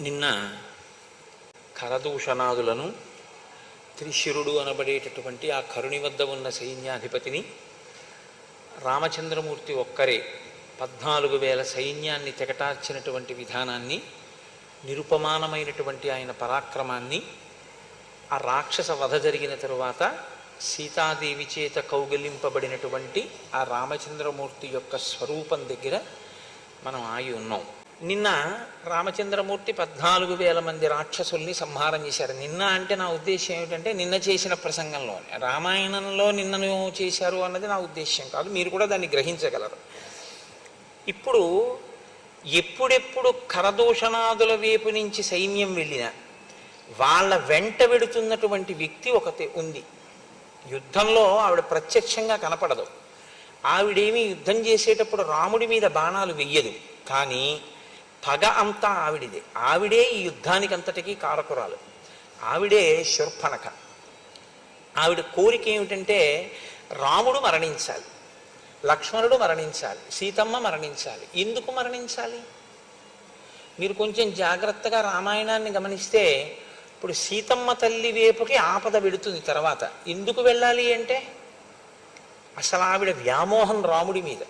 నిన్న కరదూషణాదులను త్రిశిరుడు అనబడేటటువంటి ఆ కరుణి వద్ద ఉన్న సైన్యాధిపతిని రామచంద్రమూర్తి ఒక్కరే 14,000 సైన్యాన్ని తెగటార్చినటువంటి విధానాన్ని, నిరుపమానమైనటువంటి ఆయన పరాక్రమాన్ని, ఆ రాక్షస వధ జరిగిన తరువాత సీతాదేవి చేత కౌగిలింపబడినటువంటి ఆ రామచంద్రమూర్తి యొక్క స్వరూపం దగ్గర మనం ఆగి ఉన్నాం. నిన్న రామచంద్రమూర్తి 14,000 మంది రాక్షసుల్ని సంహారం చేశారు. నిన్న అంటే నా ఉద్దేశం ఏమిటంటే నిన్న చేసిన ప్రసంగంలోనే, రామాయణంలో నిన్నను చేశారు అన్నది నా ఉద్దేశం కాదు, మీరు కూడా దాన్ని గ్రహించగలరు. ఇప్పుడు ఎప్పుడెప్పుడు కరదూషణాదుల వైపు నుంచి సైన్యం వెళ్ళినా వాళ్ళ వెంట వెడుతున్నటువంటి వ్యక్తి ఒకటి ఉంది. యుద్ధంలో ఆవిడ ప్రత్యక్షంగా కనపడదు. ఆవిడేమీ యుద్ధం చేసేటప్పుడు రాముడి మీద బాణాలు వెయ్యదు, కానీ పగ అంతా ఆవిడిదే. ఆవిడే ఈ యుద్ధానికి అంతటికీ కారకురాలు. ఆవిడే శూర్పణఖ. ఆవిడ కోరిక ఏమిటంటే రాముడు మరణించాలి, లక్ష్మణుడు మరణించాలి, సీతమ్మ మరణించాలి. ఎందుకు మరణించాలి? మీరు కొంచెం జాగ్రత్తగా రామాయణాన్ని గమనిస్తే ఇప్పుడు సీతమ్మ తల్లి వైపుకి ఆపద వెడుతుంది. తర్వాత ఎందుకు వెళ్ళాలి అంటే అసలు ఆవిడ వ్యామోహం రాముడి మీద.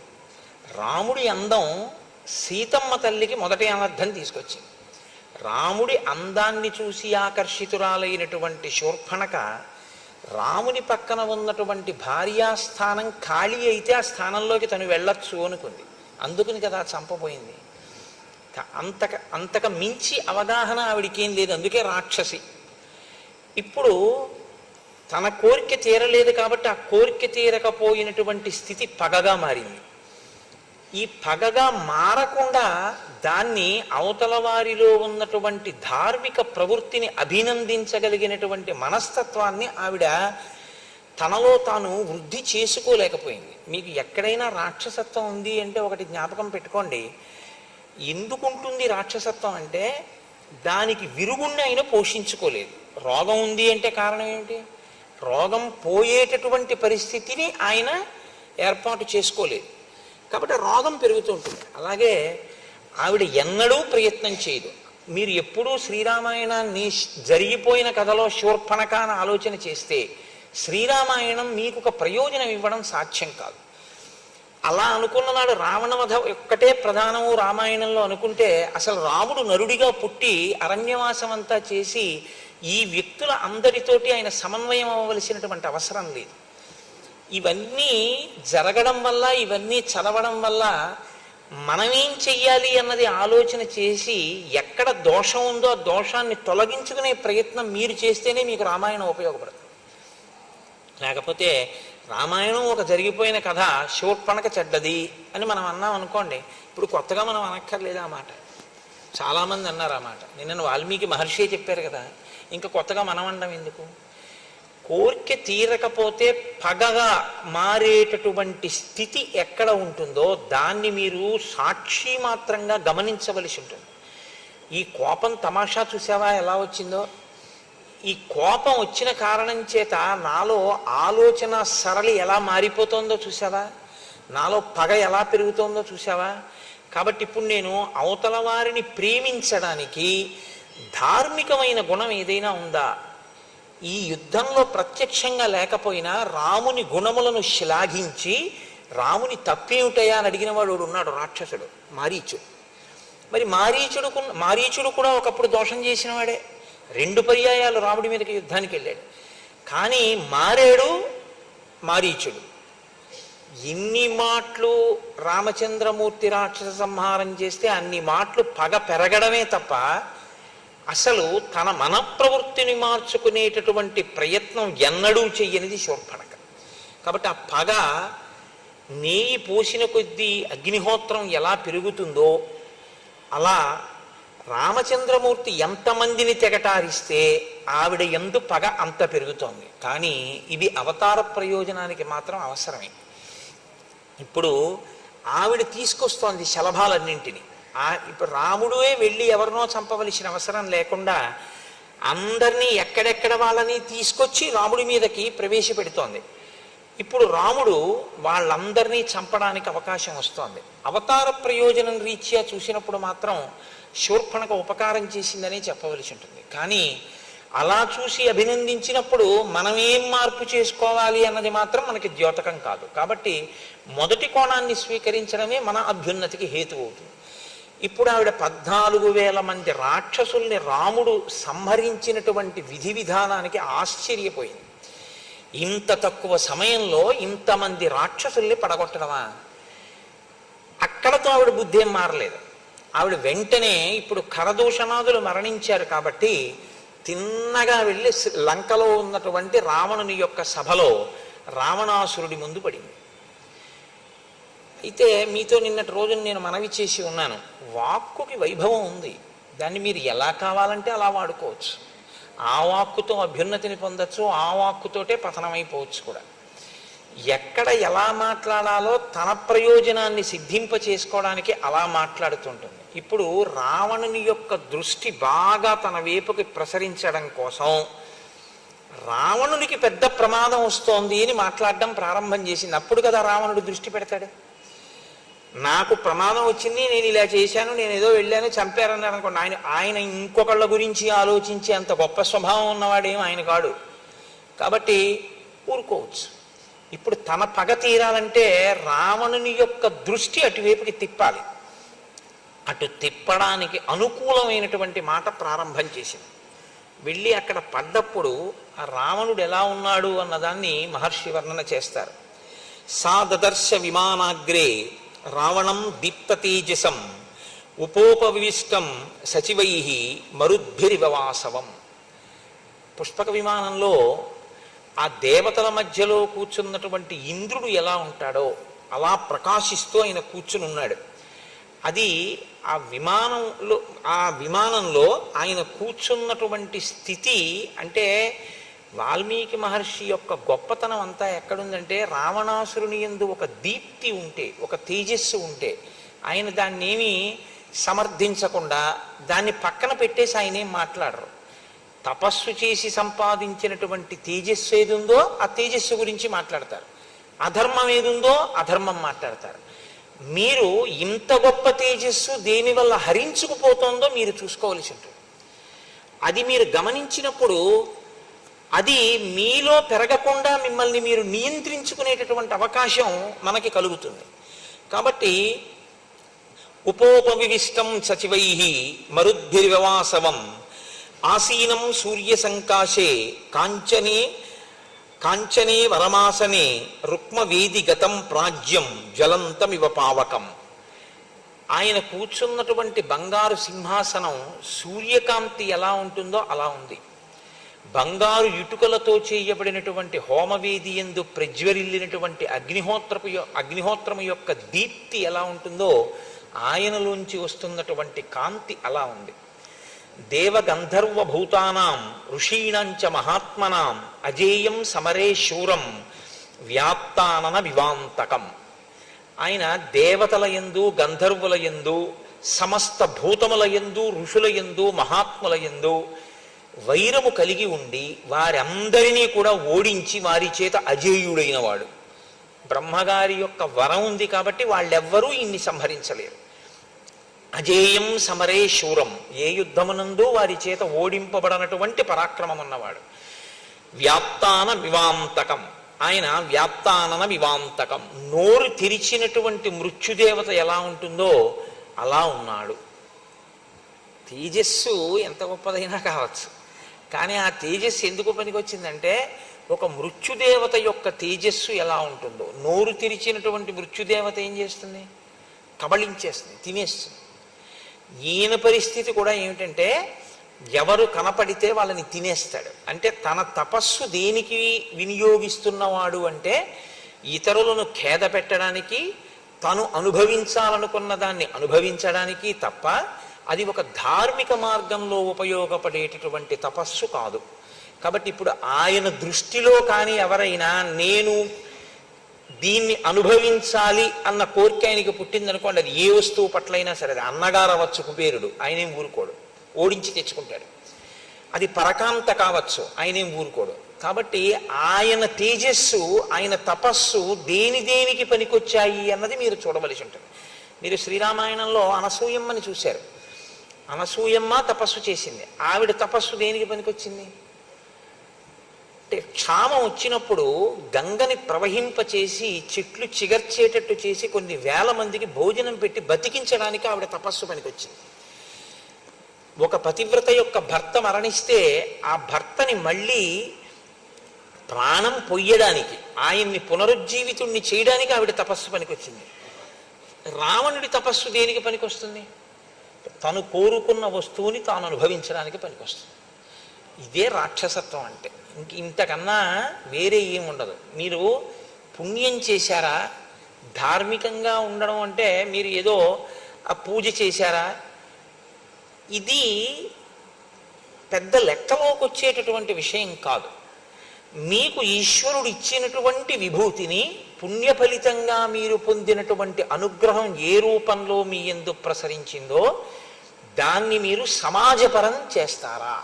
రాముడి అందం సీతమ్మ తల్లికి మొదటి అనర్థం తీసుకొచ్చింది. రాముడి అందాన్ని చూసి ఆకర్షితురాలైనటువంటి శూర్పణఖ రాముని పక్కన ఉన్నటువంటి భార్యాస్థానం ఖాళీ అయితే ఆ స్థానంలోకి తను వెళ్ళొచ్చు అనుకుంది. అందుకుని కదా చంపబోయింది. అంతక మించి అవగాహన ఆవిడికేం లేదు, అందుకే రాక్షసి. ఇప్పుడు తన కోరిక తీరలేదు కాబట్టి ఆ కోరిక తీరకపోయినటువంటి స్థితి పగగా మారింది. ఈ పగగా మారకుండా దాన్ని అవతల వారిలో ఉన్నటువంటి ధార్మిక ప్రవృత్తిని అభినందించగలిగినటువంటి మనస్తత్వాన్ని ఆవిడ తనలో తాను వృద్ధి చేసుకోలేకపోయింది. మీకు ఎక్కడైనా రాక్షసత్వం ఉంది అంటే ఒకటి జ్ఞాపకం పెట్టుకోండి. ఎందుకుంటుంది రాక్షసత్వం అంటే దానికి విరుగుణ్ణి అయినా పోషించుకోలేదు. రోగం ఉంది అంటే కారణం ఏమిటి? రోగం పోయేటటువంటి పరిస్థితిని ఆయన ఏర్పాటు చేసుకోలేదు కాబట్టి రోగం పెరుగుతూ ఉంటుంది. అలాగే ఆవిడ ఎన్నడూ ప్రయత్నం చేయదు. మీరు ఎప్పుడూ శ్రీరామాయణాన్ని జరిగిపోయిన కథలో శూర్పణఖ అని ఆలోచన చేస్తే శ్రీరామాయణం మీకు ఒక ప్రయోజనం ఇవ్వడం సాధ్యం కాదు. అలా అనుకున్ననాడు రావణవధ ఒక్కటే ప్రధానము రామాయణంలో అనుకుంటే అసలు రాముడు నరుడిగా పుట్టి అరణ్యవాసం అంతా చేసి ఈ వ్యక్తుల అందరితోటి ఆయన సమన్వయం అవ్వవలసినటువంటి అవసరం లేదు. ఇవన్నీ జరగడం వల్ల, ఇవన్నీ చదవడం వల్ల మనమేం చెయ్యాలి అన్నది ఆలోచన చేసి ఎక్కడ దోషం ఉందో ఆ దోషాన్ని తొలగించుకునే ప్రయత్నం మీరు చేస్తేనే మీకు రామాయణం ఉపయోగపడుతుంది. లేకపోతే రామాయణం ఒక జరిగిపోయిన కథ, శూర్పణఖ చెడ్డది అని మనం అన్నాం అనుకోండి. ఇప్పుడు కొత్తగా మనం అనక్కర్లేదు ఆ మాట. చాలామంది అన్నారు ఆ మాట. నిన్న వాల్మీకి మహర్షి చెప్పారు కదా, ఇంకా కొత్తగా మనం అనడం ఎందుకు? కోరిక తీరకపోతే పగగా మారేటటువంటి స్థితి ఎక్కడ ఉంటుందో దాన్ని మీరు సాక్షి మాత్రంగా గమనించవలసి ఉంటుంది. ఈ కోపం తమాషా చూసావా ఎలా వచ్చిందో? ఈ కోపం వచ్చిన కారణం చేత నాలో ఆలోచన సరళి ఎలా మారిపోతుందో చూసావా? నాలో పగ ఎలా పెరుగుతోందో చూసావా? కాబట్టి ఇప్పుడు నేను అవతల వారిని ప్రేమించడానికి ధార్మికమైన గుణం ఏదైనా ఉందా? ఈ యుద్ధంలో ప్రత్యక్షంగా లేకపోయినా రాముని గుణములను శ్లాఘించి రాముని తప్పేమిటయా అని అడిగిన వాడు ఉన్నాడు, రాక్షసుడు మారీచుడు. మరి మారీచుడు కూడా ఒకప్పుడు దోషం చేసిన వాడే. 2 పర్యాయాలు రాముడి మీదకి యుద్ధానికి వెళ్ళాడు. కానీ మారేడు మారీచుడు. ఎన్ని మాటలు రామచంద్రమూర్తి రాక్షస సంహారం చేస్తే అన్ని మాటలు పగ పెరగడమే తప్ప అసలు తన మనప్రవృత్తిని మార్చుకునేటటువంటి ప్రయత్నం ఎన్నడూ చెయ్యనిది శూర్పణఖ. కాబట్టి ఆ పగ నెయ్యి పోసిన కొద్దీ అగ్నిహోత్రం ఎలా పెరుగుతుందో అలా రామచంద్రమూర్తి ఎంతమందిని తెగటారిస్తే ఆవిడ ఎందు పగ అంత పెరుగుతోంది. కానీ ఇది అవతార ప్రయోజనానికి మాత్రం అవసరమే. ఇప్పుడు ఆవిడ తీసుకొస్తోంది శలభాలన్నింటినీ. ఇప్పుడు రాముడే వెళ్ళి ఎవరినో చంపవలసిన అవసరం లేకుండా అందరినీ ఎక్కడెక్కడ వాళ్ళని తీసుకొచ్చి రాముడి మీదకి ప్రవేశపెడుతోంది. ఇప్పుడు రాముడు వాళ్ళందరినీ చంపడానికి అవకాశం వస్తోంది. అవతార ప్రయోజనం రీత్యా చూసినప్పుడు మాత్రం శూర్పణఖ ఉపకారం చేసిందని చెప్పవలసి ఉంటుంది. కానీ అలా చూసి అభినందించినప్పుడు మనం ఏం మార్పు చేసుకోవాలి అన్నది మాత్రం మనకి ద్యోతకం కాదు. కాబట్టి మొదటి కోణాన్ని స్వీకరించడమే మన అభ్యున్నతికి హేతువు అవుతుంది. ఇప్పుడు ఆవిడ 14,000 మంది రాక్షసుల్ని రాముడు సంహరించినటువంటి విధి విధానానికి ఆశ్చర్యపోయింది. ఇంత తక్కువ సమయంలో ఇంతమంది రాక్షసుల్ని పడగొట్టడమా? అక్కడతో ఆవిడ బుద్ధి ఏం మారలేదు. ఆవిడ వెంటనే ఇప్పుడు ఖరదూషణాదులు మరణించారు కాబట్టి తిన్నగా వెళ్ళి లంకలో ఉన్నటువంటి రావణుని యొక్క సభలో రావణాసురుడి ముందు పడింది. అయితే మీతో నిన్నటి రోజున నేను మనవి చేసి ఉన్నాను, వాక్కుకి వైభవం ఉంది, దాన్ని మీరు ఎలా కావాలంటే అలా వాడుకోవచ్చు. ఆ వాక్కుతో అభ్యున్నతిని పొందొచ్చు, ఆ వాక్కుతోటే పతనమైపోవచ్చు కూడా. ఎక్కడ ఎలా మాట్లాడాలో తన ప్రయోజనాన్ని సిద్ధింప చేసుకోవడానికి అలా మాట్లాడుతుంటుంది. ఇప్పుడు రావణుని యొక్క దృష్టి బాగా తన వైపుకి ప్రసరించడం కోసం రావణునికి పెద్ద ప్రమాదం వస్తోంది అని మాట్లాడడం ప్రారంభం చేసింది. అప్పుడు కదా రావణుడు దృష్టి పెడతాడు. నాకు ప్రమాదం వచ్చింది, నేను ఇలా చేశాను, నేను ఏదో వెళ్ళాను, చంపారన్నారు అనుకోండి, ఆయన ఇంకొకళ్ళ గురించి ఆలోచించే అంత గొప్ప స్వభావం ఉన్నవాడేం ఆయన కాడు. కాబట్టి ఊరుకోవచ్చు. ఇప్పుడు తన పగ తీరాలంటే రావణుని యొక్క దృష్టి అటువైపుకి తిప్పాలి. అటు తిప్పడానికి అనుకూలమైనటువంటి మాట ప్రారంభం చేసింది. వెళ్ళి అక్కడ పడ్డప్పుడు ఆ రావణుడు ఎలా ఉన్నాడు అన్నదాన్ని మహర్షి వర్ణన చేస్తారు. సా దదర్శ విమానాగ్రే రావణం దీప్తతేజసం ఉపోపవిష్టం సచివై మరుద్భిరివవాసవం. పుష్పక విమానంలో ఆ దేవతల మధ్యలో కూర్చున్నటువంటి ఇంద్రుడు ఎలా ఉంటాడో అలా ప్రకాశిస్తూ ఆయన కూర్చుని ఉన్నాడు. అది ఆ విమానంలో ఆయన కూర్చున్నటువంటి స్థితి అంటే వాల్మీకి మహర్షి యొక్క గొప్పతనం అంతా ఎక్కడుందంటే రావణాసురుని యందు ఒక దీప్తి ఉంటే, ఒక తేజస్సు ఉంటే ఆయన దాన్ని ఏమీ సమర్థించకుండా దాన్ని పక్కన పెట్టేసి ఆయన ఏం మాట్లాడరు. తపస్సు చేసి సంపాదించినటువంటి తేజస్సు ఏది ఉందో ఆ తేజస్సు గురించి మాట్లాడతారు, అధర్మం ఏదుందో అధర్మం మాట్లాడతారు. మీరు ఇంత గొప్ప తేజస్సు దేనివల్ల హరించుకుపోతుందో మీరు చూసుకోవలసి ఉంటుంది. అది మీరు గమనించినప్పుడు అది మీలో పెరగకుండా మిమ్మల్ని మీరు నియంత్రించుకునేటటువంటి అవకాశం మనకి కలుగుతుంది. కాబట్టి ఉపోపవిష్టం సచివై మరుద్భిర్వ్యవాసవం ఆసీనం సూర్య సంకాశే కాంచనే వరమాసనే రుక్మవేది గతం ప్రాజ్యం జ్వలంతమివ పావకం. ఆయన కూర్చున్నటువంటి బంగారు సింహాసనం సూర్యకాంతి ఎలా ఉంటుందో అలా ఉంది. బంగారు ఇటుకలతో చేయబడినటువంటి హోమవేది యందు ప్రజ్వరిల్లినటువంటి అగ్నిహోత్రము యొక్క దీప్తి ఎలా ఉంటుందో ఆయనలోంచి వస్తున్నటువంటి కాంతి అలా ఉంది. దేవగంధర్వ భూతానాం ఋషీణంచ మహాత్మనాం అజేయం సమరే శూరం వ్యాప్తానన వివాంతకం. ఆయన దేవతల యందు, గంధర్వుల యందు, సమస్త భూతముల యందు, ఋషుల యందు, మహాత్ముల యందు వైరము కలిగి ఉండి వారందరినీ కూడా ఓడించి వారి చేత అజేయుడైన వాడు. బ్రహ్మగారి యొక్క వరం ఉంది కాబట్టి వాళ్ళెవ్వరూ ఇన్ని సంహరించలేరు. అజేయం సమరే శూరం, ఏ యుద్ధమునందు వారి చేత ఓడింపబడనటువంటి పరాక్రమం ఉన్నవాడు. వ్యాప్తాన వివాంతకం, ఆయన వ్యాప్తానన వివాంతకం, నోరు తెరిచినటువంటి మృత్యుదేవత ఎలా ఉంటుందో అలా ఉన్నాడు. తేజస్సు ఎంత గొప్పదైనా కావచ్చు, కానీ ఆ తేజస్సు ఎందుకు పనికొచ్చిందంటే ఒక మృత్యుదేవత యొక్క తేజస్సు ఎలా ఉంటుందో, నోరు తెరిచినటువంటి మృత్యుదేవత ఏం చేస్తుంది? కబళించేస్తుంది, తినేస్తుంది. ఈయన పరిస్థితి కూడా ఏమిటంటే ఎవరు కనపడితే వాళ్ళని తినేస్తాడు. అంటే తన తపస్సు దేనికి వినియోగిస్తున్నవాడు అంటే ఇతరులను ఖేద పెట్టడానికి, తను అనుభవించాలనుకున్న దాన్ని అనుభవించడానికి తప్ప అది ఒక ధార్మిక మార్గంలో ఉపయోగపడేటటువంటి తపస్సు కాదు. కాబట్టి ఇప్పుడు ఆయన దృష్టిలో కానీ ఎవరైనా నేను దీన్ని అనుభవించాలి అన్న కోరిక ఆయనకి పుట్టిందనుకోండి, అది ఏ వస్తువు పట్లైనా సరే, అది అన్నగారు అవ్వచ్చు కుబేరుడు, ఆయనేం ఊరుకోడు, ఓడించి తెచ్చుకుంటాడు. అది పరకాంత కావచ్చు, ఆయనేం ఊరుకోడు. కాబట్టి ఆయన తేజస్సు, ఆయన తపస్సు దేనికి పనికొచ్చాయి అన్నది మీరు చూడవలసి ఉంటుంది. మీరు శ్రీరామాయణంలో అనసూయమ్మని చూశారు. అనసూయమ్మ తపస్సు చేసింది. ఆవిడ తపస్సు దేనికి పనికొచ్చింది అంటే, క్షామం వచ్చినప్పుడు గంగని ప్రవహింపచేసి చెట్లు చిగర్చేటట్టు చేసి కొన్ని వేల మందికి భోజనం పెట్టి బతికించడానికి ఆవిడ తపస్సు పనికొచ్చింది. ఒక పతివ్రత యొక్క భర్త మరణిస్తే ఆ భర్తని మళ్ళీ ప్రాణం పొయ్యడానికి, ఆయన్ని పునరుజ్జీవితుణ్ణి చేయడానికి ఆవిడ తపస్సు పనికొచ్చింది. రావణుడి తపస్సు దేనికి పనికొస్తుంది? తను కోరుకున్న వస్తువుని తాను అనుభవించడానికి పనికొస్తుంది. ఇదే రాక్షసత్వం అంటే. ఇంతకన్నా వేరే ఏముండదు. మీరు పుణ్యం చేశారా, ధార్మికంగా ఉండడం అంటే మీరు ఏదో ఆ పూజ చేశారా, ఇది పెద్ద లెక్కలోకి వచ్చేటటువంటి విషయం కాదు. మీకు ఈశ్వరుడు ఇచ్చినటువంటి విభూతిని, పుణ్య ఫలితంగా మీరు పొందినటువంటి అనుగ్రహం ఏ రూపంలో మీ యందు ప్రసరించిందో దాన్ని మీరు సమాజపరం చేస్తారా?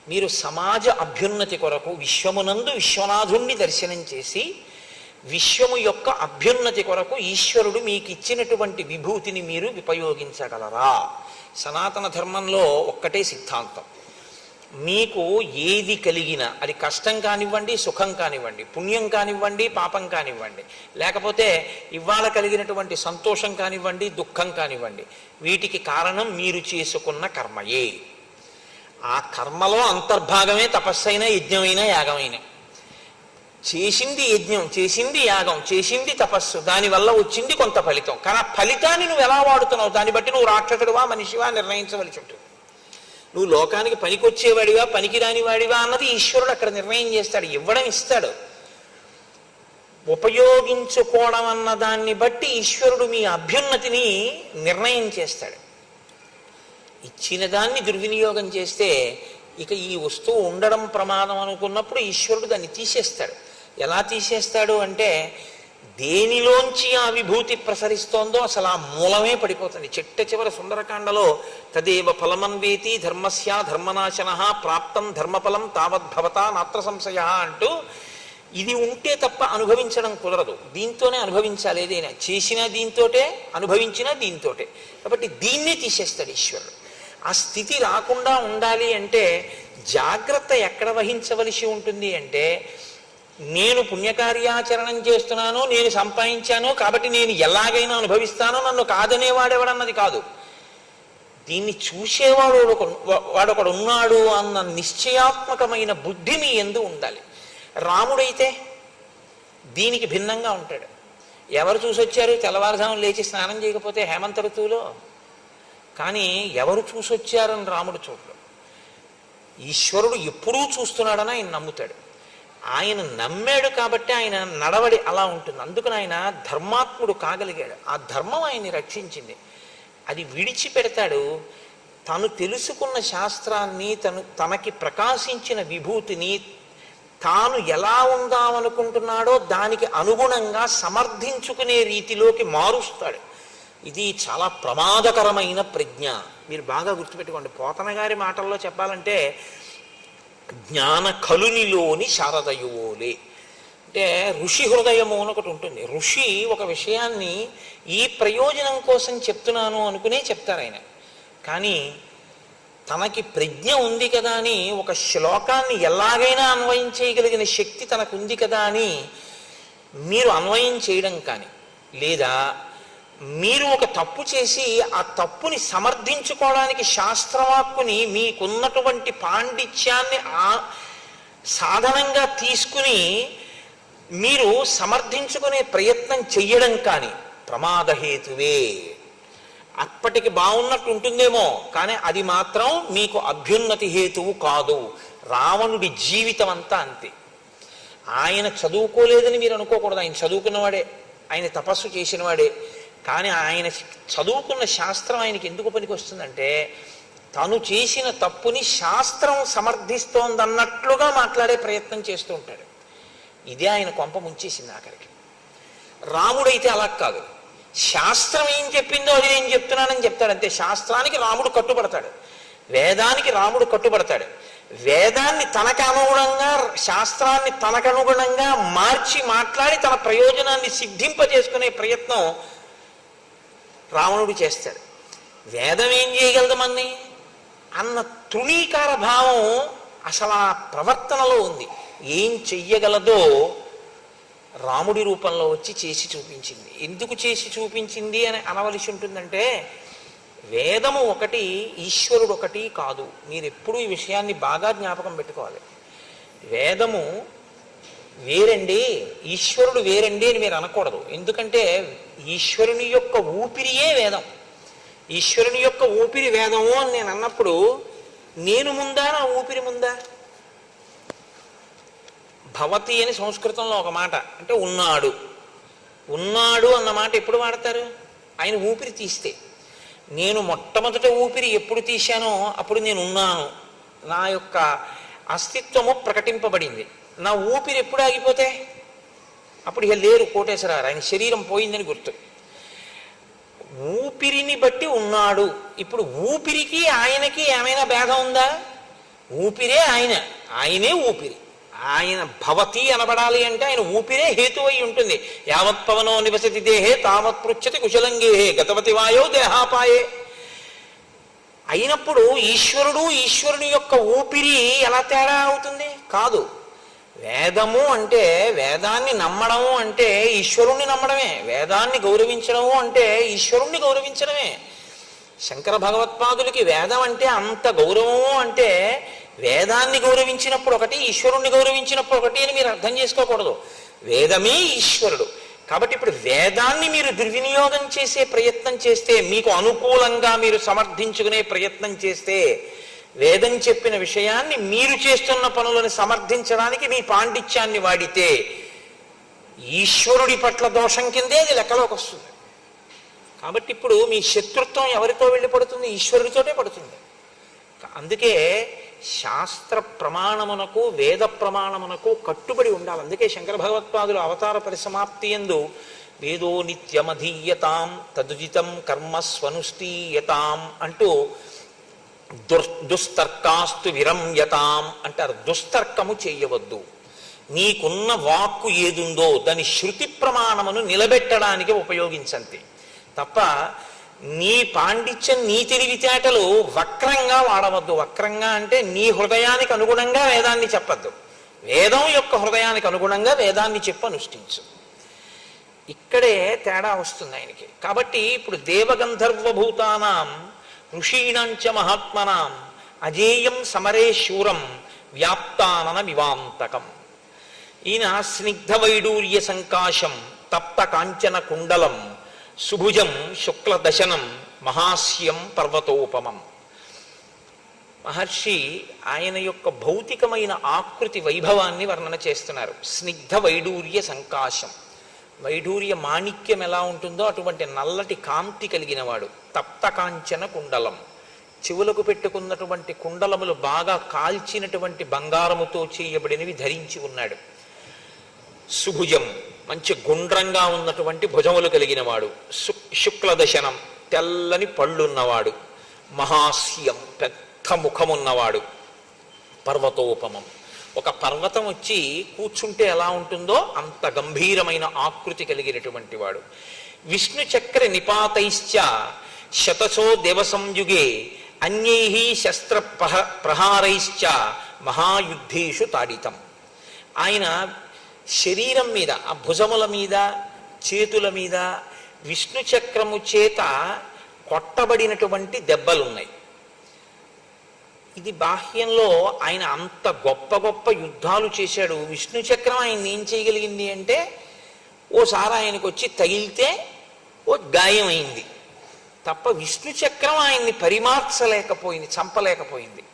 మీరు సమాజ అభ్యున్నతి కొరకు విశ్వమునందు విశ్వనాథుణ్ణి దర్శనం చేసి విశ్వము యొక్క అభ్యున్నతి కొరకు ఈశ్వరుడు మీకు ఇచ్చినటువంటి విభూతిని మీరు ఉపయోగించగలరా? సనాతన ధర్మంలో ఒక్కటే సిద్ధాంతం. మీకు ఏది కలిగినా, అది కష్టం కానివ్వండి, సుఖం కానివ్వండి, పుణ్యం కానివ్వండి, పాపం కానివ్వండి, లేకపోతే ఇవాళ కలిగినటువంటి సంతోషం కానివ్వండి, దుఃఖం కానివ్వండి, వీటికి కారణం మీరు చేసుకున్న కర్మయే. ఆ కర్మలో అంతర్భాగమే తపస్సైన, యజ్ఞమైనా, యాగమైనా. చేసింది యజ్ఞం, చేసింది యాగం, చేసింది తపస్సు, దానివల్ల వచ్చింది కొంత ఫలితం. కానీ ఆ ఫలితాన్ని నువ్వు ఎలా వాడుతున్నావు దాన్ని బట్టి నువ్వు రాక్షసుడివా మనిషివా నిర్ణయించవలసి ఉంటుంది. నువ్వు లోకానికి పనికొచ్చేవాడివా పనికిరాని వాడివా అన్నది ఈశ్వరుడు అక్కడ నిర్ణయం చేస్తాడు. ఇవ్వడం ఇస్తాడు. ఉపయోగించుకోవడం అన్న దాన్ని బట్టి ఈశ్వరుడు మీ అభ్యున్నతిని నిర్ణయం చేస్తాడు. ఇచ్చిన దాన్ని దుర్వినియోగం చేస్తే ఇక ఈ వస్తువు ఉండడం ప్రమాదం అనుకున్నప్పుడు ఈశ్వరుడు దాన్ని తీసేస్తాడు. ఎలా తీసేస్తాడు అంటే, దేనిలోంచి ఆ విభూతి ప్రసరిస్తోందో అసలు ఆ మూలమే పడిపోతుంది. చిట్ట చివర సుందరకాండలో తదేవ ఫలమన్వేతి ధర్మస్య ధర్మనాశన ప్రాప్తం ధర్మఫలం తావద్భవత నాత్ర సంశయ అంటూ, ఇది ఉంటే తప్ప అనుభవించడం కుదరదు. దీంతోనే అనుభవించాలి. ఏదైనా చేసినా దీంతోటే, అనుభవించినా దీంతోటే. కాబట్టి దీన్నే తీసేస్తాడు ఈశ్వరుడు. ఆ స్థితి రాకుండా ఉండాలి అంటే జాగ్రత్త ఎక్కడ వహించవలసి ఉంటుంది అంటే, నేను పుణ్యకార్యాచరణం చేస్తున్నాను, నేను సంపాదించాను కాబట్టి నేను ఎలాగైనా అనుభవిస్తానో, నన్ను కాదనేవాడెవడన్నది కాదు. దీన్ని చూసేవాడు వాడొకడు ఉన్నాడు అన్న నిశ్చయాత్మకమైన బుద్ధి మీ యందు ఉండాలి. రాముడైతే దీనికి భిన్నంగా ఉంటాడు. ఎవరు చూసొచ్చారు? తెల్లవారుజామున లేచి స్నానం చేయకపోతే హేమంత ఋతువులో. కానీ ఎవరు చూసొచ్చారని రాముడు చూడడు. ఈశ్వరుడు ఎప్పుడూ చూస్తున్నాడని ఆయన నమ్ముతాడు. ఆయన నమ్మాడు కాబట్టి ఆయన నడవడి అలా ఉంటుంది. అందుకని ఆయన ధర్మాత్ముడు కాగలిగాడు. ఆ ధర్మం ఆయన్ని రక్షించింది. అది విడిచిపెడతాడు. తను తెలుసుకున్న శాస్త్రాన్ని, తనకి ప్రకాశించిన విభూతిని తాను ఎలా ఉందామనుకుంటున్నాడో దానికి అనుగుణంగా సమర్థించుకునే రీతిలోకి మారుస్తాడు. ఇది చాలా ప్రమాదకరమైన ప్రజ్ఞ. మీరు బాగా గుర్తుపెట్టుకోండి. పోతన గారి మాటల్లో చెప్పాలంటే, జ్ఞాన కలునిలోని శారదయువోలే అంటే, ఋషి హృదయము అని ఒకటి ఉంటుంది. ఋషి ఒక విషయాన్ని ఈ ప్రయోజనం కోసం చెప్తున్నాను అనుకునే చెప్తారు ఆయన. కానీ తనకి ప్రజ్ఞ ఉంది కదా అని, ఒక శ్లోకాన్ని ఎలాగైనా అన్వయం చేయగలిగిన శక్తి తనకు ఉంది కదా అని మీరు అన్వయం చేయడం కానీ, లేదా మీరు ఒక తప్పు చేసి ఆ తప్పుని సమర్థించుకోవడానికి శాస్త్రవాక్కుని మీకున్నటువంటి పాండిత్యాన్ని సాధనంగా తీసుకుని మీరు సమర్థించుకునే ప్రయత్నం చెయ్యడం కానీ ప్రమాదహేతువే. అప్పటికి బాగున్నట్టు ఉంటుందేమో, కానీ అది మాత్రం మీకు అభ్యున్నతి హేతువు కాదు. రావణుడి జీవితం అంతా అంతే. ఆయన చదువుకోలేదని మీరు అనుకోకూడదు. ఆయన చదువుకున్నవాడే, ఆయన తపస్సు చేసినవాడే. కానీ ఆయన చదువుకున్న శాస్త్రం ఆయనకి ఎందుకు పనికి వస్తుందంటే, తను చేసిన తప్పుని శాస్త్రం సమర్థిస్తోందన్నట్లుగా మాట్లాడే ప్రయత్నం చేస్తూ ఉంటాడు. ఇదే ఆయన కొంప ముంచేసింది ఆఖరికి. రాముడైతే అలా కాదు. శాస్త్రం ఏం చెప్పిందో అది నేను చెప్తున్నానని చెప్తాడు అంతే. శాస్త్రానికి రాముడు కట్టుబడతాడు, వేదానికి రాముడు కట్టుబడతాడు. వేదాన్ని తనకు అనుగుణంగా, శాస్త్రాన్ని తనకు అనుగుణంగా మార్చి మాట్లాడి తన ప్రయోజనాన్ని సిద్ధింపజేసుకునే ప్రయత్నం రావణుడు చేస్తాడు. వేదం ఏం చేయగలదు మన్ని అన్న తృణీకార భావం అసలు ఆ ప్రవర్తనలో ఉంది. ఏం చెయ్యగలదో రాముడి రూపంలో వచ్చి చేసి చూపించింది. ఎందుకు చేసి చూపించింది అని అనవలసి ఉంటుందంటే, వేదము ఒకటి, ఈశ్వరుడు ఒకటి కాదు. మీరు ఎప్పుడూ ఈ విషయాన్ని బాగా జ్ఞాపకం పెట్టుకోవాలి. వేదము వేరండి, ఈశ్వరుడు వేరండి అని మీరు అనకూడదు. ఎందుకంటే ఈశ్వరుని యొక్క ఊపిరియే వేదం. ఈశ్వరుని యొక్క ఊపిరి వేదము అని నేను అన్నప్పుడు నేను ముందా, నా ఊపిరి ముందా? భవతి అని సంస్కృతంలో ఒక మాట, అంటే ఉన్నాడు. ఉన్నాడు అన్న మాట ఎప్పుడు వాడతారు? ఆయన ఊపిరి తీస్తే. నేను మొట్టమొదట ఊపిరి ఎప్పుడు తీశానో అప్పుడు నేను ఉన్నాను, నా యొక్క అస్తిత్వము ప్రకటింపబడింది. నా ఊపిరి ఎప్పుడు ఆగిపోతే అప్పుడు ఇక లేరు కోటేశ్వరారు, ఆయన శరీరం పోయిందని గుర్తు. ఊపిరిని బట్టి ఉన్నాడు. ఇప్పుడు ఊపిరికి ఆయనకి ఏమైనా భేదం ఉందా? ఊపిరే ఆయన, ఆయనే ఊపిరి. ఆయన భవతి అనబడాలి అంటే ఆయన ఊపిరే హేతు అయి ఉంటుంది. యావత్ పవనో నివసతి దేహే తావత్ పృచ్చతి కుశలంగేహే గతవతి వాయో దేహాపాయే. అయినప్పుడు ఈశ్వరుడు, ఈశ్వరుని యొక్క ఊపిరి ఎలా తేడా అవుతుంది? కాదు. వేదము అంటే, వేదాన్ని నమ్మడము అంటే ఈశ్వరుణ్ణి నమ్మడమే. వేదాన్ని గౌరవించడము అంటే ఈశ్వరుణ్ణి గౌరవించడమే. శంకర భగవత్పాదులకి వేదం అంటే అంత గౌరవము అంటే వేదాన్ని గౌరవించినప్పుడు ఒకటి, ఈశ్వరుణ్ణి గౌరవించినప్పుడు ఒకటి అని మీరు అర్థం చేసుకోకూడదు. వేదమే ఈశ్వరుడు. కాబట్టి ఇప్పుడు వేదాన్ని మీరు దుర్వినియోగం చేసే ప్రయత్నం చేస్తే, మీకు అనుకూలంగా మీరు సమర్థించుకునే ప్రయత్నం చేస్తే, వేదం చెప్పిన విషయాన్ని మీరు చేస్తున్న పనులను సమర్థించడానికి మీ పాండిత్యాన్ని వాడితే ఈశ్వరుడి పట్ల దోషం కిందే అది లెక్కలోకి వస్తుంది. కాబట్టి ఇప్పుడు మీ శత్రుత్వం ఎవరితో వెళ్ళి పడుతుంది? ఈశ్వరుడితోటే పడుతుంది. అందుకే శాస్త్ర ప్రమాణమునకు, వేద ప్రమాణమునకు కట్టుబడి ఉండాలి. అందుకే శంకర భగవత్పాదులు అవతార పరిసమాప్తి యందు వేదో నిత్యమధీయతాం తదుజితం కర్మ స్వనుష్ఠీయతాం అంటూ దుస్తర్కాస్తు విరమ్యతాం అంటారు. దుస్తర్కము చేయవద్దు. నీకున్న వాక్కు ఏదుందో దాని శృతి ప్రమాణమును నిలబెట్టడానికి ఉపయోగించంతే తప్ప నీ పాండిత్యం, నీ తెలివితేటలు వక్రంగా వాడవద్దు. వక్రంగా అంటే నీ హృదయానికి అనుగుణంగా వేదాన్ని చెప్పద్దు. వేదం యొక్క హృదయానికి అనుగుణంగా వేదాన్ని చెప్పి అనుష్ఠించు. ఇక్కడే తేడా వస్తుంది ఆయనకి. కాబట్టి ఇప్పుడు దేవగంధర్వభూతానాం ఋషీణాంచ మహాత్మనాం అజేయం సమరే శూరం వ్యాప్తానన వివాంతకం. ఈయన స్నిగ్ధ వైడూర్య సంకాశం తప్త కాంచన కుండలం సుభుజం శుక్లదశనం మహాస్యం పర్వతోపమం. మహర్షి ఆయన యొక్క భౌతికమైన ఆకృతి వైభవాన్ని వర్ణన చేస్తున్నారు. స్నిగ్ధ వైడూర్య సంకాశం, వైడూర్య మాణిక్యం ఎలా ఉంటుందో అటువంటి నల్లటి కాంతి కలిగిన వాడు. తప్త కాంచన కుండలం, చెవులకు పెట్టుకున్నటువంటి కుండలములు బాగా కాల్చినటువంటి బంగారముతో చేయబడినవి ధరించి ఉన్నాడు. సుభుజం, మంచి గుండ్రంగా ఉన్నటువంటి భుజములు కలిగిన వాడు. శుక్లదశనం, తెల్లని పళ్ళున్నవాడు. మహాస్యం, పెద్ద ముఖమున్నవాడు. పర్వతోపమం, ఒక పర్వతం వచ్చి కూర్చుంటే ఎలా ఉంటుందో అంత గంభీరమైన ఆకృతి కలిగినటువంటి వాడు. విష్ణు చక్ర నిపాతైశ్చ శతసో దేవసంయుగే అన్యై శస్త్ర ప్రహారైశ్చ మహాయుద్ధేషు తాడితం. ఆయన శరీరం మీద, ఆ భుజముల మీద, చేతుల మీద విష్ణు చక్రము చేత కొట్టబడినటువంటి దెబ్బలున్నాయి. ఇది బాహ్యంలో ఆయన అంత గొప్ప గొప్ప యుద్ధాలు చేశాడు. విష్ణు చక్రం ఆయన్ని ఏం చేయగలిగింది అంటే, ఓసారి ఆయనకు వచ్చి తగిలితే ఓ గాయం అయింది తప్ప విష్ణు చక్రం ఆయన్ని పరిమార్చలేకపోయింది, చంపలేకపోయింది.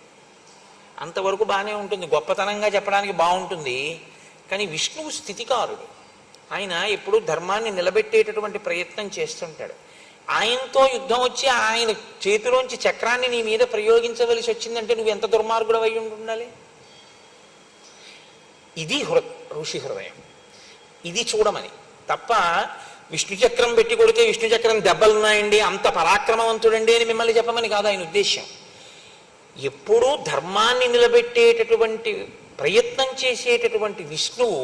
అంతవరకు బాగానే ఉంటుంది, గొప్పతనంగా చెప్పడానికి బాగుంటుంది. కానీ విష్ణువు స్థితికారుడు. ఆయన ఎప్పుడూ ధర్మాన్ని నిలబెట్టేటటువంటి ప్రయత్నం చేస్తుంటాడు. ఆయనతో యుద్ధం వచ్చి ఆయన చేతిలోంచి చక్రాన్ని నీ మీద ప్రయోగించవలసి వచ్చిందంటే నువ్వు ఎంత దుర్మార్గుడు అయి ఉండాలి. ఇది ఋషి హృదయం. ఇది చూడమని తప్ప విష్ణు చక్రం పెట్టి కొడితే విష్ణు చక్రం దెబ్బలున్నాయండి, అంత పరాక్రమవంతుడండి అని మిమ్మల్ని చెప్పమని కాదు ఆయన ఉద్దేశ్యం. ఎప్పుడూ ధర్మాన్ని నిలబెట్టేటటువంటి ప్రయత్నం చేసేటటువంటి విష్ణువు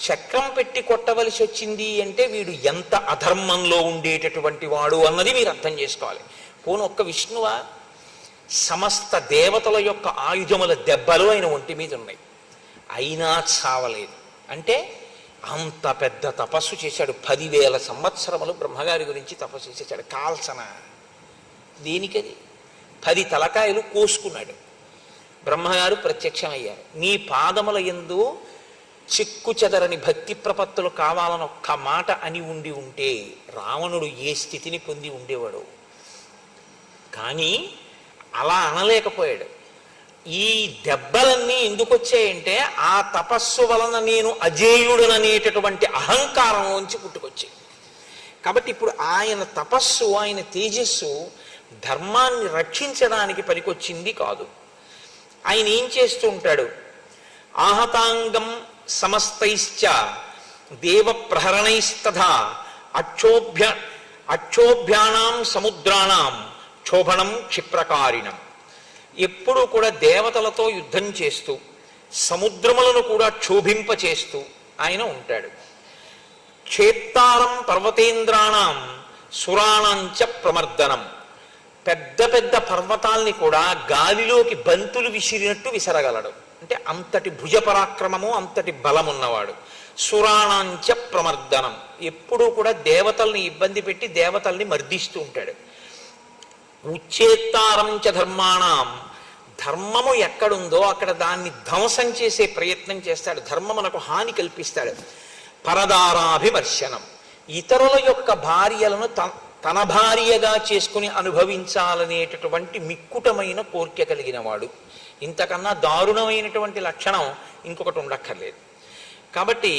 చక్రం పెట్టి కొట్టవలసి వచ్చింది అంటే వీడు ఎంత అధర్మంలో ఉండేటటువంటి వాడు అన్నది మీరు అర్థం చేసుకోవాలి. పోను ఒక్క విష్ణువా, సమస్త దేవతల యొక్క ఆయుధముల దెబ్బలు ఆయన ఒంటి మీద ఉన్నాయి, అయినా చావలేదు. అంటే అంత పెద్ద తపస్సు చేశాడు. 10,000 సంవత్సరములు బ్రహ్మగారి గురించి తపస్సు చేశాడు. కాల్సన దేనికది? 10 తలకాయలు కోసుకున్నాడు. బ్రహ్మగారు ప్రత్యక్షమయ్యారు. నీ పాదముల యందు చిక్కు చెదరని భక్తి ప్రపత్తులు కావాలని ఒక్క మాట అని ఉండి ఉంటే రావణుడు ఏ స్థితిని పొంది ఉండేవాడు. కానీ అలా అనలేకపోయాడు. ఈ దెబ్బలన్నీ ఎందుకు వచ్చాయంటే ఆ తపస్సు వలన నేను అజేయుడననేటటువంటి అహంకారంలోంచి పుట్టుకొచ్చాయి. కాబట్టి ఇప్పుడు ఆయన తపస్సు, ఆయన తేజస్సు ధర్మాన్ని రక్షించడానికి పనికొచ్చింది కాదు. ఆయన ఏం చేస్తూ ఉంటాడు? ఆహతాంగం సమస్తైశ్చ దేవ ప్రహరణైస్తథా అక్షోభ్యానాం సముద్రాణం క్షోభణం క్షిప్రకారిణం. ఎప్పుడూ కూడా దేవతలతో యుద్ధం చేస్తూ సముద్రములను కూడా క్షోభింపచేస్తూ ఆయన ఉంటాడు. క్షేత్తారం పర్వతేంద్రాణం సురాణంచ ప్రమర్దనం. పెద్ద పెద్ద పర్వతాల్ని కూడా గాలిలోకి బంతులు విసిరినట్టు విసరగలడు. అంటే అంతటి భుజపరాక్రమము, అంతటి బలమున్నవాడు. సురాణాంచ ప్రమర్దనం. ఎప్పుడూ కూడా దేవతల్ని ఇబ్బంది పెట్టి దేవతల్ని మర్దిస్తూ ఉంటాడు. ఉచ్చేత్తారంచ ధర్మాణం. ధర్మము ఎక్కడుందో అక్కడ దాన్ని ధ్వంసం చేసే ప్రయత్నం చేస్తాడు. ధర్మమునకు హాని కల్పిస్తాడు. పరదారాభివర్షణం. ఇతరుల యొక్క భార్యలను తన భార్యగా చేసుకుని అనుభవించాలనేటటువంటి మిక్కుటమైన కోరిక కలిగిన వాడు. ఇంతకన్నా దారుణమైనటువంటి లక్షణం ఇంకొకటి ఉండక్కర్లేదు. కాబట్టి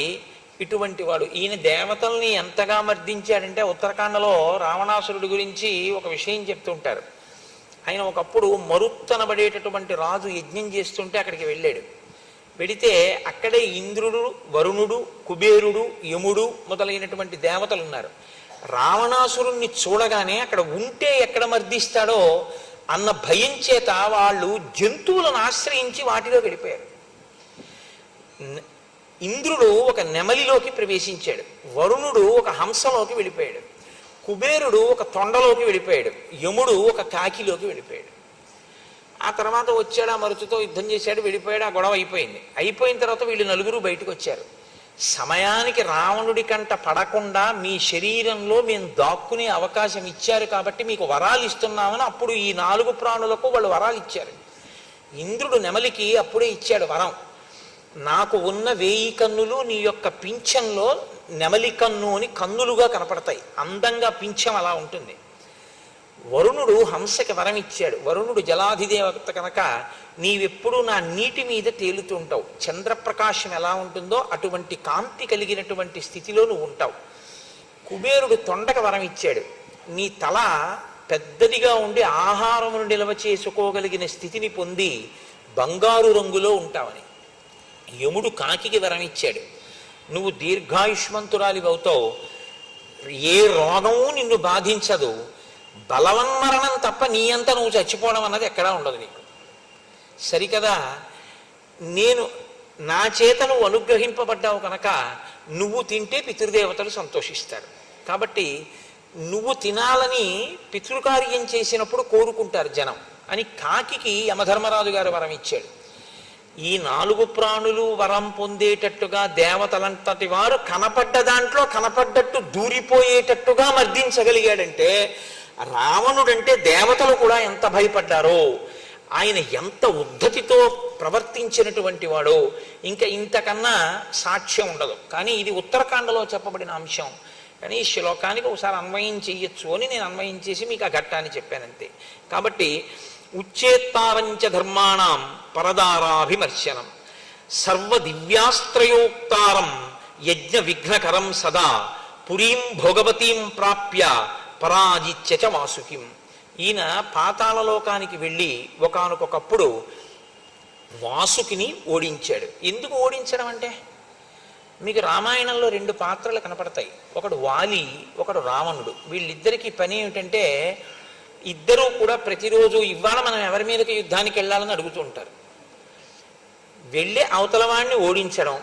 ఇటువంటి వాడు. ఈయన దేవతల్ని ఎంతగా మర్దించాడంటే ఉత్తరాఖండలో రావణాసురుడి గురించి ఒక విషయం చెప్తుంటారు. ఆయన ఒకప్పుడు మరుత్తనబడేటటువంటి రాజు యజ్ఞం చేస్తుంటే అక్కడికి వెళ్ళాడు. వెడితే అక్కడే ఇంద్రుడు, వరుణుడు, కుబేరుడు, యముడు మొదలైనటువంటి దేవతలు ఉన్నారు. రావణాసురుణ్ణి చూడగానే అక్కడ ఉంటే ఎక్కడ మర్దిస్తాడో అన్న భయం చేత వాళ్ళు జంతువులను ఆశ్రయించి వాటిలో వెళ్ళిపోయారు. ఇంద్రుడు ఒక నెమలిలోకి ప్రవేశించాడు, వరుణుడు ఒక హంసలోకి వెళ్ళిపోయాడు, కుబేరుడు ఒక తొండలోకి వెళ్ళిపోయాడు, యముడు ఒక కాకిలోకి వెళ్ళిపోయాడు. ఆ తర్వాత వచ్చాడు, ఆ మరుచుతో యుద్ధం చేశాడు, వెళ్ళిపోయాడు. ఆ గొడవ అయిపోయింది. అయిపోయిన తర్వాత వీళ్ళు నలుగురు బయటకు వచ్చారు. సమయానికి రావణుడి కంట పడకుండా మీ శరీరంలో మేము దాక్కునే అవకాశం ఇచ్చారు కాబట్టి మీకు వరాలు ఇస్తున్నామని అప్పుడు ఈ 4 ప్రాణులకు వాళ్ళు వరాలు ఇచ్చారు. ఇంద్రుడు నెమలికి అప్పుడే ఇచ్చాడు వరం. నాకు ఉన్న 1000 కన్నులు నీ యొక్క పింఛంలో నెమలి కన్ను అని కన్నులుగా కనపడతాయి. అందంగా పింఛం అలా ఉంటుంది. వరుణుడు హంసకి వరం ఇచ్చాడు. వరుణుడు జలాధిదేవత కనుక నీవెప్పుడు నా నీటి మీద తేలుతుంటావు, చంద్రప్రకాశం ఎలా ఉంటుందో అటువంటి కాంతి కలిగినటువంటి స్థితిలో నువ్వు ఉంటావు. కుబేరుడు తొండక వరం ఇచ్చాడు, నీ తల పెద్దదిగా ఉండి ఆహారమును నిల్వ చేసుకోగలిగిన స్థితిని పొంది బంగారు రంగులో ఉంటావని. యముడు కాకికి వరం ఇచ్చాడు, నువ్వు దీర్ఘాయుష్మంతురాలి అవుతావు, ఏ రోగము నిన్ను బాధించదు, బలవన్మరణం తప్ప నీ అంతా నువ్వు చచ్చిపోవడం అన్నది ఎక్కడా ఉండదు నీకు. సరికదా, నేను నా చేత నువ్వు అనుగ్రహింపబడ్డావు కనుక నువ్వు తింటే పితృదేవతలు సంతోషిస్తారు. కాబట్టి నువ్వు తినాలని పితృకార్యం చేసినప్పుడు కోరుకుంటారు జనం అని కాకికి యమధర్మరాజు గారు వరం ఇచ్చాడు. ఈ 4 ప్రాణులు వరం పొందేటట్టుగా దేవతలంతటి వారు కనపడ్డ దాంట్లో కనపడ్డట్టు దూరిపోయేటట్టుగా మర్దించగలిగాడంటే రావణుడంటే దేవతలు కూడా ఎంత భయపడ్డారో, ఆయన ఎంత ఉద్ధతితో ప్రవర్తించినటువంటి వాడో ఇంకా ఇంతకన్నా సాక్ష్యం ఉండదు. కానీ ఇది ఉత్తరాఖండలో చెప్పబడిన అంశం. కానీ ఈ శ్లోకానికి ఒకసారి అన్వయం చెయ్యొచ్చు అని నేను అన్వయం చేసి మీకు ఆ ఘట్టాన్ని చెప్పానంతే. కాబట్టి ఉచ్చేత్తారంచ ధర్మాణం పరదారాభిమర్శనం సర్వ దివ్యాస్త్రయోక్తారం యజ్ఞ విఘ్నకరం సదా పురీం భోగవతీం ప్రాప్య పరాజిత్యచ వాసుకిం. ఈయన పాతాళలోకానికి వెళ్ళి ఒకానొకప్పుడు వాసుకిని ఓడించాడు. ఎందుకు ఓడించడం అంటే, మీకు రామాయణంలో 2 పాత్రలు కనపడతాయి. ఒకడు వాలి, ఒకడు రావణుడు. వీళ్ళిద్దరికీ పని ఏమిటంటే ఇద్దరూ కూడా ప్రతిరోజు ఇవాళ మనం ఎవరి మీదకి యుద్ధానికి వెళ్ళాలని అడుగుతూ ఉంటారు. వెళ్ళి అవతల వాడిని ఓడించడం,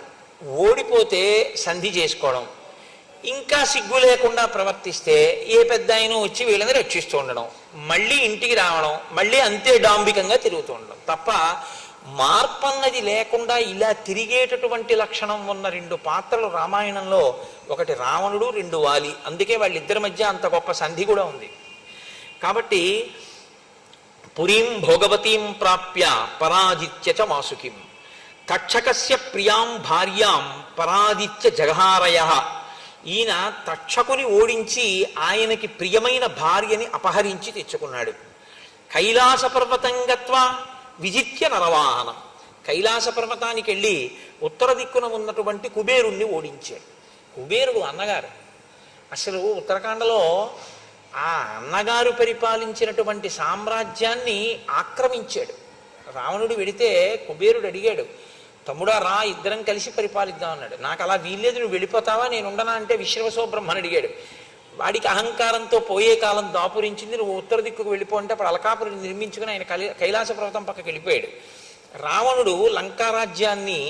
ఓడిపోతే సంధి చేసుకోవడం, ఇంకా సిగ్గు లేకుండా ప్రవర్తిస్తే ఏ పెద్ద ఆయన వచ్చి వీళ్ళని రక్షిస్తూ ఉండడం, మళ్ళీ ఇంటికి రావడం, మళ్ళీ అంతే డాంబికంగా తిరుగుతూ ఉండడం తప్ప మార్పన్నది లేకుండా ఇలా తిరిగేటటువంటి లక్షణం ఉన్న రెండు పాత్రలు రామాయణంలో, ఒకటి రావణుడు, రెండు వాలి. అందుకే వాళ్ళిద్దరి మధ్య అంత గొప్ప సంధి కూడా ఉంది. కాబట్టి పురీం భోగవతీం ప్రాప్య పరాజిత్య చ వాసుకిం తక్షకస్య ప్రియాం భార్యాం పరాదిత్య జగహారయ. ఈయన తక్షకుని ఓడించి ఆయనకి ప్రియమైన భార్యని అపహరించి తెచ్చుకున్నాడు. కైలాస పర్వతం గత్వా విజిత్య నరవాహనం. కైలాస పర్వతానికి వెళ్ళి ఉత్తర దిక్కున ఉన్నటువంటి కుబేరుణ్ణి ఓడించాడు. కుబేరుడు అన్నగారు. అసలు ఉత్తరాఖండలో ఆ అన్నగారు పరిపాలించినటువంటి సామ్రాజ్యాన్ని ఆక్రమించాడు. రావణుడు వెడితే కుబేరుడు అడిగాడు, తమ్ముడా రా, ఇద్దరం కలిసి పరిపాలిద్దాం అన్నాడు. నాకు అలా వీల్లేదు, నువ్వు వెళ్ళిపోతావా, నేను ఉండనా అంటే విశ్రవసో బ్రహ్మని అడిగాడు. వాడికి అహంకారంతో పోయే కాలం దాపురించింది, నువ్వు ఉత్తర దిక్కుకు వెళ్ళిపో అంటే అప్పుడు అలకాపురిని నిర్మించుకుని ఆయన కైలాస పర్వతం పక్కకి వెళ్ళిపోయాడు. రావణుడు లంకారాజ్యాన్ని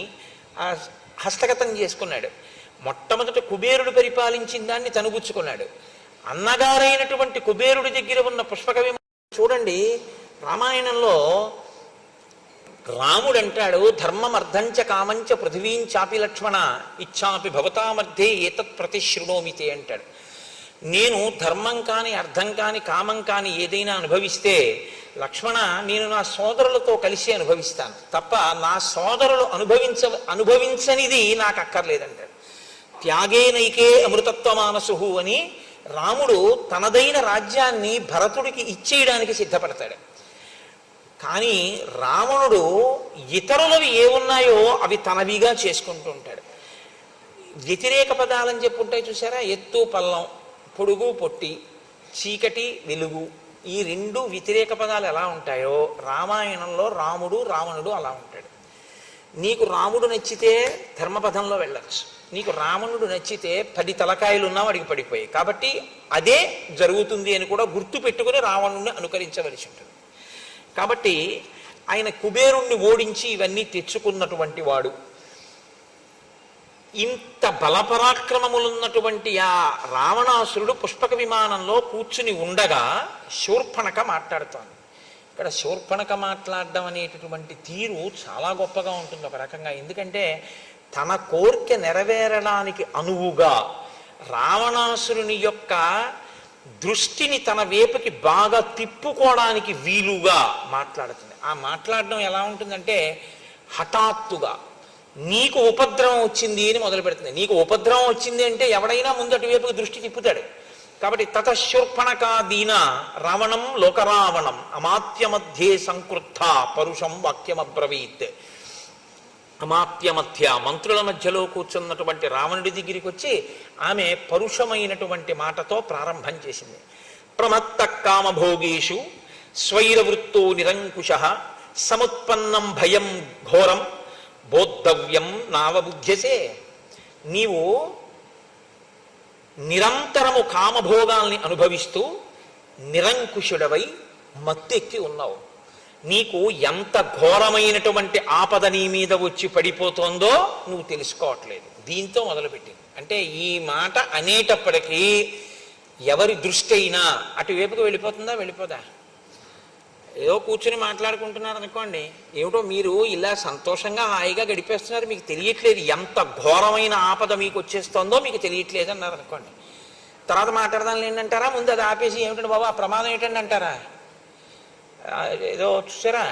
హస్తగతం చేసుకున్నాడు. మొట్టమొదట కుబేరుడు పరిపాలించిన దాన్ని తనుగుచ్చుకున్నాడు. అన్నగారైనటువంటి కుబేరుడి దగ్గర ఉన్న పుష్పక విమానం చూడండి. రామాయణంలో రాముడు అంటాడు, ధర్మమర్థంచ కామంచ పృథివీంచాపి లక్ష్మణ ఇచ్చాపి భవతామర్థే ఏతత్ ప్రతిశృణోమితే అంటాడు. నేను ధర్మం కాని, అర్థం కాని, కామం కాని ఏదైనా అనుభవిస్తే లక్ష్మణ, నేను నా సోదరులతో కలిసి అనుభవిస్తాను తప్ప నా సోదరులు అనుభవించనిది నాకు అక్కర్లేదంటాడు. త్యాగే నైకే అమృతత్వ మానసు అని రాముడు తనదైన రాజ్యాన్ని భరతుడికి ఇచ్చేయడానికి సిద్ధపడతాడు. కానీ రావణుడు ఇతరులవి ఏమున్నాయో అవి తనవిగా చేసుకుంటూ ఉంటాడు. వ్యతిరేక పదాలని చెప్పుంటాయి చూసారా, ఎత్తు పల్లం, పొడుగు పొట్టి, చీకటి వెలుగు, ఈ రెండు వ్యతిరేక పదాలు ఎలా ఉంటాయో రామాయణంలో రాముడు రావణుడు అలా ఉంటాడు. నీకు రాముడు నచ్చితే ధర్మపథంలో వెళ్ళచ్చు, నీకు రావణుడు నచ్చితే 10 తలకాయలు ఉన్నా వాడికి పడిపోయాయి. కాబట్టి అదే జరుగుతుంది అని కూడా గుర్తు పెట్టుకుని రావణుడిని అనుకరించవలసి ఉంటుంది. కాబట్టి ఆయన కుబేరుణ్ణి ఓడించి ఇవన్నీ తెచ్చుకున్నటువంటి వాడు. ఇంత బలపరాక్రమములున్నటువంటి ఆ రావణాసురుడు పుష్పక విమానంలో కూర్చుని ఉండగా శూర్పణఖ మాట్లాడుతోంది. ఇక్కడ శూర్పణఖ మాట్లాడడం అనేటటువంటి తీరు చాలా గొప్పగా ఉంటుంది ఒక రకంగా. ఎందుకంటే తన కోరిక నెరవేరడానికి అనువుగా రావణాసురుని యొక్క దృష్టిని తన వైపుకి బాగా తిప్పుకోవడానికి వీలుగా మాట్లాడుతుంది. ఆ మాట్లాడడం ఎలా ఉంటుందంటే హఠాత్తుగా నీకు ఉపద్రవం వచ్చింది అని మొదలు పెడుతుంది. నీకు ఉపద్రవం వచ్చింది అంటే ఎవడైనా ముందు అటువైపుకి దృష్టి తిప్పుతాడు. కాబట్టి తతశూర్పణఖాదీన రావణం లోకరావణం అమాత్య మధ్యే సంకృత్త పరుషం వాక్యమబ్రవీత్. అమాత్య మధ్య మంత్రుల మధ్యలో కూర్చున్నటువంటి రావణుడి దగ్గరికి వచ్చి ఆమె పరుషమైనటువంటి మాటతో ప్రారంభం చేసింది. ప్రమత్త కామభోగేషు స్వైరవృత్తో నిరంకుశ సముత్పన్నం భయం ఘోరం బోద్ధవ్యం నావబుధ్యసే. నీవు నిరంతరము కామభోగాల్ని అనుభవిస్తూ నిరంకుశుడవై మత్తెక్కి ఉన్నావు. నీకు ఎంత ఘోరమైనటువంటి ఆపద నీ మీద వచ్చి పడిపోతుందో నువ్వు తెలుసుకోవట్లేదు. దీంతో మొదలుపెట్టింది. అంటే ఈ మాట అనేటప్పటికీ ఎవరి దృష్టి అయినా అటువైపుకి వెళ్ళిపోతుందా, వెళ్ళిపోదా? ఏదో కూర్చుని మాట్లాడుకుంటున్నారు అనుకోండి, ఏమిటో మీరు ఇలా సంతోషంగా హాయిగా గడిపేస్తున్నారు, మీకు తెలియట్లేదు ఎంత ఘోరమైన ఆపద మీకు వచ్చేస్తుందో మీకు తెలియట్లేదు అన్నారు అనుకోండి. తర్వాత మాట్లాడదాం ఏంటంటారా, ముందు అది ఆపేసి ఏమిటండి బాబా ఆ ప్రమాదం ఏంటండి అంటారా? ఏదో చూసారా,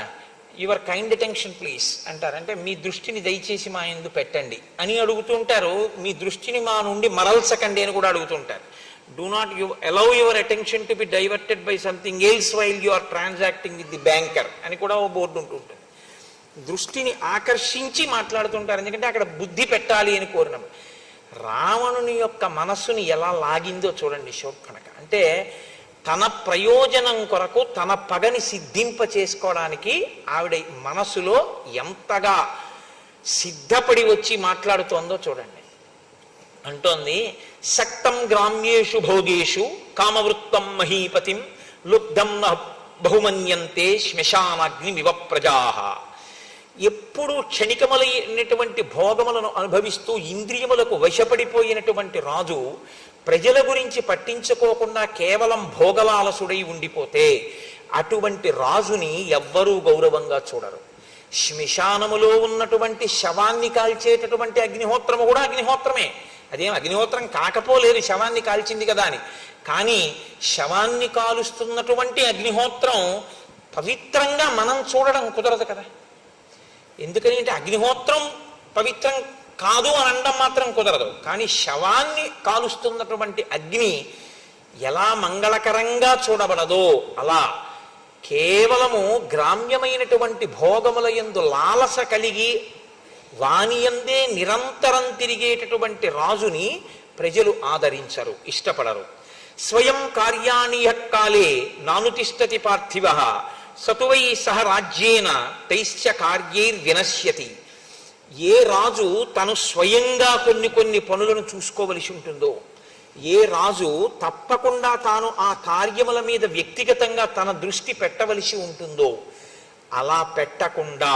యువర్ కైండ్ అటెన్షన్ ప్లీజ్ అంటారు. అంటే మీ దృష్టిని దయచేసి మా యందు పెట్టండి అని అడుగుతుంటారు. మీ దృష్టిని మా నుండి మరల్చకండి అని కూడా అడుగుతుంటారు. Do not allow your attention to be diverted by something else while you are transacting with the banker అని కూడా ఓ బోర్డు ఉంటుంటుంది. దృష్టిని ఆకర్షించి మాట్లాడుతుంటారు, ఎందుకంటే అక్కడ బుద్ధి పెట్టాలి అని కోరినాం. రావణుని యొక్క మనస్సుని ఎలా లాగిందో చూడండి శూర్పణఖ. అంటే తన ప్రయోజనం కొరకు తన పగని సిద్ధింప చేసుకోవడానికి ఆవిడ మనసులో ఎంతగా సిద్ధపడి వచ్చి మాట్లాడుతోందో చూడండి. అంటోంది, సక్తం గ్రామ్యేషు భోగేషు కామవృత్తం మహీపతిం లుబ్ధం న బహుమన్యంతే శ్మశానాగ్నిమివ ప్రజాః. ఎప్పుడు క్షణికములైనటువంటి భోగములను అనుభవిస్తూ ఇంద్రియములకు వశపడిపోయినటువంటి రాజు ప్రజల గురించి పట్టించుకోకుండా కేవలం భోగలాలసుడై ఉండిపోతే అటువంటి రాజుని ఎవ్వరూ గౌరవంగా చూడరు. శ్మశానములో ఉన్నటువంటి శవాన్ని కాల్చేటటువంటి అగ్నిహోత్రము కూడా అగ్నిహోత్రమే. అదేం అగ్నిహోత్రం కాకపోలేదు, శవాన్ని కాల్చింది కదా అని. కానీ శవాన్ని కాలుస్తున్నటువంటి అగ్నిహోత్రం పవిత్రంగా మనం చూడడం కుదరదు కదా. ఎందుకని అంటే అగ్నిహోత్రం పవిత్రం కాదు అని అనడం మాత్రం కుదరదు. కానీ శవాన్ని కాలుస్తున్నటువంటి అగ్ని ఎలా మంగళకరంగా చూడబడదో అలా కేవలము గ్రామ్యమైనటువంటి భోగముల యందు లాలస కలిగి వానియందే నిరంతరం తిరిగేటటువంటి రాజుని ప్రజలు ఆదరించరు, ఇష్టపడరు. స్వయం కార్యాణి కాలే నానుతిష్టతి పార్థివ సతువై సహ రాజ్యేన తైశ్చ కార్యైర్వినశ్యతి. ఏ రాజు తను స్వయంగా కొన్ని పనులను చూసుకోవలసి ఉంటుందో, ఏ రాజు తప్పకుండా తాను ఆ కార్యముల మీద వ్యక్తిగతంగా తన దృష్టి పెట్టవలసి ఉంటుందో అలా పెట్టకుండా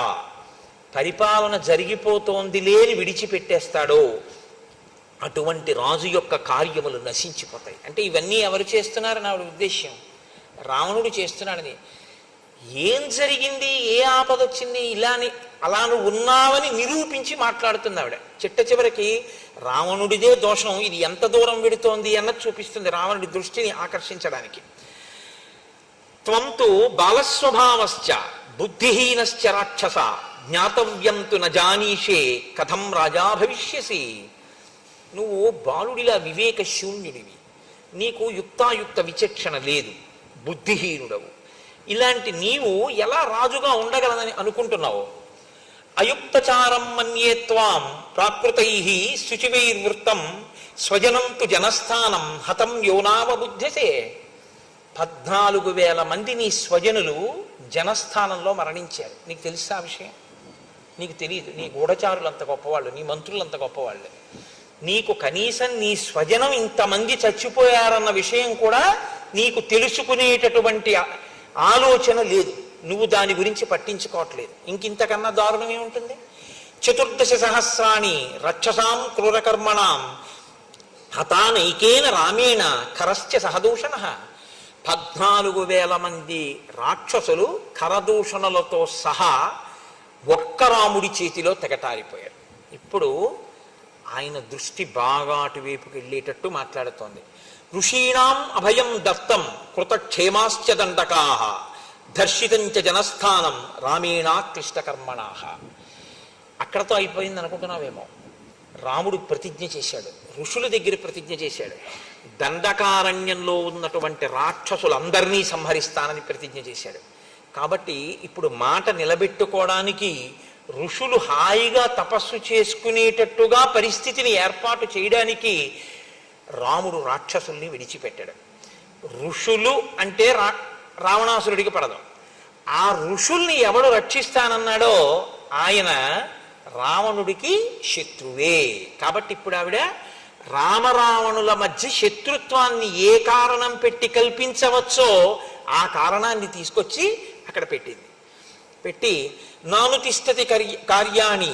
పరిపాలన జరిగిపోతోంది లేని విడిచిపెట్టేస్తాడో అటువంటి రాజు యొక్క కార్యములు నశించిపోతాయి. అంటే ఇవన్నీ ఎవరు చేస్తున్నారని ఆవిడ ఉద్దేశ్యం. రావణుడు చేస్తున్నాడని. ఏం జరిగింది, ఏ ఆపద వచ్చింది, ఇలాని అలా నువ్వు ఉన్నావని నిరూపించి మాట్లాడుతుంది ఆవిడ. చిట్ట చివరికి రావణుడిదే దోషం ఇది ఎంత దూరం వెడుతోంది అన్నది చూపిస్తుంది రావణుడి దృష్టిని ఆకర్షించడానికి. త్వంతు బాలస్వభావశ్చ బుద్ధిహీనశ్చ రాక్షస జ్ఞాతవ్యంతు నజానీషే కథం రాజా భవిష్యసి. నువ్వు బాలుడిలా వివేక శూన్యుడివి, నీకు యుక్తాయుక్త విచక్షణ లేదు, బుద్ధిహీనుడవు. ఇలాంటి నీవు ఎలా రాజుగా ఉండగలనని అనుకుంటున్నావు? అయుక్తచారం మన్యే త్వాం ప్రాకృతై శుచివైర్వృత్తం స్వజనం తు జనస్థానం హతం యోనావబుద్ధ్యసే. 14,000 మంది నీ స్వజనులు జనస్థానంలో మరణించారు. నీకు తెలుసా ఆ విషయం? నీకు తెలియదు. నీ గూఢచారులు అంత గొప్పవాళ్ళు, నీ మంత్రులు అంత గొప్పవాళ్ళు. నీకు కనీసం నీ స్వజనం ఇంతమంది చచ్చిపోయారన్న విషయం కూడా నీకు తెలుసుకునేటటువంటి ఆలోచన లేదు. నువ్వు దాని గురించి పట్టించుకోవట్లేదు. ఇంకింతకన్నా దారుణం ఏముంటుంది? 14 సహస్రాణి రక్షసాం క్రూరకర్మణాం హతానైకేన రామేణ ఖరశ్చ సహదూషణ. 14,000 మంది రాక్షసులు ఖరదూషణలతో సహా ఒక్క రాముడి చేతిలో తెగటారిపోయారు. ఇప్పుడు ఆయన దృష్టి బాగా అటువైపుకి వెళ్ళేటట్టు మాట్లాడుతోంది. ఋషీణాం అభయం దత్తం కృతక్షేమాశ్చ దండకాః దర్శితంచ జనస్థానం రామేణ క్లిష్టకర్మణాః. అక్కడతో అయిపోయింది అనుకుంటున్నావేమో. రాముడు ప్రతిజ్ఞ చేశాడు, ఋషుల దగ్గర ప్రతిజ్ఞ చేశాడు, దండకారణ్యంలో ఉన్నటువంటి రాక్షసులందరినీ సంహరిస్తానని ప్రతిజ్ఞ చేశాడు. కాబట్టి ఇప్పుడు మాట నిలబెట్టుకోవడానికి ఋషులు హాయిగా తపస్సు చేసుకునేటట్టుగా పరిస్థితిని ఏర్పాటు చేయడానికి రాముడు రాక్షసుల్ని విడిచిపెట్టాడు. ఋషులు అంటే రావణాసురుడికి పడదు. ఆ ఋషుల్ని ఎవడు రక్షిస్తానన్నాడో ఆయన రావణుడికి శత్రువే. కాబట్టి ఇప్పుడు ఆవిడ రామరావణుల మధ్య శత్రుత్వాన్ని ఏ కారణం పెట్టి కల్పించవచ్చో ఆ కారణాన్ని తీసుకొచ్చి అక్కడ పెట్టింది. పెట్టి నానుతిష్టతి కార్యాణి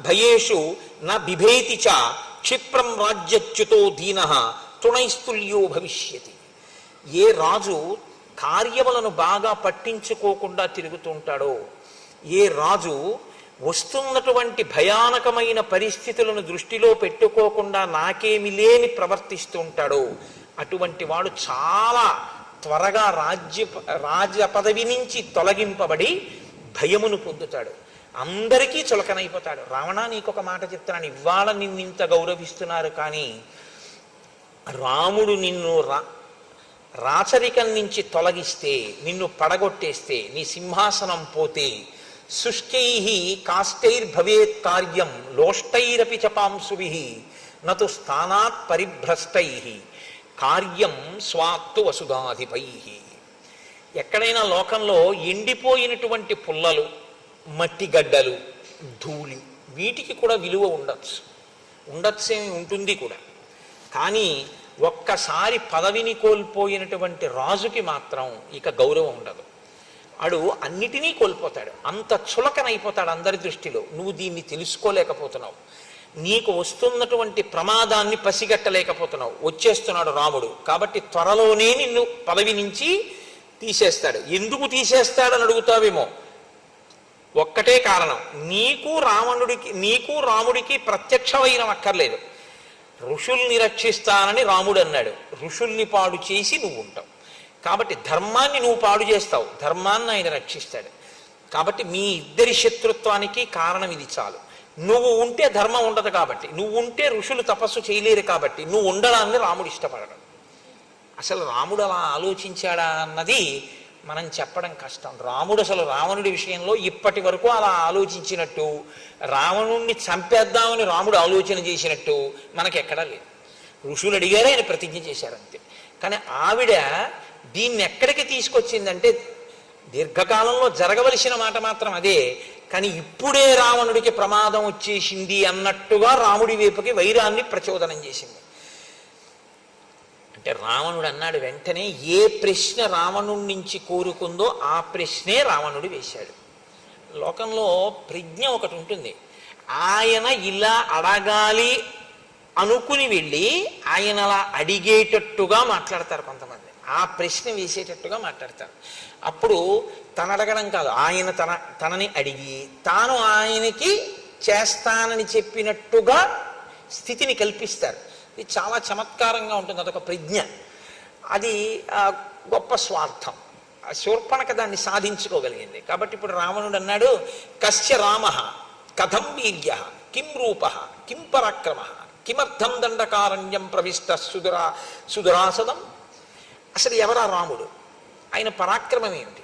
భయేషు నా బిభేతి చ క్షిప్రం రాజ్యచ్యుతో దీనః తృణైస్తుల్యో భవిష్యతి. ఏ రాజు కార్యములను బాగా పట్టించుకోకుండా తిరుగుతుంటాడో, ఏ రాజు వస్తున్నటువంటి భయానకమైన పరిస్థితులను దృష్టిలో పెట్టుకోకుండా నాకేమి లేని ప్రవర్తిస్తూ ఉంటాడో అటువంటి వాడు చాలా త్వరగా రాజ పదవి నుంచి తొలగింపబడి భయమును పొందుతాడు, అందరికీ చులకనైపోతాడు. రావణ, నీకొక మాట చెప్తున్నాను, ఇవాళ నిన్నింత గౌరవిస్తున్నారు, కానీ రాముడు నిన్ను రాచరికం నుంచి తొలగిస్తే, నిన్ను పడగొట్టేస్తే, నీ సింహాసనం పోతే శుష్కై కాష్టైర్భవేత్ కార్యం లోష్టైరపి చపాంసుభిః నతు స్థానాత్ పరిభ్రష్టై కార్యం స్వాత్తు వసుధాధిపైః. ఎక్కడైనా లోకంలో ఎండిపోయినటువంటి పుల్లలు, మట్టి గడ్డలు, ధూళి, వీటికి కూడా విలువ ఉండొచ్చు, ఉండొచ్చేమి ఉంటుంది కూడా. కానీ ఒక్కసారి పదవిని కోల్పోయినటువంటి రాజుకి మాత్రం ఇక గౌరవం ఉండదు. వాడు అన్నిటినీ కోల్పోతాడు, అంత చులకనైపోతాడు అందరి దృష్టిలో. నువ్వు దీన్ని తెలుసుకోలేకపోతున్నావు, నీకు వస్తున్నటువంటి ప్రమాదాన్ని పసిగట్టలేకపోతున్నావు. వచ్చేస్తున్నాడు రాముడు, కాబట్టి త్వరలోనే నిన్ను పదవి నుంచి తీసేస్తాడు. ఎందుకు తీసేస్తాడని అడుగుతావేమో. ఒక్కటే కారణం, నీకు రాముడికి ప్రత్యక్ష వైరం అక్కర్లేదు. ఋషుల్ని రక్షిస్తానని రాముడు అన్నాడు, ఋషుల్ని పాడు చేసి నువ్వు ఉంటావు. కాబట్టి ధర్మాన్ని నువ్వు పాడు చేస్తావు, ధర్మాన్ని ఆయన రక్షిస్తాడు. కాబట్టి మీ ఇద్దరి శత్రుత్వానికి కారణం ఇది చాలు. నువ్వు ఉంటే ధర్మం ఉండదు, కాబట్టి నువ్వు ఉంటే ఋషులు తపస్సు చేయలేరు, కాబట్టి నువ్వు ఉండడాన్ని రాముడు ఇష్టపడడు. అసలు రాముడు అలా ఆలోచించాడా అన్నది మనం చెప్పడం కష్టం. రాముడు అసలు రావణుడి విషయంలో ఇప్పటి వరకు అలా ఆలోచించినట్టు, రావణుణ్ణి చంపేద్దామని రాముడు ఆలోచన చేసినట్టు మనకెక్కడా లేదు. ఋషులు అడిగారు, ఆయన ప్రతిజ్ఞ చేశారంతే. కానీ ఆవిడ దీన్ని ఎక్కడికి తీసుకొచ్చిందంటే, దీర్ఘకాలంలో జరగవలసిన మాట మాత్రం అదే, కానీ ఇప్పుడే రావణుడికి ప్రమాదం వచ్చేసింది అన్నట్టుగా రాముడి వైపుకి వైరాన్ని ప్రచోదనం చేసింది. అంటే రావణుడు అన్నాడు వెంటనే, ఏ ప్రశ్న రావణుడి నుంచి కోరుకుందో ఆ ప్రశ్నే రావణుడు వేశాడు. లోకంలో ప్రజ్ఞ ఒకటి ఉంటుంది, ఆయన ఇలా అడగాలి అనుకుని వెళ్ళి ఆయన అలా అడిగేటట్టుగా మాట్లాడతారు కొంతమంది, ఆ ప్రశ్న వేసేటట్టుగా మాట్లాడతారు. అప్పుడు తను అడగడం కాదు, ఆయన తనని అడిగి తాను ఆయనకి చేస్తానని చెప్పినట్టుగా స్థితిని కల్పిస్తారు. ఇది చాలా చమత్కారంగా ఉంటుంది, అదొక ప్రజ్ఞ, అది గొప్ప స్వార్థం. శూర్పణఖ దాన్ని సాధించుకోగలిగింది. కాబట్టి ఇప్పుడు రావణుడు అన్నాడు, కస్య రామ కథం వీర్య కిం రూప కిం పరాక్రమ కిమర్థం దండకారణ్యం ప్రవిష్ట సుదురాసదం. అసలు ఎవరా రాముడు, ఆయన పరాక్రమం ఏమిటి,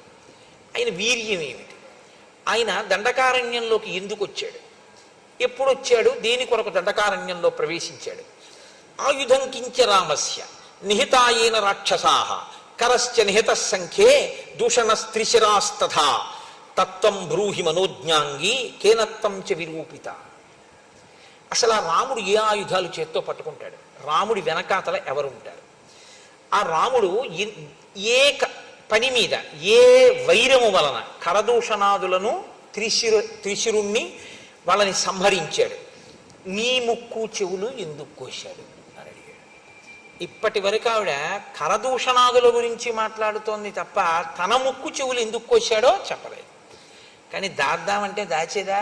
ఆయన వీర్యం ఏమిటి, ఆయన దండకారణ్యంలోకి ఎందుకు వచ్చాడు, ఎప్పుడు వచ్చాడు, దేని కొరకు దండకారణ్యంలో ప్రవేశించాడు. ఆయుధం కించ రామస్య నిహితాయేన రాక్షసాః కరశ్చ నిహిత సంఖ్యే దూషణస్త్రిశిరాస్తథా తత్వం బ్రూహి మనోజ్ఞాంగి కేనత్వం చ విరూపిత. అసలు ఆ రాముడు ఏ ఆయుధాలు చేత్తో పట్టుకుంటాడు, రాముడి వెనకాతల ఎవరుంటారు, ఆ రాముడు ఏ పని మీద ఏ వైరము వలన కరదూషణాదులను త్రిశిరుణ్ణి వాళ్ళని సంహరించాడు, నీ ముక్కు చెవులు ఎందుకు కోశాడు అని అడిగాడు. ఇప్పటి వరకు ఆవిడ కరదూషణాదుల గురించి మాట్లాడుతోంది తప్ప తన ముక్కు చెవులు ఎందుకు కోశాడో చెప్పలేదు. కానీ దాద్దామంటే దాచేదా,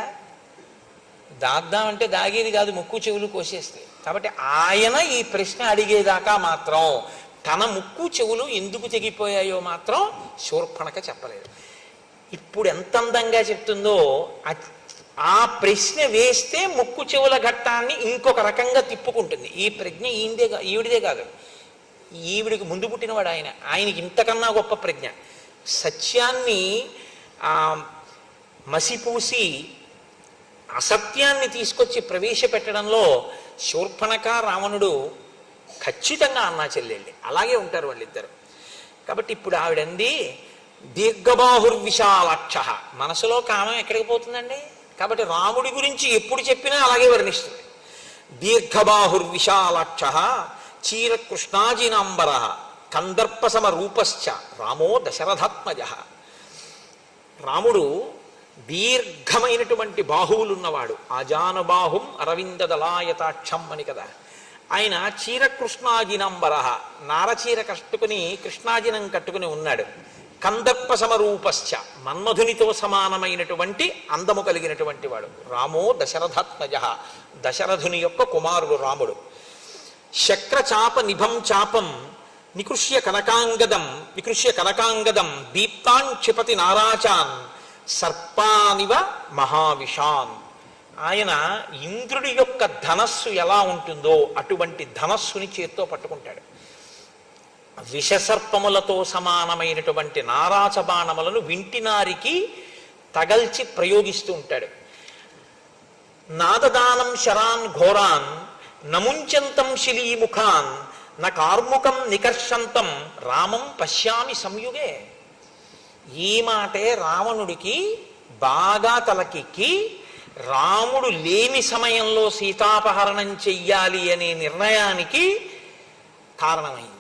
దాద్దామంటే దాగేది కాదు, ముక్కు చెవులు కోసేస్తే. కాబట్టి ఆయన ఈ ప్రశ్న అడిగేదాకా మాత్రం తన ముక్కు చెవులు ఎందుకు తెగిపోయాయో మాత్రం శూర్పణఖ చెప్పలేదు. ఇప్పుడు ఎంత అందంగా చెప్తుందో, ఆ ప్రశ్న వేస్తే ముక్కు చెవుల ఘట్టాన్ని ఇంకొక రకంగా తిప్పుకుంటుంది. ఈ ప్రజ్ఞ ఈవిడిదే కాదు, ఈవిడికి ముందు పుట్టినవాడు ఆయన, ఆయనకి ఇంతకన్నా గొప్ప ప్రజ్ఞ. సత్యాన్ని మసిపూసి అసత్యాన్ని తీసుకొచ్చి ప్రవేశపెట్టడంలో శూర్పణఖ రావణుడు ఖచ్చితంగా అన్నా చెల్లెళ్ళి అలాగే ఉంటారు వాళ్ళిద్దరు. కాబట్టి ఇప్పుడు ఆవిడంది దీర్ఘబాహుర్విశాలాక్ష, మనసులో కామం ఎక్కడికి పోతుందండి. కాబట్టి రాముడి గురించి ఎప్పుడు చెప్పినా అలాగే వర్ణిస్తుంది. దీర్ఘబాహుర్విశాలాక్ష చీరకృష్ణాజినాంబర కందర్పసమ రూపశ్చ రామో దశరథాత్మజ. రాముడు దీర్ఘమైనటువంటి బాహువులున్నవాడు, ఆజానుబాహుం అరవిందదలాయతాక్షం అని కదా. ఆయన చీరకృష్ణాజినంబర, నారచీర కట్టుకుని కృష్ణాజినం కట్టుకుని ఉన్నాడు. కందర్ప సమరూపశ్చ, మన్మధునితో సమానమైనటువంటి అందము కలిగినటువంటి వాడు. రామో దశరథాత్మజ, దశరథుని యొక్క కుమారుడు రాముడు. శక్రచాప నిభం చాపం వికృష్య కనకాంగదం దీప్తాన్ క్షిపతి నారాచాన్ సర్పానివ మహావిషాన్. ఆయన ఇంద్రుడి యొక్క ధనస్సు ఎలా ఉంటుందో అటువంటి ధనస్సుని చేత్తో పట్టుకుంటాడు. విషసర్పములతో సమానమైనటువంటి నారాచ బాణములను వింటినారికి తగల్చి ప్రయోగిస్తూ ఉంటాడు. నాదదానం శరాన్ ఘోరాన్ నముంచంతం శిలీముఖాన్ న కార్ముకం నికర్షంతం రామం పశ్యామి సంయుగే. ఈ మాటే రావణుడికి బాగా తలకెక్కి రాముడు లేని సమయంలో సీతాపహరణం చెయ్యాలి అనే నిర్ణయానికి కారణమైంది.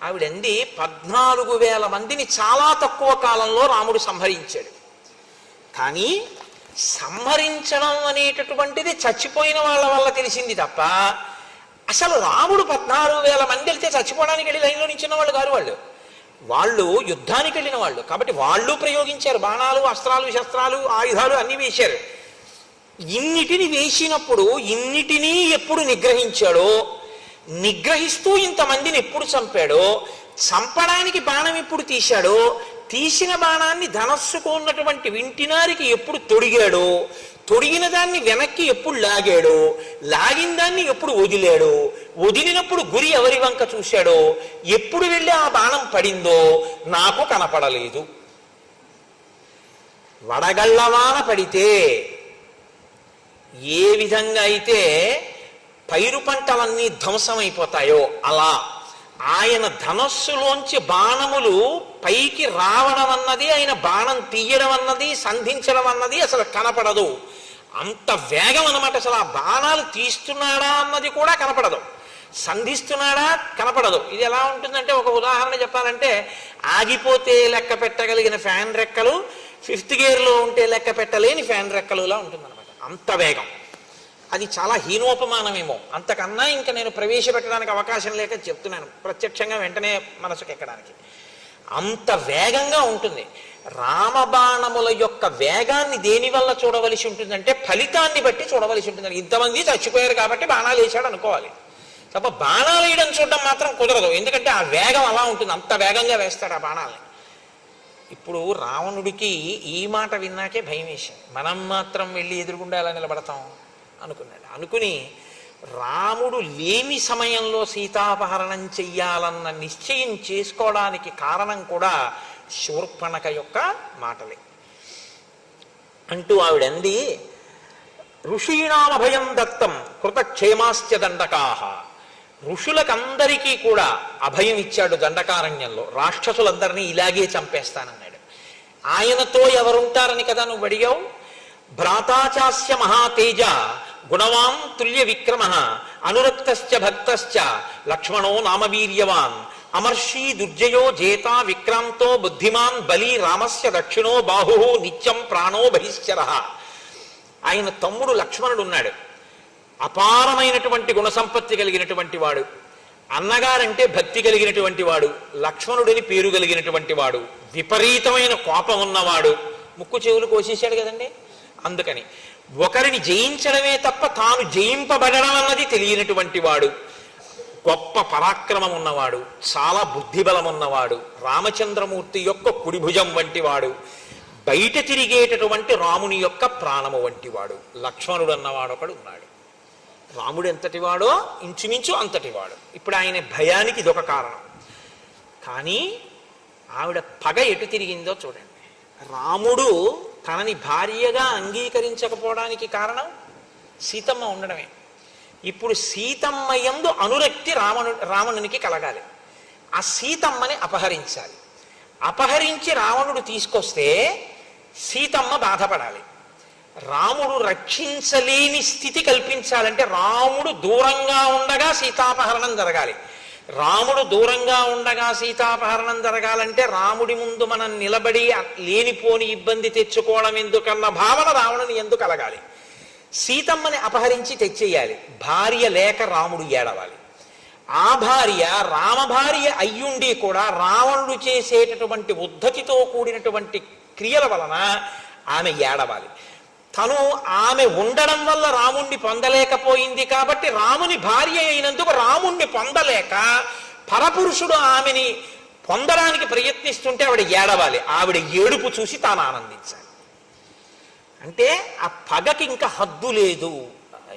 ఆవిడంది 14,000 మందిని చాలా తక్కువ కాలంలో రాముడు సంహరించాడు. కానీ సంహరించడం అనేటటువంటిది చచ్చిపోయిన వాళ్ళ వల్ల తెలిసింది తప్ప అసలు రాముడు 14,000 మంది వెళ్తే చచ్చిపోవడానికి వెళ్ళి లైన్లో నించున్న వాళ్ళు కాదు. వాళ్ళు యుద్ధానికి వెళ్ళిన వాళ్ళు కాబట్టి వాళ్ళు ప్రయోగించారు బాణాలు, అస్త్రాలు, శస్త్రాలు, ఆయుధాలు అన్నీ వేశారు. ఇన్నిటిని వేసినప్పుడు ఇన్నిటినీ ఎప్పుడు నిగ్రహించాడో, నిగ్రహిస్తూ ఇంతమందిని ఎప్పుడు చంపాడో, చంపడానికి బాణం ఎప్పుడు తీశాడో, తీసిన బాణాన్ని ధనస్సుకు ఉన్నటువంటి వింటినారికి ఎప్పుడు తొడిగాడో, తొడిగిన దాన్ని వెనక్కి ఎప్పుడు లాగాడో, లాగిన దాన్ని ఎప్పుడు వదిలాడో, వదిలినప్పుడు గురి ఎవరి వంక చూశాడో, ఎప్పుడు వెళ్ళి ఆ బాణం పడిందో నాకు కనపడలేదు. వడగళ్ళవాన పడితే ఏ విధంగా అయితే పైరు పంటలన్నీ ధ్వంసమైపోతాయో అలా ఆయన ధనస్సులోంచి బాణములు పైకి రావడం అన్నది, ఆయన బాణం తీయడం అన్నది, సంధించడం అన్నది అసలు కనపడదు. అంత వేగం అన్నమాట. అసలు ఆ బాణాలు తీస్తున్నాడా అన్నది కూడా కనపడదు, సంధిస్తున్నాడా కనపడదు. ఇది ఎలా ఉంటుందంటే, ఒక ఉదాహరణ చెప్పాలంటే, ఆగిపోతే లెక్క పెట్టగలిగిన ఫ్యాన్ రెక్కలు 5th గేర్లో ఉంటే లెక్క పెట్టలేని ఫ్యాన్ రెక్కలులా ఉంటుందన్నమాట. అంత వేగం. అది చాలా హీనోపమానమేమో. అంతకన్నా ఇంకా నేను ప్రవేశపెట్టడానికి అవకాశం లేక చెప్తున్నాను, ప్రత్యక్షంగా వెంటనే మనసుకు ఎక్కడానికి. అంత వేగంగా ఉంటుంది. రామబాణముల యొక్క వేగాన్ని దేనివల్ల చూడవలసి ఉంటుందంటే ఫలితాన్ని బట్టి చూడవలసి ఉంటుంది. ఇంతమంది చచ్చిపోయారు కాబట్టి బాణాలు వేసాడు అనుకోవాలి తప్ప బాణాలు వేయడం చూడడం మాత్రం కుదరదు. ఎందుకంటే ఆ వేగం అలా ఉంటుంది, అంత వేగంగా వేస్తాడు ఆ బాణాలని. ఇప్పుడు రావణుడికి ఈ మాట విన్నాకే భయం వేసింది. మనం మాత్రం వెళ్ళి ఎదురుగుండా ఎలా నిలబడతాం అనుకున్నాడు. అనుకుని రాముడు లేని సమయంలో సీతాపహరణం చెయ్యాలన్న నిశ్చయం చేసుకోవడానికి కారణం కూడా శూర్పణఖ యొక్క మాటలే. అంటూ ఆవిడంది, ఋషీణామభయం దత్తం కృతక్షేమాశ్చ దండకాహ. ఋషులకందరికీ కూడా అభయం ఇచ్చాడు దండకారణ్యంలో. రాక్షసులందరినీ ఇలాగే చంపేస్తానన్నాడు. ఆయనతో ఎవరుంటారని కదా నువ్వు అడిగావు. భ్రాతాచాస్య మహాతేజ గుణవాన్ తుల్య విక్రమ అనురక్తశ్చ భక్తశ్చ లక్ష్మణో నామవీర్యవాన్ అమర్షీ దుర్జయో జేత విక్రాంతో బుద్ధిమాన్ బలి రామస్య దక్షిణో బాహు నిత్యం ప్రాణో బహిశ్చర. ఆయన తమ్ముడు లక్ష్మణుడు ఉన్నాడు. అపారమైనటువంటి గుణసంపత్తి కలిగినటువంటి వాడు, అన్నగారంటే భక్తి కలిగినటువంటి వాడు, లక్ష్మణుడిని పేరు కలిగినటువంటి వాడు, విపరీతమైన కోపం ఉన్నవాడు. ముక్కు చెవులు కోసేశాడు కదండి. అందుకని ఒకరిని జయించడమే తప్ప తాను జయింపబడడం అన్నది తెలియనటువంటి వాడు, గొప్ప పరాక్రమం ఉన్నవాడు, చాలా బుద్ధిబలం ఉన్నవాడు, రామచంద్రమూర్తి యొక్క కుడిభుజం వంటి వాడు, బయట తిరిగేటటువంటి రాముని యొక్క ప్రాణము వంటి వాడు లక్ష్మణుడు అన్నవాడు ఒకడు ఉన్నాడు. రాముడు ఎంతటివాడో ఇంచుమించు అంతటివాడు. ఇప్పుడు ఆయన భయానికి ఇదొక కారణం. కానీ ఆవిడ పగ ఎటు తిరిగిందో చూడండి. రాముడు తనని భార్యగా అంగీకరించకపోవడానికి కారణం సీతమ్మ ఉండడమే. ఇప్పుడు సీతమ్మ యందు అనురక్తి రావణునికి కలగాలి. ఆ సీతమ్మని అపహరించాలి. అపహరించి రావణుడు తీసుకొస్తే సీతమ్మ బాధపడాలి. రాముడు రక్షించలేని స్థితి కల్పించాలంటే రాముడు దూరంగా ఉండగా సీతాపహరణం జరగాలి. రాముడు దూరంగా ఉండగా సీతాపహరణం జరగాలంటే రాముడి ముందు మనం నిలబడి లేనిపోని ఇబ్బంది తెచ్చుకోవడం ఎందుకన్న భావన రావణుని ఎందుకు కలగాలి. సీతమ్మని అపహరించి తెచ్చేయాలి. భార్య లేక రాముడు ఏడవాలి. ఆ భార్య రామభార్య అయ్యుండి కూడా రావణుడు చేసేటటువంటి ఉద్ధతితో కూడినటువంటి క్రియల వలన ఆమె ఏడవాలి. తను ఆమె ఉండడం వల్ల రాముణ్ణి పొందలేకపోయింది కాబట్టి రాముని భార్య అయినందుకు రాముణ్ణి పొందలేక పరపురుషుడు ఆమెని పొందడానికి ప్రయత్నిస్తుంటే ఆవిడ ఏడవాలి. ఆవిడ ఏడుపు చూసి తాను ఆనందించాలి. అంటే ఆ పగకి ఇంకా హద్దు లేదు.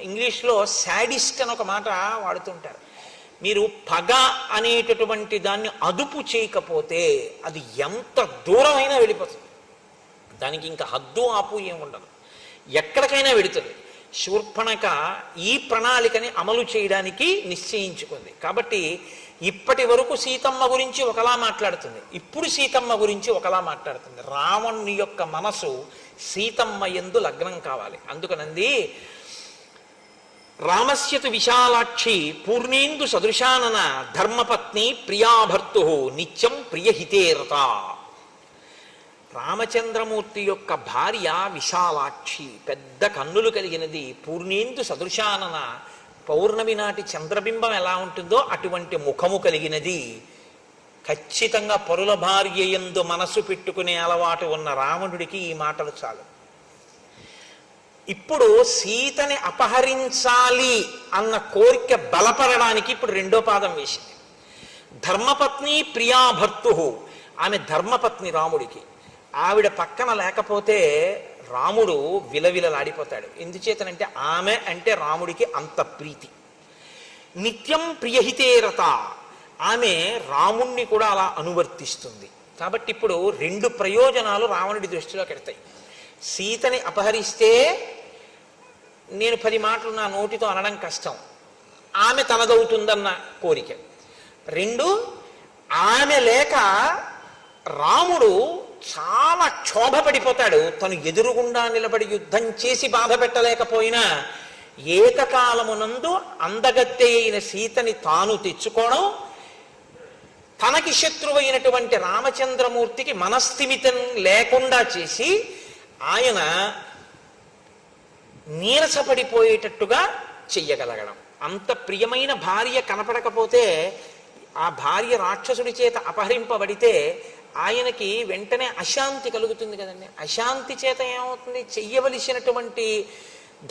ఇంగ్లీష్లో శాడిస్ట్ అని ఒక మాట వాడుతుంటారు. మీరు పగ అనేటటువంటి దాన్ని అదుపు చేయకపోతే అది ఎంత దూరమైనా వెళ్ళిపోతుంది. దానికి ఇంకా హద్దు ఆపు ఏముండదు, ఎక్కడికైనా వెడుతుంది. శూర్పణఖ ఈ ప్రణాళికని అమలు చేయడానికి నిశ్చయించుకుంది. కాబట్టి ఇప్పటి వరకు సీతమ్మ గురించి ఒకలా మాట్లాడుతుంది, ఇప్పుడు సీతమ్మ గురించి ఒకలా మాట్లాడుతుంది. రావణుని యొక్క మనసు సీతమ్మ యందు లగ్నం కావాలి. అందుకనంది రామస్యతు విశాలాక్షి పూర్ణేందు సదృశానన ధర్మపత్ని ప్రియాభర్తు నిత్యం ప్రియహితేరత. రామచంద్రమూర్తి యొక్క భార్య విశాలాక్షి, పెద్ద కన్నులు కలిగినది. పూర్ణేందు సదృశానన, పౌర్ణమి నాటి చంద్రబింబం ఎలా ఉంటుందో అటువంటి ముఖము కలిగినది. ఖచ్చితంగా పరుల భార్య యందు మనసు పెట్టుకునే అలవాటు ఉన్న రావణుడికి ఈ మాటలు చాలు. ఇప్పుడు సీతని అపహరించాలి అన్న కోరిక బలపడడానికి ఇప్పుడు రెండో పాదం వేసింది. ధర్మపత్ని ప్రియాభర్తు, ఆమె ధర్మపత్ని రాముడికి. ఆవిడ పక్కన లేకపోతే రాముడు విలవిలలాడిపోతాడు. ఎందుచేతనంటే ఆమె అంటే రాముడికి అంత ప్రీతి. నిత్యం ప్రియహితేరత, ఆమె రాముణ్ణి కూడా అలా అనువర్తిస్తుంది. కాబట్టి ఇప్పుడు రెండు ప్రయోజనాలు రావణుడి దృష్టిలోకి ఎడతాయి. సీతని అపహరిస్తే నేను 10 మాటలు నా నోటితో అనడం కష్టం, ఆమె తనదవుతుందన్న కోరిక. 2, ఆమె లేక రాముడు చాలా క్షోభపడిపోతాడు. తను ఎదురుగుండా నిలబడి యుద్ధం చేసి బాధ పెట్టలేకపోయినా ఏకకాలమునందు అందగత్తె అయిన సీతని తాను తెచ్చుకోవడం, తనకి శత్రువైనటువంటి రామచంద్రమూర్తికి మనస్థిమితం లేకుండా చేసి ఆయన నీరసపడిపోయేటట్టుగా చెయ్యగలగడం. అంత ప్రియమైన భార్య కనపడకపోతే, ఆ భార్య రాక్షసుడి చేత అపహరింపబడితే ఆయనకి వెంటనే అశాంతి కలుగుతుంది కదండి. అశాంతి చేత ఏమవుతుంది? చెయ్యవలసినటువంటి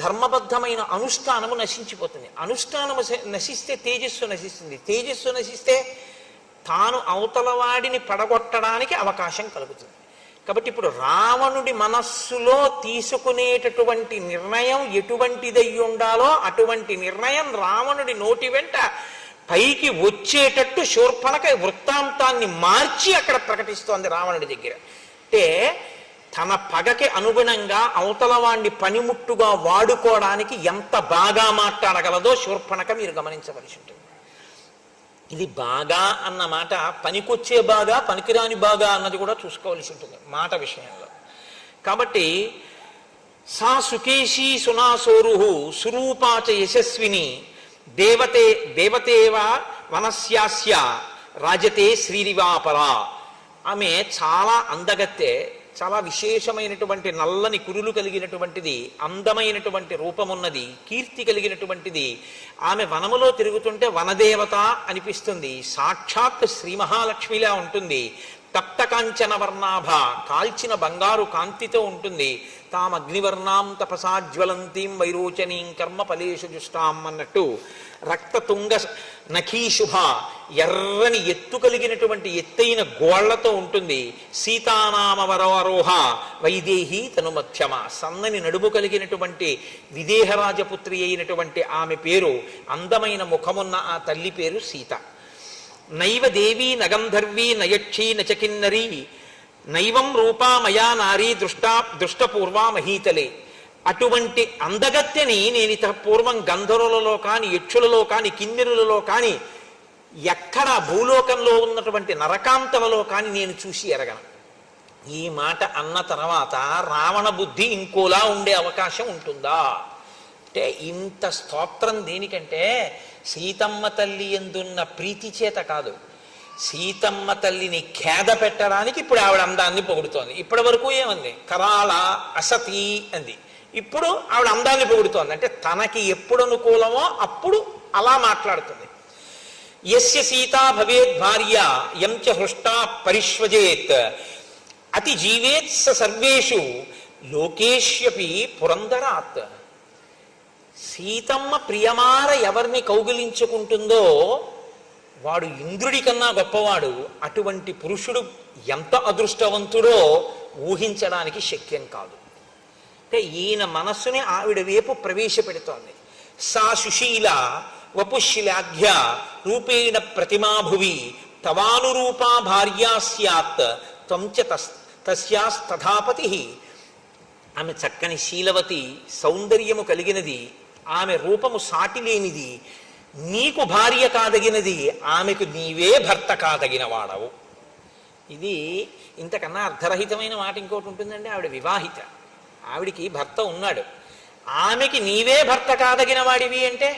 ధర్మబద్ధమైన అనుష్ఠానము నశించిపోతుంది. అనుష్ఠానము నశిస్తే తేజస్సు నశిస్తుంది. తేజస్సు నశిస్తే తాను అవతలవాడిని పడగొట్టడానికి అవకాశం కలుగుతుంది. కాబట్టి ఇప్పుడు రావణుడి మనస్సులో తీసుకునేటటువంటి నిర్ణయం ఎటువంటిదై ఉండాలో అటువంటి నిర్ణయం రావణుడి నోటి వెంట పైకి వచ్చేటట్టు శూర్పణఖ వృత్తాంతాన్ని మార్చి అక్కడ ప్రకటిస్తోంది రావణుడి దగ్గర. అంటే తన పగకి అనుగుణంగా అవతలవాణ్ణి పనిముట్టుగా వాడుకోవడానికి ఎంత బాగా మాట్లాడగలదో శూర్పణఖ మీరు గమనించవలసి ఉంటుంది. ఇది బాగా అన్న మాట పనికొచ్చే బాగా, పనికిరాని బాగా అన్నది కూడా చూసుకోవలసి ఉంటుంది మాట విషయంలో. కాబట్టి సా సుకేశీ సునాసోరు సురూపాచ యశస్విని దేవతేవ వనస్యాస్య రాజతే శ్రీరివాపరా. ఆమె చాలా అందగత్తె, చాలా విశేషమైనటువంటి నల్లని కురులు కలిగినటువంటిది, అందమైనటువంటి రూపమున్నది, కీర్తి కలిగినటువంటిది. ఆమె వనములో తిరుగుతుంటే వనదేవత అనిపిస్తుంది. సాక్షాత్ శ్రీ మహాలక్ష్మిలా ఉంటుంది. తప్త కాంచన వర్ణాభ, కాల్చిన బంగారు కాంతితో ఉంటుంది. తాం అగ్నివర్ణాం తపసాజ్వలంతీం వైరోచనీం కర్మ ఫలేషు జుష్టాం అన్నట్టు రక్తతుంగ నఖీశుభ, ఎర్రని ఎత్తు కలిగినటువంటి ఎత్తైన గోళ్లతో ఉంటుంది. సీతానామవరోహ వైదేహి తను మధ్యమ, సన్నని నడుము కలిగినటువంటి విదేహరాజపుత్రి అయినటువంటి ఆమె పేరు, అందమైన ముఖమున్న ఆ తల్లి పేరు సీత. నైవ దేవీ నగంధర్వీ నయక్షీ నచకిన్నరీ నైవం రూపా మయా నారీ దృష్టపూర్వా మహీతలే. అటువంటి అందగత్తెని నేను ఇత పూర్వం గంధర్వులలో కాని, యక్షులలో కాని, కిన్నెరులలో కాని, ఎక్కడ భూలోకంలో ఉన్నటువంటి నరకాంతలలో కాని నేను చూసి ఎరగను. ఈ మాట అన్న తర్వాత రావణ బుద్ధి ఇంకోలా ఉండే అవకాశం ఉంటుందా అంటే, ఇంత స్తోత్రం దేనికంటే సీతమ్మ తల్లి ఎందున్న ప్రీతి చేత కాదు, సీతమ్మ తల్లిని ఖేద పెట్టడానికి ఇప్పుడు ఆవిడ అందాన్ని పొగుడుతోంది. ఇప్పటి వరకు ఏమంది? కరాళ అసతి అంది. ఇప్పుడు ఆవిడ అందాన్ని పొగుడుతోంది. అంటే తనకి ఎప్పుడు అనుకూలమో అప్పుడు అలా మాట్లాడుతుంది. యస్య సీతా భవేద్ భార్య యంచ హృష్టా పరిష్వజేత్ అతి జీవేత్ స సర్వేషు లోకేష్యపి పురందరాత్. సీతమ్మ ప్రియమార ఎవరిని కౌగిలించుకుంటుందో వాడు ఇంద్రుడి కన్నా గొప్పవాడు. అటువంటి పురుషుడు ఎంత అదృష్టవంతుడో ఊహించడానికి శక్యం కాదు. అంటే ఈయన మనస్సుని ఆవిడ వైపు ప్రవేశపెడుతోంది. సా సుశీల వపుశిలాఘ్య రూపేణ ప్రతిమాభువి తవానురూపా భార్యా స్యాత్ త్వంచ తస్యాస్తథాపతి. ఆమె చక్కని శీలవతి, సౌందర్యము కలిగినది, ఆమె రూపము సాటి లేనిది, నీకు భార్య కాదగినది, ఆమెకు నీవే భర్త కాదగిన వాడవు. ఇది ఇంతకన్నా అర్ధరహితమైన మాట ఇంకోటి ఉంటుందండి. ఆవిడ వివాహిత, ఆవిడికి భర్త ఉన్నాడు. ఆమెకి నీవే భర్త కాదగిన వాడివి అంటే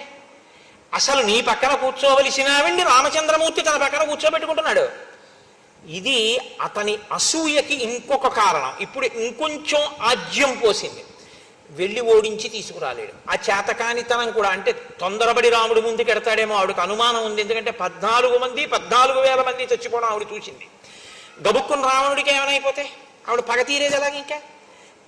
అసలు నీ పక్కన కూర్చోవలసిన ఆవిడ్ని రామచంద్రమూర్తి తన పక్కన కూర్చోబెట్టుకుంటున్నాడు. ఇది అతని అసూయకి ఇంకొక కారణం. ఇప్పుడు ఇంకొంచెం ఆజ్యం పోసింది. వెళ్ళి ఓడించి తీసుకురాలేడు. ఆ చేతకానితనం కూడా, అంటే తొందరపడి రాముడి ముందుకు ఎడతాడేమో ఆవిడకు అనుమానం ఉంది. ఎందుకంటే 14,000 మంది చచ్చిపోవడం ఆవిడ చూసింది. గబుక్కుని రావణుడికి ఏమైనా ఆవిడ పగ తీరేది ఎలాగ? ఇంకా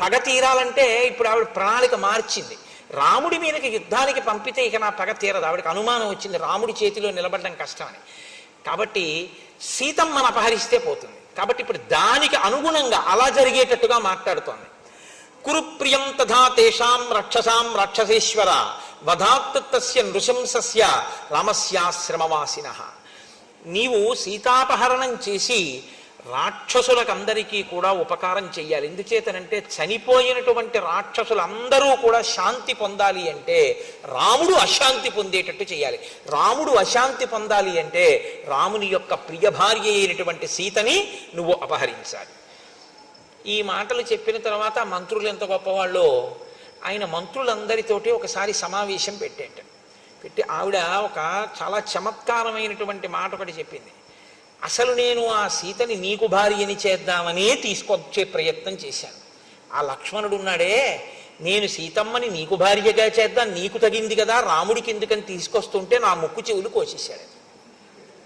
పగ తీరాలంటే ఇప్పుడు ఆవిడ ప్రణాళిక మార్చింది. రాముడి మీదకి యుద్ధానికి పంపితే ఇక నా పగ తీరదు. ఆవిడకి అనుమానం వచ్చింది రాముడి చేతిలో నిలబడడం కష్టమని. కాబట్టి సీతమ్మను అపహరిస్తే పోతుంది. కాబట్టి ఇప్పుడు దానికి అనుగుణంగా అలా జరిగేటట్టుగా మాట్లాడుతోంది. కురుప్రియం తథా తేషాం రక్షసాం రాక్షసేశ్వర వధాత్ తస్య నృశంసస్య రామస్యాశ్రమవాసినః. నీవు సీతాపహరణం చేసి రాక్షసులకందరికీ కూడా ఉపకారం చెయ్యాలి. ఎందుచేతనంటే చనిపోయినటువంటి రాక్షసులందరూ కూడా శాంతి పొందాలి అంటే రాముడు అశాంతి పొందేటట్టు చేయాలి. రాముడు అశాంతి పొందాలి అంటే రాముని యొక్క ప్రియ భార్య అయినటువంటి సీతని నువ్వు అపహరించాలి. ఈ మాటలు చెప్పిన తర్వాత మంత్రులు ఎంత గొప్పవాళ్ళో ఆయన మంత్రులందరితోటి ఒకసారి సమావేశం పెట్టి ఆవిడ ఒక చాలా చమత్కారమైనటువంటి మాట ఒకటి చెప్పింది. అసలు నేను ఆ సీతని నీకు భార్యని చేద్దామనే తీసుకొచ్చే ప్రయత్నం చేశాను. ఆ లక్ష్మణుడు ఉన్నాడే, నేను సీతమ్మని నీకు భార్యగా చేద్దాం, నీకు తగింది కదా, రాముడికి ఎందుకని తీసుకొస్తుంటే నా ముక్కు చెవులు కోసేశాడు.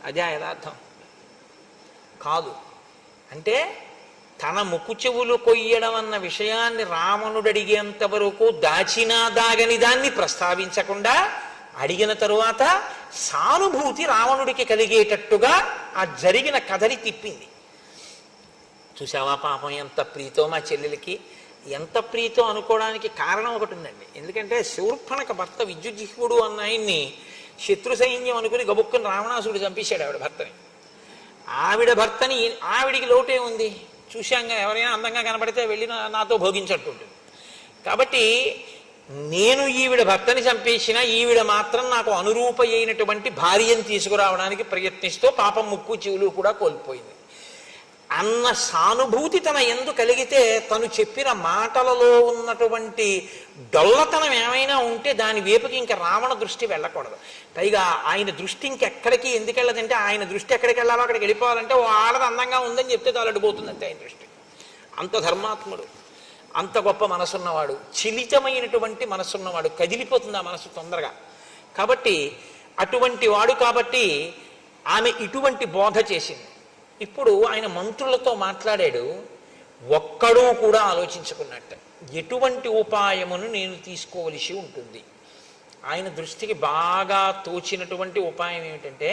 అదే యథార్థం కాదు. అంటే తన ముక్కు చెవులు కొయ్యడం అన్న విషయాన్ని రావణుడు అడిగేంత వరకు దాచినా దాగని దాన్ని ప్రస్తావించకుండా అడిగిన తరువాత సానుభూతి రావణుడికి కలిగేటట్టుగా ఆ జరిగిన కథని తిప్పింది. చూసావా పాపం ఎంత ప్రీతో మా చెల్లెలకి, ఎంత ప్రీతో అనుకోవడానికి కారణం ఒకటి ఉందండి. ఎందుకంటే శూర్పణఖ భర్త విద్యుజ్జిహ్వుడు అన్న ఆయన్ని శత్రు సైన్యం అనుకుని గబుక్కుని రావణాసుడు చంపేశాడు ఆవిడ భర్తని. ఆవిడ భర్తని ఆవిడికి లోటే ఉంది. చూశాంగా, ఎవరైనా అందంగా కనబడితే వెళ్ళి నాతో భోగించట్టుంటుంది. కాబట్టి నేను ఈవిడ భర్తని చంపేసిన ఈవిడ మాత్రం నాకు అనురూప అయినటువంటి భార్యను తీసుకురావడానికి ప్రయత్నిస్తూ పాపం ముక్కు చెవులు కూడా కోల్పోయింది అన్న సానుభూతి తన ఎందు కలిగితే తను చెప్పిన మాటలలో ఉన్నటువంటి డొల్లతనం ఏమైనా ఉంటే దాని వైపుకి ఇంకా రావణ దృష్టి వెళ్ళకూడదు. పైగా ఆయన దృష్టి ఇంకెక్కడికి ఎందుకు వెళ్ళదంటే ఆయన దృష్టి ఎక్కడికి వెళ్ళాలో అక్కడికి వెళ్ళిపోవాలంటే ఓ ఆడది అందంగా ఉందని చెప్తే తాలడిపోతుంది అంతే ఆయన దృష్టి. అంత ధర్మాత్ముడు, అంత గొప్ప మనసున్నవాడు, చిలితమైనటువంటి మనసున్నవాడు, కదిలిపోతుంది ఆ మనసు తొందరగా. కాబట్టి అటువంటి వాడు కాబట్టి ఆమె ఇటువంటి బోధ చేసింది. ఇప్పుడు ఆయన మంత్రులతో మాట్లాడాడు. ఒక్కడూ కూడా ఆలోచించుకున్నట్ట ఎటువంటి ఉపాయమును నేను తీసుకోవలసి ఉంటుంది. ఆయన దృష్టికి బాగా తోచినటువంటి ఉపాయం ఏమిటంటే,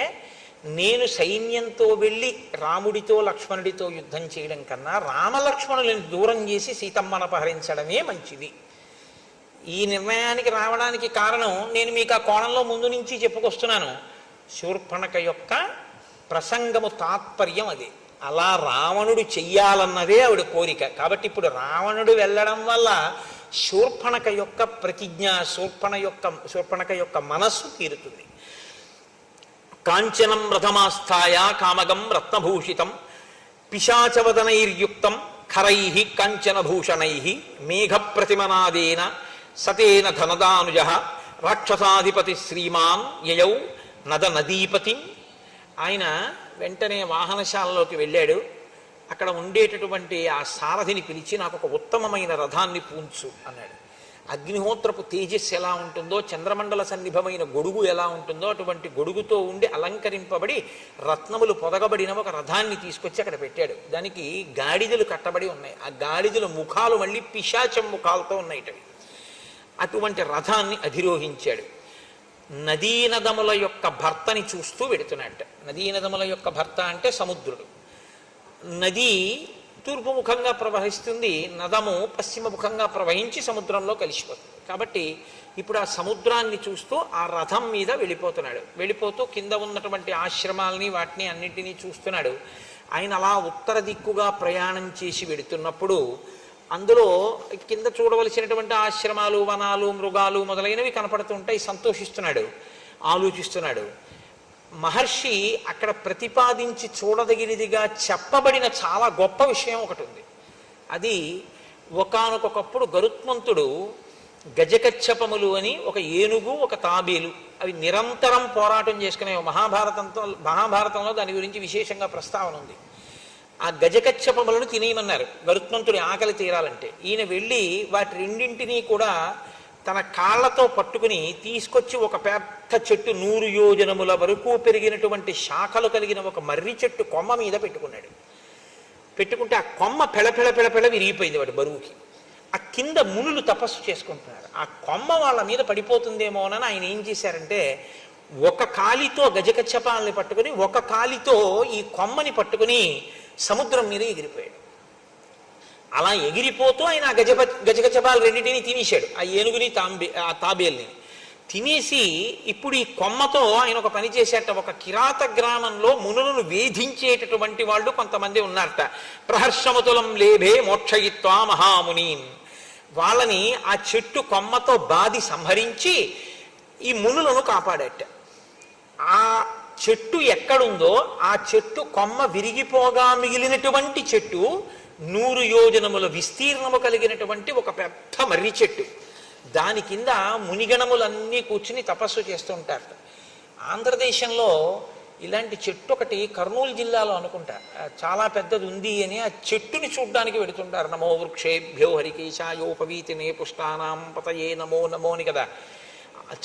నేను సైన్యంతో వెళ్ళి రాముడితో లక్ష్మణుడితో యుద్ధం చేయడం కన్నా రామలక్ష్మణులను దూరం చేసి సీతమ్మను అపహరించడమే మంచిది. ఈ నిర్ణయానికి రావడానికి కారణం నేను మీకు ఆ కోణంలో ముందు నుంచి చెప్పుకొస్తున్నాను. శూర్పణఖ యొక్క ప్రసంగము తాత్పర్యం అది. అలా రావణుడు చెయ్యాలన్నదే ఆవిడ కోరిక. కాబట్టి ఇప్పుడు రావణుడు వెళ్ళడం వల్ల శూర్పణఖ యొక్క ప్రతిజ్ఞ, శూర్పణఖ యొక్క మనస్సు తీరుతుంది. కాంచనం రథమాస్థాయ కామగం రత్నభూషితం పిశాచవదనైర్యుక్తం ఖరై కాంచనభూషణై మేఘప్రతిమనాదేన సతేన ధనదానుజ రాక్షసాధిపతి శ్రీమాన్ యయౌ నద నదీపతి. ఆయన వెంటనే వాహనశాలలోకి వెళ్ళాడు. అక్కడ ఉండేటటువంటి ఆ సారథిని పిలిచి నాకు ఒక ఉత్తమమైన రథాన్ని పూంచు అన్నాడు. అగ్నిహోత్రపు తేజస్సు ఎలా ఉంటుందో, చంద్రమండల సన్నిభమైన గొడుగు ఎలా ఉంటుందో అటువంటి గొడుగుతో ఉండి అలంకరింపబడి రత్నములు పొదగబడిన ఒక రథాన్ని తీసుకొచ్చి అక్కడ పెట్టాడు. దానికి గాడిదలు కట్టబడి ఉన్నాయి. ఆ గాడిదల ముఖాలు మళ్ళీ పిశాచం ముఖాలతో ఉన్నాయిటవి. అటువంటి రథాన్ని అధిరోహించాడు. నదీనదముల యొక్క భర్తని చూస్తూ వెడుతున్నట్ట. నదీనదముల యొక్క భర్త అంటే సముద్రుడు. నది తూర్పు ముఖంగా ప్రవహిస్తుంది, నదము పశ్చిమ ముఖంగా ప్రవహించి సముద్రంలో కలిసిపోతుంది. కాబట్టి ఇప్పుడు ఆ సముద్రాన్ని చూస్తూ ఆ రథం మీద వెళ్ళిపోతున్నాడు. వెళ్ళిపోతూ కింద ఉన్నటువంటి ఆశ్రమాలని వాటిని అన్నింటినీ చూస్తున్నాడు. ఆయన అలా ఉత్తర దిక్కుగా ప్రయాణం చేసి వెడుతున్నప్పుడు అందులో కింద చూడవలసినటువంటి ఆశ్రమాలు, వనాలు, మృగాలు మొదలైనవి కనపడుతుంటాయి. సంతోషిస్తున్నాడు, ఆలోచిస్తున్నాడు. మహర్షి అక్కడ ప్రతిపాదించి చూడదగినదిగా చెప్పబడిన చాలా గొప్ప విషయం ఒకటి ఉంది. అది ఒకానొకప్పుడు గరుత్మంతుడు గజకచ్చపములు అని ఒక ఏనుగు ఒక తాబేలు అవి నిరంతరం పోరాటం చేసుకునే మహాభారతంలో దాని గురించి విశేషంగా ప్రస్తావన ఉంది. ఆ గజకచ్చపములను తినేయమన్నారు గరుత్మంతుడి ఆకలి తీరాలంటే. ఈయన వెళ్ళి వాటి రెండింటినీ కూడా తన కాళ్లతో పట్టుకుని తీసుకొచ్చి ఒక పెద్ద చెట్టు 100 యోజనముల వరకు పెరిగినటువంటి శాఖలు కలిగిన ఒక మర్రి చెట్టు కొమ్మ మీద పెట్టుకున్నాడు. పెట్టుకుంటే ఆ కొమ్మ పెళపెళ విరిగిపోయింది వాడి బరువుకి. ఆ కింద మునులు తపస్సు చేసుకుంటున్నారు. ఆ కొమ్మ వాళ్ళ మీద పడిపోతుందేమోనని ఆయన ఏం చేశారంటే ఒక కాలితో గజకచ్చపాలని పట్టుకుని ఒక కాలితో ఈ కొమ్మని పట్టుకుని సముద్రం మీద ఎగిరిపోయాడు. అలా ఎగిరిపోతూ ఆయన గజకచ్చపాలు రెండింటినీ తినేశాడు. ఆ ఏనుగుని ఆ తాబేల్ని తినేసి ఇప్పుడు ఈ కొమ్మతో ఆయన ఒక పని చేసేట. ఒక కిరాత గ్రామంలో మునులను వేధించేటటువంటి వాళ్ళు కొంతమంది ఉన్నారట. ప్రహర్షముతులం లేభే మోక్షయిత్వా మహామునీన్. వాళ్ళని ఆ చెట్టు కొమ్మతో బాది సంహరించి ఈ మునులను కాపాడట. ఆ చెట్టు ఎక్కడుందో ఆ చెట్టు కొమ్మ విరిగిపోగా మిగిలినటువంటి చెట్టు 100 యోజనముల విస్తీర్ణము కలిగినటువంటి ఒక పెద్ద మర్రి చెట్టు. దాని కింద మునిగణములన్నీ కూర్చుని తపస్సు చేస్తూ ఉంటారు. ఆంధ్రదేశంలో ఇలాంటి చెట్టు ఒకటి కర్నూలు జిల్లాలో అనుకుంటా చాలా పెద్దది ఉంది అని ఆ చెట్టుని చూడ్డానికి వెడుతుంటారు. నమో వృక్షేభ్యో హరికేశాయోపవీతినే పుష్టానాం పతయే నమో నమో అని కదా.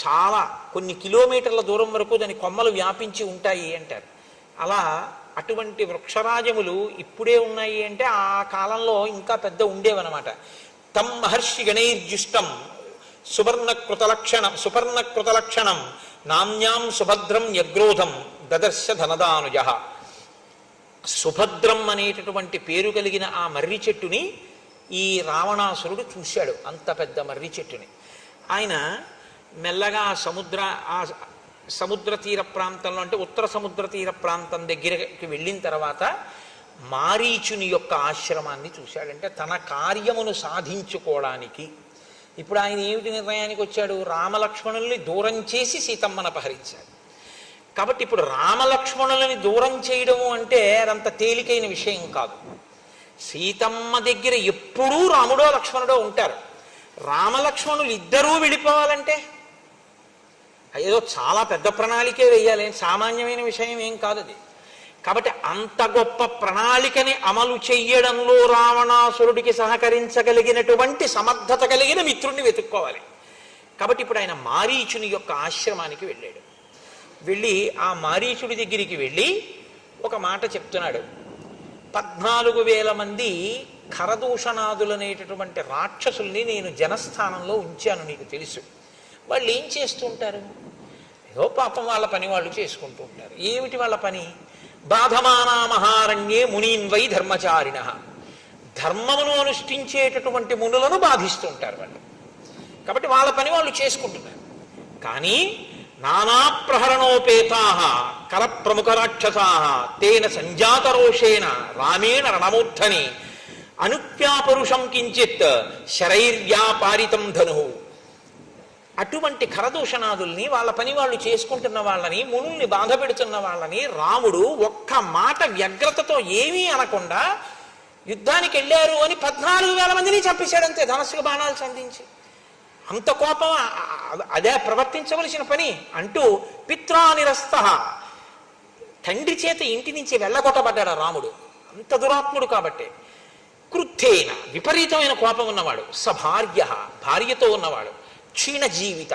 చాలా కొన్ని కిలోమీటర్ల దూరం వరకు దాని కొమ్మలు వ్యాపించి ఉంటాయి అంటారు. అలా అటువంటి వృక్షరాజములు ఇప్పుడే ఉన్నాయి అంటే ఆ కాలంలో ఇంకా పెద్ద ఉండేవన్నమాట. తం మహర్షి గణైర్జుష్టం సుపర్ణకృతలక్షణం నామ్యాం సుభద్రం యగ్రోధం దదర్శ ధనదానుజ. సుభద్రం అనేటటువంటి పేరు కలిగిన ఆ మర్రి చెట్టుని ఈ రావణాసురుడు చూశాడు. అంత పెద్ద మర్రి చెట్టుని ఆయన మెల్లగా ఆ సముద్ర తీర ప్రాంతంలో అంటే ఉత్తర సముద్ర తీర ప్రాంతం దగ్గరికి వెళ్ళిన తర్వాత మారీచుని యొక్క ఆశ్రమాన్ని చూశాడంటే తన కార్యమును సాధించుకోవడానికి. ఇప్పుడు ఆయన ఏమిటి నిర్ణయానికి వచ్చాడు? రామలక్ష్మణుల్ని దూరం చేసి సీతమ్మను అపహరించాడు. కాబట్టి ఇప్పుడు రామలక్ష్మణులని దూరం చేయడము అంటే అదంత తేలికైన విషయం కాదు. సీతమ్మ దగ్గర ఎప్పుడూ రాముడో లక్ష్మణుడో ఉంటారు. రామలక్ష్మణులు ఇద్దరూ వెళ్ళిపోవాలంటే ఏదో చాలా పెద్ద ప్రణాళికే వేయాలి, సామాన్యమైన విషయం ఏం కాదు అది. కాబట్టి అంత గొప్ప ప్రణాళికని అమలు చెయ్యడంలో రావణాసురుడికి సహకరించగలిగినటువంటి సమర్థత కలిగిన మిత్రుడిని వెతుక్కోవాలి. కాబట్టి ఇప్పుడు ఆయన మారీచుని యొక్క ఆశ్రమానికి వెళ్ళాడు. వెళ్ళి ఆ మారీచుడి దగ్గరికి వెళ్ళి ఒక మాట చెప్తున్నాడు. 14,000 మంది ఖరదూషణాదులనేటటువంటి రాక్షసుల్ని నేను జనస్థానంలో ఉంచాను, నీకు తెలుసు. వాళ్ళు ఏం చేస్తూ ఉంటారు? ఏదో పాపం వాళ్ళ పని వాళ్ళు చేసుకుంటూ ఉంటారు. ఏమిటి వాళ్ళ పని? బాధమానా మహారణ్యే మునీన్వై ధర్మచారిణ. ధర్మమును అనుష్ఠించేటటువంటి మునులను బాధిస్తూ ఉంటారు వాళ్ళు. కాబట్టి వాళ్ళ పని వాళ్ళు చేసుకుంటున్నారు. కానీ నానా ప్రహరణోపేతా కర ప్రముఖ రాక్షసా తేన సంజాతరోషేణ రామేణ రణమూర్ధని అనుప్యాపరుషం కించిత్ శరైర్వ్యాపారితం ధను. అటువంటి ఖరదూషణాదుల్ని వాళ్ళ పని వాళ్ళు చేసుకుంటున్న వాళ్ళని, మునుల్ని బాధ పెడుతున్న వాళ్ళని రాముడు ఒక్క మాట వ్యగ్రతతో ఏమీ అనకుండా యుద్ధానికి వెళ్ళారు అని 14,000 మందిని చంపేశాడంతే ధనస్సుకు బాణాలు సంధించి. అంత కోపం అదే ప్రవర్తించవలసిన పని అంటూ పిత్రానిరస్త తండ్రి చేత ఇంటి నుంచి వెళ్ళగొట్టబడ్డాడు రాముడు. అంత దురాత్ముడు కాబట్టి. క్రుద్ధేన విపరీతమైన కోపం ఉన్నవాడు. సభార్య భార్యతో ఉన్నవాడు. క్షీణ జీవిత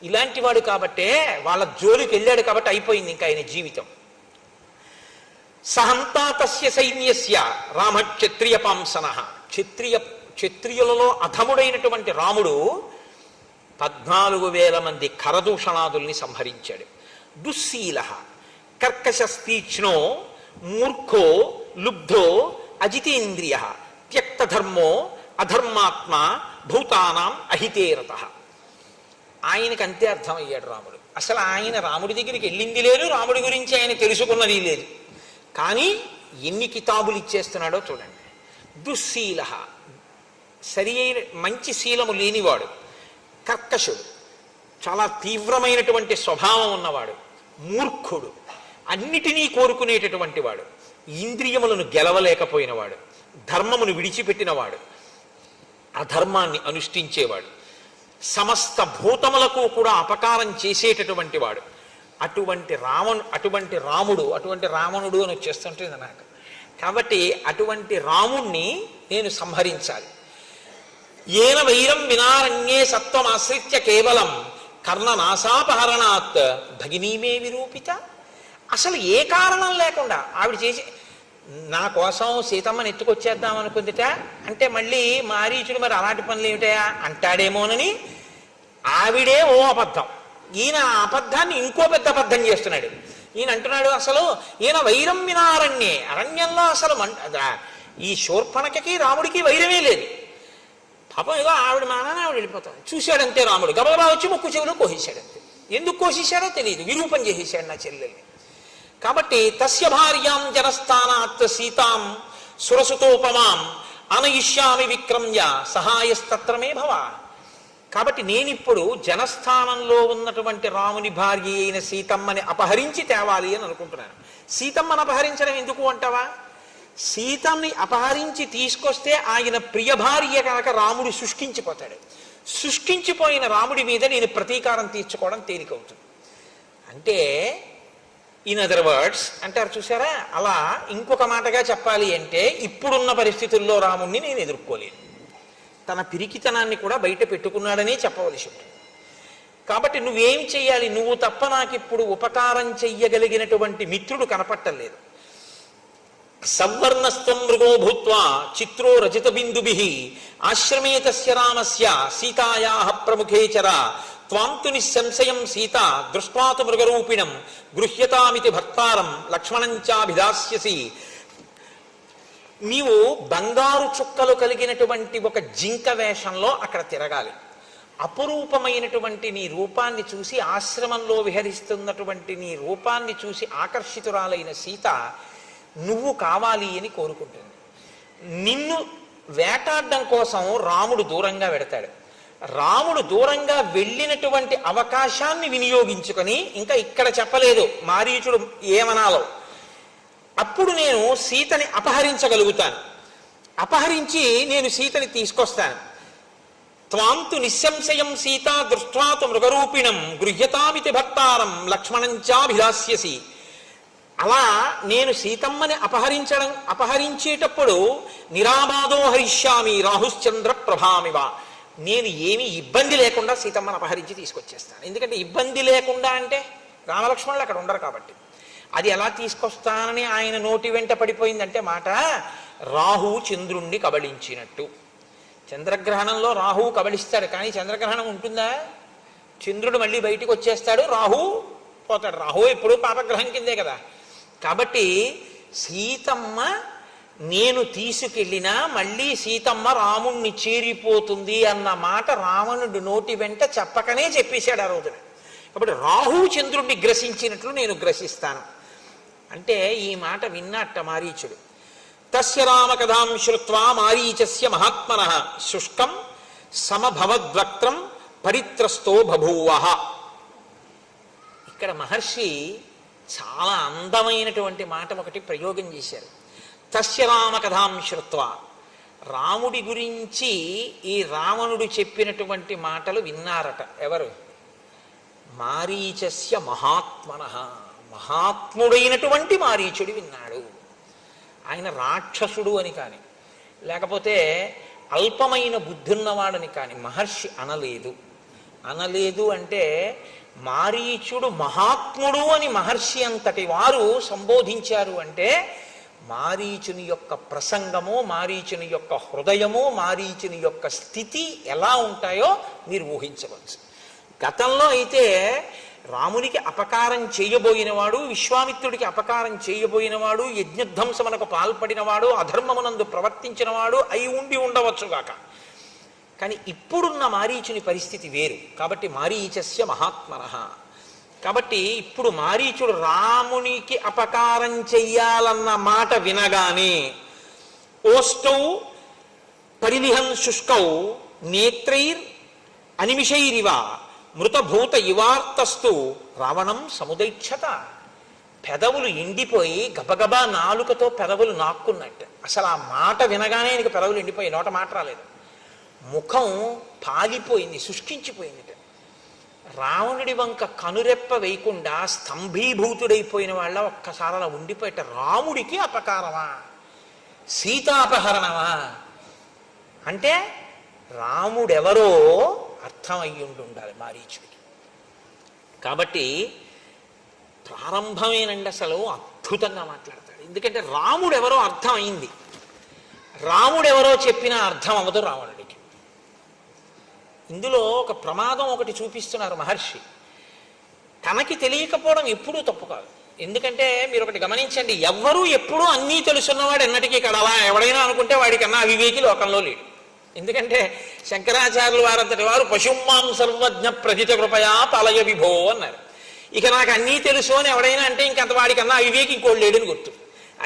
ఇలాంటి వాడు కాబట్టే వాళ్ళ జోలికి వెళ్ళాడు కాబట్టి అయిపోయింది ఇంకా ఆయన జీవితం. సహంతా తస్య సైన్యస్య రామ క్షత్రియ పాంసన. క్షత్రియులలో అధముడైనటువంటి రాముడు 14,000 మంది ఖరదూషణాదుల్ని సంహరించాడు. దుశ్శీల కర్కశస్తీక్ష్ణో మూర్ఖో లుబ్ధో అజితేంద్రియ త్యక్తధర్మో అధర్మాత్మ భూతానాం అహితేరత. ఆయనకి అంతే అర్థమయ్యాడు రాముడు. అసలు ఆయన రాముడి దగ్గరికి వెళ్ళింది లేదు, రాముడి గురించి ఆయన తెలుసుకున్నది లేదు. కానీ ఎన్ని కితాబులు ఇచ్చేస్తున్నాడో చూడండి. దుశ్శీల సరి అయిన మంచి శీలము లేనివాడు, కర్కశుడు, చాలా తీవ్రమైనటువంటి స్వభావం ఉన్నవాడు, మూర్ఖుడు, అన్నిటినీ కోరుకునేటటువంటి వాడు, ఇంద్రియములను గెలవలేకపోయినవాడు, ధర్మమును విడిచిపెట్టినవాడు, అధర్మాన్ని అనుష్ఠించేవాడు, సమస్త భూతములకు కూడా అపకారం చేసేటటువంటి వాడు. అటువంటి రావణుడు అని వచ్చేస్తుంటుంది నాకు. కాబట్టి అటువంటి రాముణ్ణి నేను సంహరించాలి. ఏన వైరం వినారణ్యే సత్వమాశ్రిత్య కేవలం కర్ణనాశాపహరణాత్ భగినీమే విరూపిత. అసలు ఏ కారణం లేకుండా ఆవిడ చేసి నా కోసం సీతమ్మని ఎత్తుకొచ్చేద్దాం అనుకుందిట అంటే మళ్ళీ మారీచుడు మరి అలాంటి పనులు ఏమిటయా అంటాడేమోనని ఆవిడే ఓ అబద్ధం. ఈయన ఆ అబద్ధాన్ని ఇంకో పెద్ద అబద్ధం చేస్తున్నాడు. ఈయన అంటున్నాడు అసలు ఈయన వైరం వినారణ్యే, అరణ్యంలో అసలు ఈ శూర్పణఖకి రాముడికి వైరమే లేదు. పాపం ఏదో ఆవిడ మానాన్ని ఆవిడ వెళ్ళిపోతాడు. చూశాడంతే రాముడు, గబగబా వచ్చి ముక్కు చెవులో కోసేశాడంతే. ఎందుకు కోసేశాడో తెలియదు, విరూపం చేసేశాడు నా చెల్లెల్ని. కాబట్టి తస్య భార్యాం జనస్థానాత్ సీతాం సురసుతోపమాం అనయిష్యామి విక్రమ్య సహాయస్తత్రమే భవ. కాబట్టి నేనిప్పుడు జనస్థానంలో ఉన్నటువంటి రాముని భార్య అయిన సీతమ్మని అపహరించి తేవాలి అని అనుకుంటున్నాను. సీతమ్మని అపహరించడం ఎందుకు అంటావా? సీతమ్మని అపహరించి తీసుకొస్తే ఆయన ప్రియ భార్య కనుక రాముడు శుష్కించిపోతాడు. శుష్కించిపోయిన రాముడి మీద నేను ప్రతీకారం తీర్చుకోవడం తేలికవుతుంది. అంటే ఇన్ అదర్ వర్డ్స్ అంటారు చూసారా, అలా ఇంకొక మాటగా చెప్పాలి అంటే ఇప్పుడున్న పరిస్థితుల్లో రాముణ్ణి నేను ఎదుర్కోలేను. తన పిరికితనాన్ని కూడా బయట పెట్టుకున్నాడనే చెప్పవలసి ఉంటుంది. కాబట్టి నువ్వేం చెయ్యాలి? నువ్వు తప్ప నాకు ఇప్పుడు ఉపకారం చెయ్యగలిగినటువంటి మిత్రుడు కనపట్టలేదు. సవర్ణస్త్వం మృగో భూత్వా చిత్రో రజిత బిందుభిః ఆశ్రమే తస్య రామస్య సీతాయాః ప్రముఖే చర త్వాం తు నిస్సంశయం సీత దృష్ట్వాతు మృగరూపిణం గృహ్యతామితి భర్తారం లక్ష్మణం చాభిదాస్యసి. నీవు బంగారు చుక్కలు కలిగినటువంటి ఒక జింక వేషంలో అక్కడ తిరగాలి. అపురూపమైనటువంటి నీ రూపాన్ని చూసి, ఆశ్రమంలో విహరిస్తున్నటువంటి నీ రూపాన్ని చూసి ఆకర్షితురాలైన సీత నువ్వు కావాలి అని కోరుకుంటుంది. నిన్ను వేటాడడం కోసం రాముడు దూరంగా వెడతాడు. రాముడు దూరంగా వెళ్ళినటువంటి అవకాశాన్ని వినియోగించుకొని, ఇంకా ఇక్కడ చెప్పలేదు మారీచుడు ఏమనాలో, అప్పుడు నేను సీతని అపహరించగలుగుతాను. అపహరించి నేను సీతని తీసుకొస్తాను. త్వాంతు నిస్సంశయం సీతా దృష్ట్వాతు మృగరూపిణం గృహ్యతామితి భర్తారం లక్ష్మణం చాభిలాస్యసి. అలా నేను సీతమ్మని అపహరించేటప్పుడు నిరాబాదో హరిష్యామి రాహుశ్చంద్ర ప్రభామివ. నేను ఏమీ ఇబ్బంది లేకుండా సీతమ్మని అపహరించి తీసుకొచ్చేస్తాను. ఎందుకంటే ఇబ్బంది లేకుండా అంటే రామలక్ష్మణులు అక్కడ ఉండరు కాబట్టి. అది ఎలా తీసుకొస్తానని ఆయన నోటి వెంట పడిపోయిందంటే మాట, రాహువు చంద్రుణ్ణి కబళించినట్టు. చంద్రగ్రహణంలో రాహువు కబళిస్తాడు, కానీ చంద్రగ్రహణం ఉంటుందా? చంద్రుడు మళ్ళీ బయటికి వచ్చేస్తాడు, రాహువు పోతాడు. రాహువు ఎప్పుడు పాపగ్రహం కిందే కదా. కాబట్టి సీతమ్మ నేను తీసుకెళ్ళినా మళ్ళీ సీతమ్మ రాముణ్ణి చేరిపోతుంది అన్న మాట రావణుడు నోటి వెంట చెప్పకనే చెప్పేశాడు ఆ రోజున. కాబట్టి రాహువు చంద్రుడిని గ్రసించినట్లు నేను గ్రసిస్తాను అంటే ఈ మాట విన్నట్ట మారీచుడు. తస్య రామకథాం శ్రుత్వా మారీచస్య మహాత్మనః శుష్కం సమభవద్వక్త్రం పరిత్రస్తో బభూవః. ఇక్కడ మహర్షి చాలా అందమైనటువంటి మాట ఒకటి ప్రయోగం చేశారు. తస్య రామకథాం శ్రుత్వా, రాముడి గురించి ఈ రావణుడు చెప్పినటువంటి మాటలు విన్నారట. ఎవరు? మారీచస్య మహాత్మనః, మహాత్ముడైనటువంటి మారీచుడు విన్నాడు. ఆయన రాక్షసుడు అని కానీ, లేకపోతే అల్పమైన బుద్ధున్నవాడని కానీ మహర్షి అనలేదు. అనలేదు అంటే మారీచుడు మహాత్ముడు అని మహర్షి అంతటి వారు సంబోధించారు అంటే మారీచుని యొక్క ప్రసంగము, మారీచుని యొక్క హృదయము, మారీచుని యొక్క స్థితి ఎలా ఉంటాయో మీరు ఊహించవచ్చు. గతంలో అయితే రామునికి అపకారం చేయబోయినవాడు, విశ్వామిత్రుడికి అపకారం చేయబోయినవాడు, యజ్ఞధ్వంసమునకు పాల్పడినవాడు, అధర్మమునందు ప్రవర్తించినవాడు అయి ఉండవచ్చుగాక. కానీ ఇప్పుడున్న మారీచుని పరిస్థితి వేరు. కాబట్టి మారీచస్య మహాత్మనః. కాబట్టి ఇప్పుడు మారీచుడు రామునికి అపకారం చెయ్యాలన్న మాట వినగానే ఓష్టౌ పరినిహన్ శుష్కౌ నేత్రైర్ అనిమిషైరివ మృతభూత ఇవార్తస్తు రావణం సముదైక్షత. పెదవులు ఎండిపోయి గబగబా నాలుకతో పెదవులు నాక్కున్నట్టు. అసలు ఆ మాట వినగానే నీకు పెదవులు ఎండిపోయి నోట మాట రాలేదు. ముఖం పాలిపోయింది, శుష్కించిపోయింది. రావణుడి వంక కనురెప్ప వేయకుండా స్తంభీభూతుడైపోయిన వాళ్ళ ఒక్కసారి అలా ఉండిపోయేట. రాముడికి అపకారమా, సీతాపహరణమా అంటే రాముడెవరో అర్థం అయ్యుండి ఉండాలి మారీచుడికి. కాబట్టి ప్రారంభమేనండి అసలు అద్భుతంగా మాట్లాడతాడు. ఎందుకంటే రాముడెవరో అర్థం అయింది. రాముడెవరో చెప్పిన అర్థం అవ్వదు రావణుడికి. ఇందులో ఒక ప్రమాదం ఒకటి చూపిస్తున్నారు మహర్షి. తనకి తెలియకపోవడం ఎప్పుడూ తప్పు కాదు. ఎందుకంటే మీరు ఒకటి గమనించండి, ఎవ్వరూ ఎప్పుడూ అన్నీ తెలుసున్నవాడు ఎన్నటికీ కడలా. ఎవడైనా అనుకుంటే వాడికన్నా అవివేకి లోకంలో లేడు. ఎందుకంటే శంకరాచార్యులు వారంతటి వారు పశుమాం సర్వజ్ఞ ప్రజిత కృపయా పలయ విభో అన్నారు. ఇక నాకు అన్నీ తెలుసు అని ఎవడైనా అంటే ఇంకంత వాడికన్నా అవివేకి ఇంకోటి లేడని గుర్తు.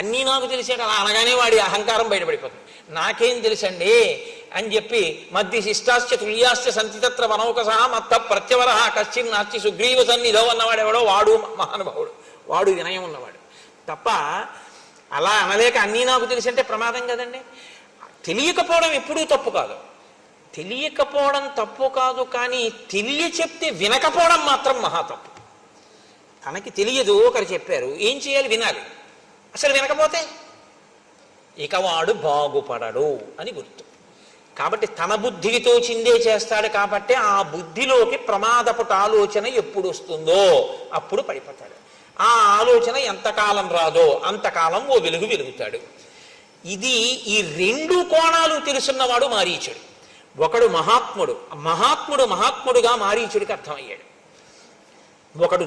అన్నీ నాకు తెలిసాడు అలా అనగానే వాడి అహంకారం బయటపడిపోతుంది. నాకేం తెలుసండి అని చెప్పి మధ్య శిష్టాశ్చ తుల్యాశ్చ సంతితత్ర వనౌకసహ మత్త ప్రత్యవర కశ్చిన్ నాస్తి సుగ్రీవ సన్నిధో అన్నవాడు ఎవడో వాడు మహానుభావుడు, వాడు వినయం ఉన్నవాడు తప్ప అలా అనలేక అన్నీ నాకు తెలిసి అంటే ప్రమాదం కదండి. తెలియకపోవడం ఎప్పుడూ తప్పు కాదు, తెలియకపోవడం తప్పు కాదు. కానీ తెలియ చెప్తే వినకపోవడం మాత్రం మహా తప్పు. తనకి తెలియదు, ఒకరు చెప్పారు, ఏం చేయాలి? వినాలి. అసలు వినకపోతే ఇక వాడు బాగుపడడు అని గుర్తు. కాబట్టి తన బుద్ధితో చిందే చేస్తాడు. కాబట్టి ఆ బుద్ధిలోకి ప్రమాదపుట ఆలోచన ఎప్పుడు వస్తుందో అప్పుడు పడిపోతాడు. ఆ ఆలోచన ఎంతకాలం రాదో అంతకాలం ఓ వెలుగు వెలుగుతాడు. ఇది ఈ రెండు కోణాలు తెలుసున్నవాడు మారీచుడు. ఒకడు మహాత్ముడు, మహాత్ముడుగా మారీచుడికి అర్థమయ్యాడు. ఒకడు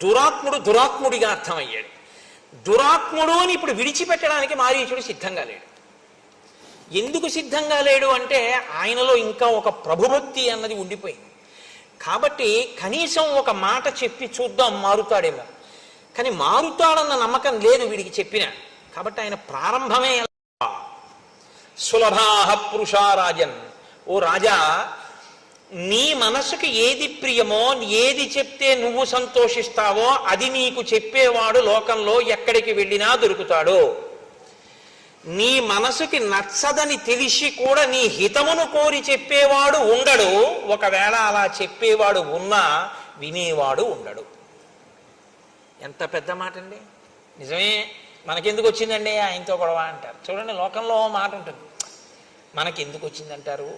దురాత్ముడిగా అర్థమయ్యాడు. దురాత్ముడు అని ఇప్పుడు విడిచిపెట్టడానికి మారీచుడు సిద్ధంగా లేడు. ఎందుకు సిద్ధంగా లేడు అంటే ఆయనలో ఇంకా ఒక ప్రభుభక్తి అన్నది ఉండిపోయింది. కాబట్టి కనీసం ఒక మాట చెప్పి చూద్దాం మారుతాడేమో. కానీ మారుతాడన్న నమ్మకం లేదు వీడికి చెప్పిన. కాబట్టి ఆయన ప్రారంభమే సులభాహ పురుషారాజన్, ఓ రాజా, నీ మనసుకి ఏది ప్రియమో, ఏది చెప్తే నువ్వు సంతోషిస్తావో అది నీకు చెప్పేవాడు లోకంలో ఎక్కడికి వెళ్ళినా దొరుకుతాడు. నీ మనసుకి నచ్చదని తెలిసి కూడా నీ హితమును కోరి చెప్పేవాడు ఉండడు. ఒకవేళ అలా చెప్పేవాడు ఉన్నా వినేవాడు ఉండడు. ఎంత పెద్ద మాట అండి. నిజమే, మనకెందుకు వచ్చిందండి ఆయనతో గొడవ అంటారు. చూడండి, లోకంలో మాట ఉంటుంది, మనకెందుకు వచ్చిందంటారు,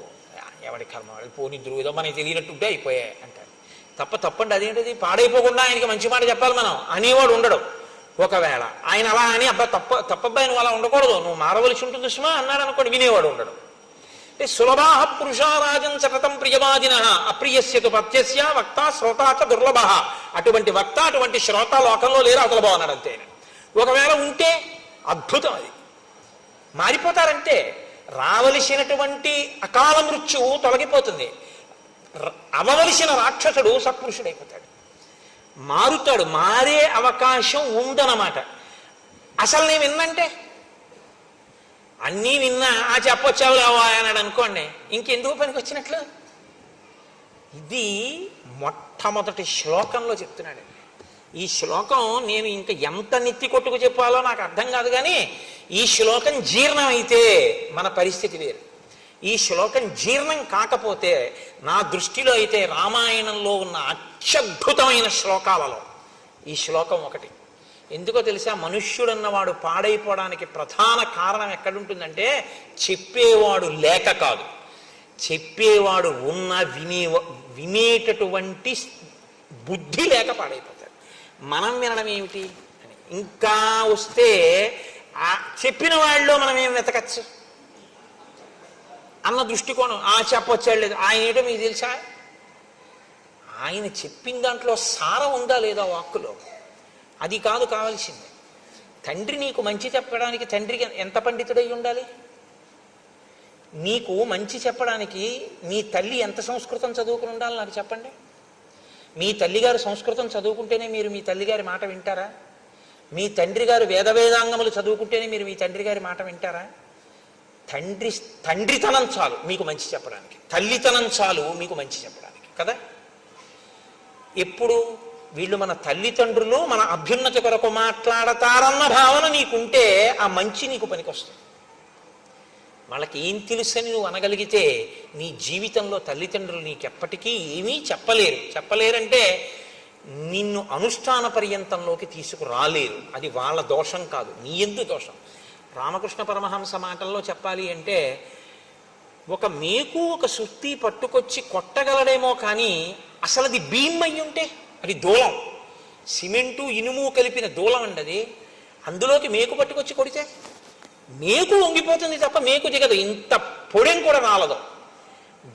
ఎవడి కర్మ వాళ్ళు పోని ఏదో మనకి తెలియనట్టుంటే అయిపోయాయి అంటారు. తప్పండి. అదేంటిది, పాడైపోకుండా ఆయనకి మంచి మాట చెప్పాలి మనం అనేవాడు ఉండడు. ఒకవేళ ఆయన అలా అని తప్పబ్బాయి నువ్వు అలా ఉండకూడదు, నువ్వు మారవలసి ఉంటుంది సుమా అన్నాడు అనుకోండి, వినేవాడు ఉండడు. అంటే సులభాహ పురుషారాజన్ సతతం ప్రియవాదిన అప్రియస్యతు పత్యస్య వక్త శ్రోతాచ దుర్లభ. అటువంటి వక్త, అటువంటి శ్రోత లోకంలో లేరు, అవతల బాగున్నాడు అంతే. ఒకవేళ ఉంటే అద్భుతం, అది మారిపోతారంటే రావలసినటువంటి అకాల మృత్యువు తొలగిపోతుంది. అవవలసిన రాక్షసుడు సత్పురుషుడైపోతాడు, మారుతాడు. మారే అవకాశం ఉందన్నమాట. అసలు నేను విన్నంటే అన్నీ విన్నా ఆ చెప్పొచ్చావు లేవా అన్నాడు అనుకోండి, ఇంకెందుకు పనికి వచ్చినట్లు. ఇది మొట్టమొదటి శ్లోకంలో చెప్తున్నాడు. ఈ శ్లోకం నేను ఇంకా ఎంత నెత్తి కొట్టుకు చెప్పాలో నాకు అర్థం కాదు. కానీ ఈ శ్లోకం జీర్ణమైతే మన పరిస్థితి వేరు. ఈ శ్లోకం జీర్ణం కాకపోతే నా దృష్టిలో అయితే రామాయణంలో ఉన్న అత్యద్భుతమైన శ్లోకాలలో ఈ శ్లోకం ఒకటి. ఎందుకో తెలుసా, మనుష్యుడన్నవాడు పాడైపోవడానికి ప్రధాన కారణం ఎక్కడుంటుందంటే చెప్పేవాడు లేక కాదు, చెప్పేవాడు ఉన్న వినేటటువంటి బుద్ధి లేక పాడైపోతాడు. మనం వినడం ఏమిటి అని ఇంకా వస్తే ఆ చెప్పిన వాళ్ళలో మనం ఏం వెతకచ్చు అన్న దృష్టికోణం. చెప్పొచ్చాడు లేదు, ఆయన ఏంటో మీకు తెలుసా, ఆయన చెప్పిన దాంట్లో సారం ఉందా లేదా వాక్కులో, అది కాదు కావాల్సింది. తండ్రి నీకు మంచి చెప్పడానికి తండ్రికి ఎంత పండితుడై ఉండాలి? నీకు మంచి చెప్పడానికి నీ తల్లి ఎంత సంస్కృతం చదువుకుని ఉండాలి నాకు చెప్పండి. మీ తల్లిగారు సంస్కృతం చదువుకుంటేనే మీరు మీ తల్లిగారి మాట వింటారా? మీ తండ్రి గారు వేదాంగములు చదువుకుంటేనే మీరు మీ తండ్రి గారి మాట వింటారా? తండ్రితనం చాలు మీకు మంచి చెప్పడానికి, తల్లితనం చాలు మీకు మంచి చెప్పడానికి కదా. ఎప్పుడు వీళ్ళు మన తల్లిదండ్రులు మన అభ్యున్నతి కొరకు మాట్లాడతారన్న భావన నీకుంటే ఆ మంచి నీకు పనికొస్తుంది. వాళ్ళకి ఏం తెలుసని నువ్వు అనగలిగితే నీ జీవితంలో తల్లిదండ్రులు నీకెప్పటికీ ఏమీ చెప్పలేరంటే నిన్ను అనుష్ఠాన పర్యంతంలోకి తీసుకురాలేరు. అది వాళ్ళ దోషం కాదు, నీ యందు దోషం. రామకృష్ణ పరమహంస మాటల్లో చెప్పాలి అంటే ఒక మేకు ఒక సుత్తి పట్టుకొచ్చి కొట్టగలడేమో కానీ అసలు అది భీమ్ అయ్యి ఉంటే అది దూలం, సిమెంటు ఇనుము కలిపిన దూలం అండి అది. అందులోకి మేకు పట్టుకొచ్చి కొడితే మేకు వంగిపోతుంది తప్ప మేకు దిగదు, ఇంత పొడెం కూడా రాలదు.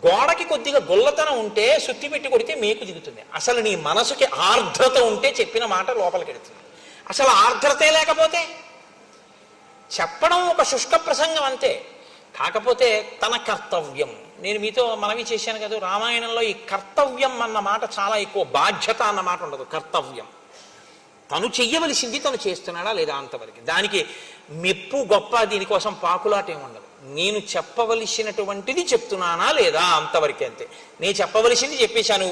గోడకి కొద్దిగా గొల్లతనం ఉంటే సుత్తి పెట్టి కొడితే మేకు దిగుతుంది. అసలు నీ మనసుకి ఆర్ద్రత ఉంటే చెప్పిన మాట లోపలికి వెళుతుంది. అసలు ఆర్ద్రతే లేకపోతే చెప్పడం ఒక శుష్క ప్రసంగం అంతే. కాకపోతే తన కర్తవ్యం, నేను మీతో మనవి చేశాను కదా, రామాయణంలో ఈ కర్తవ్యం అన్న మాట చాలా ఎక్కువ, బాధ్యత అన్న మాట ఉండదు. కర్తవ్యం తను చెయ్యవలసింది తను చేస్తున్నాడా లేదా అంతవరకు. దానికి మెప్పు గొప్ప దీనికోసం పాకులాట ఏమి ఉండదు. నేను చెప్పవలసినటువంటిది చెప్తున్నానా లేదా అంతవరకే అంతే. నేను చెప్పవలసింది చెప్పేశాను.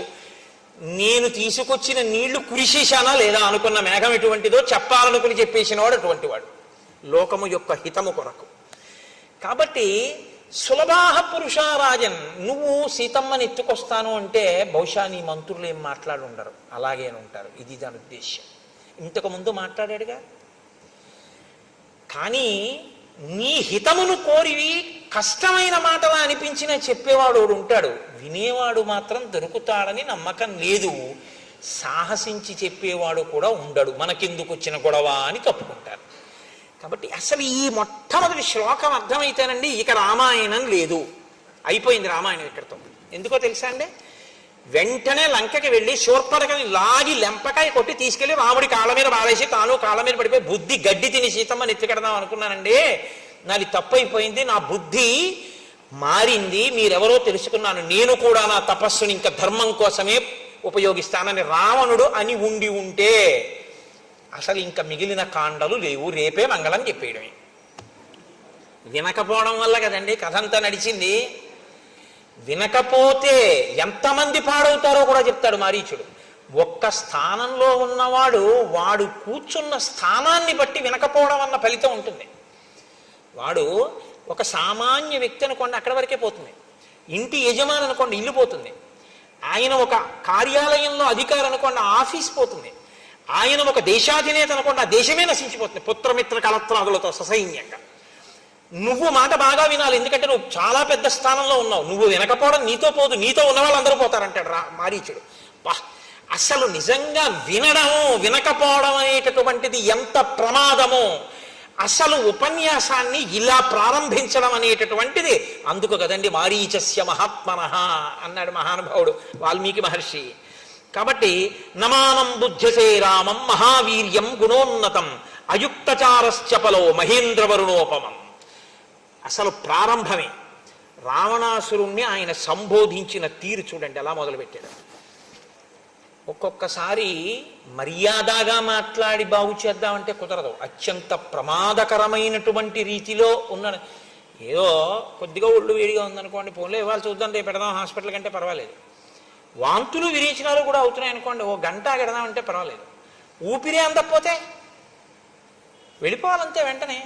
నేను తీసుకొచ్చిన నీళ్లు కురిసేశానా లేదా, అనుకున్న మేఘం ఎటువంటిదో చెప్పాలనుకుని చెప్పేసిన వాడు అటువంటి వాడు, లోకము యొక్క హితము కొరకు. కాబట్టి సులభాహ పురుషారాజన్, నువ్వు సీతమ్మని ఎత్తుకొస్తాను అంటే బహుశా నీ మంత్రులు ఏం మాట్లాడి ఉండరు, అలాగే ఉంటారు. ఇది దాని ఉద్దేశ్యం. ఇంతకుముందు మాట్లాడాడుగా. కానీ నీ హితమును కోరివి కష్టమైన మాటలా అనిపించిన చెప్పేవాడు ఉంటాడు, వినేవాడు మాత్రం దొరుకుతాడని నమ్మకం లేదు. సాహసించి చెప్పేవాడు కూడా ఉండడు, మనకెందుకు వచ్చిన గొడవ అని కప్పుకుంటారు. కాబట్టి అసలు ఈ మొట్టమొదటి శ్లోకం అర్థమైతేనండి ఇక రామాయణం లేదు, అయిపోయింది రామాయణం ఇక్కడితో. ఎందుకో తెలుసా అండి, వెంటనే లంకకి వెళ్ళి శూర్పణఖని లాగి లెంపకాయ కొట్టి తీసుకెళ్లి రాముడి కాళ్ళ మీద బాధేసి తాను కాళ్ళ మీద పడిపోయి బుద్ధి గడ్డి తిని సీతమ్మని ఎత్తుకెడదాం అనుకున్నానండి, నాది తప్పైపోయింది, నా బుద్ధి మారింది, మీరెవరో తెలుసుకున్నాను, నేను కూడా నా తపస్సుని ఇంకా ధర్మం కోసమే ఉపయోగిస్తానని రావణుడు అని ఉంటే అసలు ఇంకా మిగిలిన కాండలు లేవు, రేపే మంగళం చెప్పేయడమే. వినకపోవడం వల్ల కదండి కథ అంతా నడిచింది. వినకపోతే ఎంతమంది పాడవుతారో కూడా చెప్తాడు మారీచుడు. ఒక్క స్థానంలో ఉన్నవాడు వాడు కూర్చున్న స్థానాన్ని బట్టి వినకపోవడం అన్న ఫలితం ఉంటుంది. వాడు ఒక సామాన్య వ్యక్తి అనుకోండి, అక్కడి వరకే పోతుంది. ఇంటి యజమాని అనుకోండి, ఇల్లు పోతుంది. ఆయన ఒక కార్యాలయంలో అధికారి అనుకోండి, ఆఫీస్ పోతుంది. ఆయన ఒక దేశాధినేత అనుకోండి, ఆ దేశమే నశించిపోతుంది పుత్రమిత్ర కలత్రాదులతో ససైన్యంగా. నువ్వు మాట బాగా వినాలి, ఎందుకంటే నువ్వు చాలా పెద్ద స్థానంలో ఉన్నావు. నువ్వు వినకపోవడం నీతో పోదు, నీతో ఉన్న వాళ్ళందరూ పోతారంటాడు మారీచుడు. అసలు నిజంగా వినడము వినకపోవడం అనేటటువంటిది ఎంత ప్రమాదమో, అసలు ఉపన్యాసాన్ని ఇలా ప్రారంభించడం అనేటటువంటిది. అందుకు కదండి మారీచస్య మహాత్మనః అన్నాడు మహానుభావుడు వాల్మీకి మహర్షి. కాబట్టి నమానం బుద్ధ్యసే రామం మహావీర్యం గుణోన్నతం అయుక్తచారశ్చపలో మహేంద్రవరుణోపమం. అసలు ప్రారంభమే. రావణాసురుణ్ణి ఆయన సంబోధించిన తీరు చూడండి ఎలా మొదలుపెట్టాడు. ఒక్కొక్కసారి మర్యాదగా మాట్లాడి బాగు చేద్దామంటే కుదరదు, అత్యంత ప్రమాదకరమైనటువంటి రీతిలో ఉన్న. ఏదో కొద్దిగా ఒళ్ళు వేడిగా ఉందనుకోండి, పోన్లే ఇవాళ చూద్దాం రేపు పెడదాం హాస్పిటల్ కంటే పర్వాలేదు. వాంతులు విరేచనాలు కూడా అవుతున్నాయి అనుకోండి, ఓ గంట పెడదామంటే పర్వాలేదు. ఊపిరి అందకపోతే వెళ్ళిపోవాలంతే వెంటనే.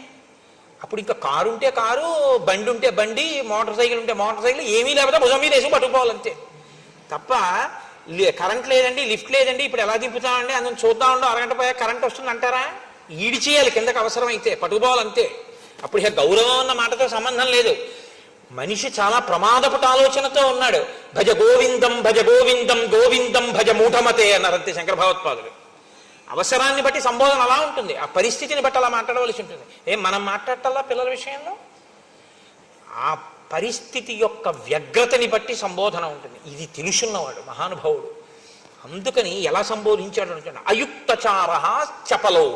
అప్పుడు ఇంకా కారు ఉంటే కారు, బండి ఉంటే బండి, మోటార్ సైకిల్ ఉంటే మోటార్ సైకిల్, ఏమీ లేకపోతే భుజం మీద వేసి పట్టుకుపోవాలంతే తప్ప కరెంట్ లేదండి, లిఫ్ట్ లేదండి, ఇప్పుడు ఎలా దింపుతామండి, అందులో చూద్దామండి, అరగంట పోయా కరెంట్ వస్తుంది అంటారా? ఈడి చేయాలి కిందకు అవసరమైతే, పట్టుకుపోవాలంతే. అప్పుడు ఇక గౌరవం అన్న మాటతో సంబంధం లేదు. మనిషి చాలా ప్రమాదపట ఆలోచనతో ఉన్నాడు. భజ గోవిందం భజ గోవిందం గోవిందం భజ మూఢమతే అన్నారంతే శంకర భగవత్పాదులు. అవసరాన్ని బట్టి సంబోధన అలా ఉంటుంది, ఆ పరిస్థితిని బట్టి అలా మాట్లాడవలసి ఉంటుంది. మనం మాట్లాడటల్లా పిల్లల విషయంలో ఆ పరిస్థితి యొక్క వ్యగ్రతని బట్టి సంబోధన ఉంటుంది. ఇది తెలుసున్నవాడు మహానుభావుడు. అందుకని ఎలా సంబోధించాడు అంటే అయుక్తచార చపలో.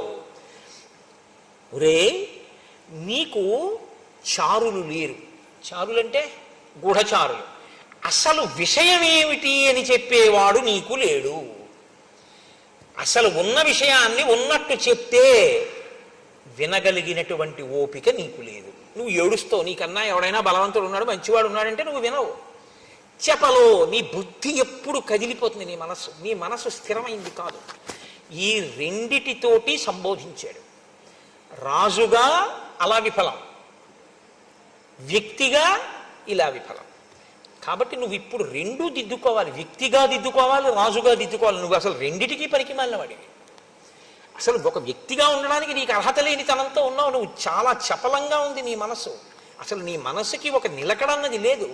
ఒరే నీకు చారులు లేరు. చారులంటే గూఢచారులు. అసలు విషయం ఏమిటి అని చెప్పేవాడు నీకు లేడు. అసలు ఉన్న విషయాన్ని ఉన్నట్టు చెప్తే వినగలిగినటువంటి ఓపిక నీకు లేదు. నువ్వు ఏడుస్తావు. నీకన్నా ఎవడైనా బలవంతుడు ఉన్నాడు, మంచివాడు ఉన్నాడంటే నువ్వు వినవు. చెప్పలో నీ బుద్ధి ఎప్పుడు కదిలిపోతుంది, నీ మనసు స్థిరమైంది కాదు. ఈ రెండిటితోటి సంబోధించాడు. రాజుగా అలా విఫలం, వ్యక్తిగా ఇలా విఫలం. కాబట్టి నువ్వు ఇప్పుడు రెండూ దిద్దుకోవాలి, వ్యక్తిగా దిద్దుకోవాలి, రాజుగా దిద్దుకోవాలి. నువ్వు అసలు రెండిటికీ పనికి మాలిన వాడివి. అసలు ఒక వ్యక్తిగా ఉండడానికి నీకు అర్హత లేని తనంతో ఉన్నావు. నువ్వు చాలా చపలంగా ఉంది నీ మనసు. అసలు నీ మనసుకి ఒక నిలకడన్నది లేదు.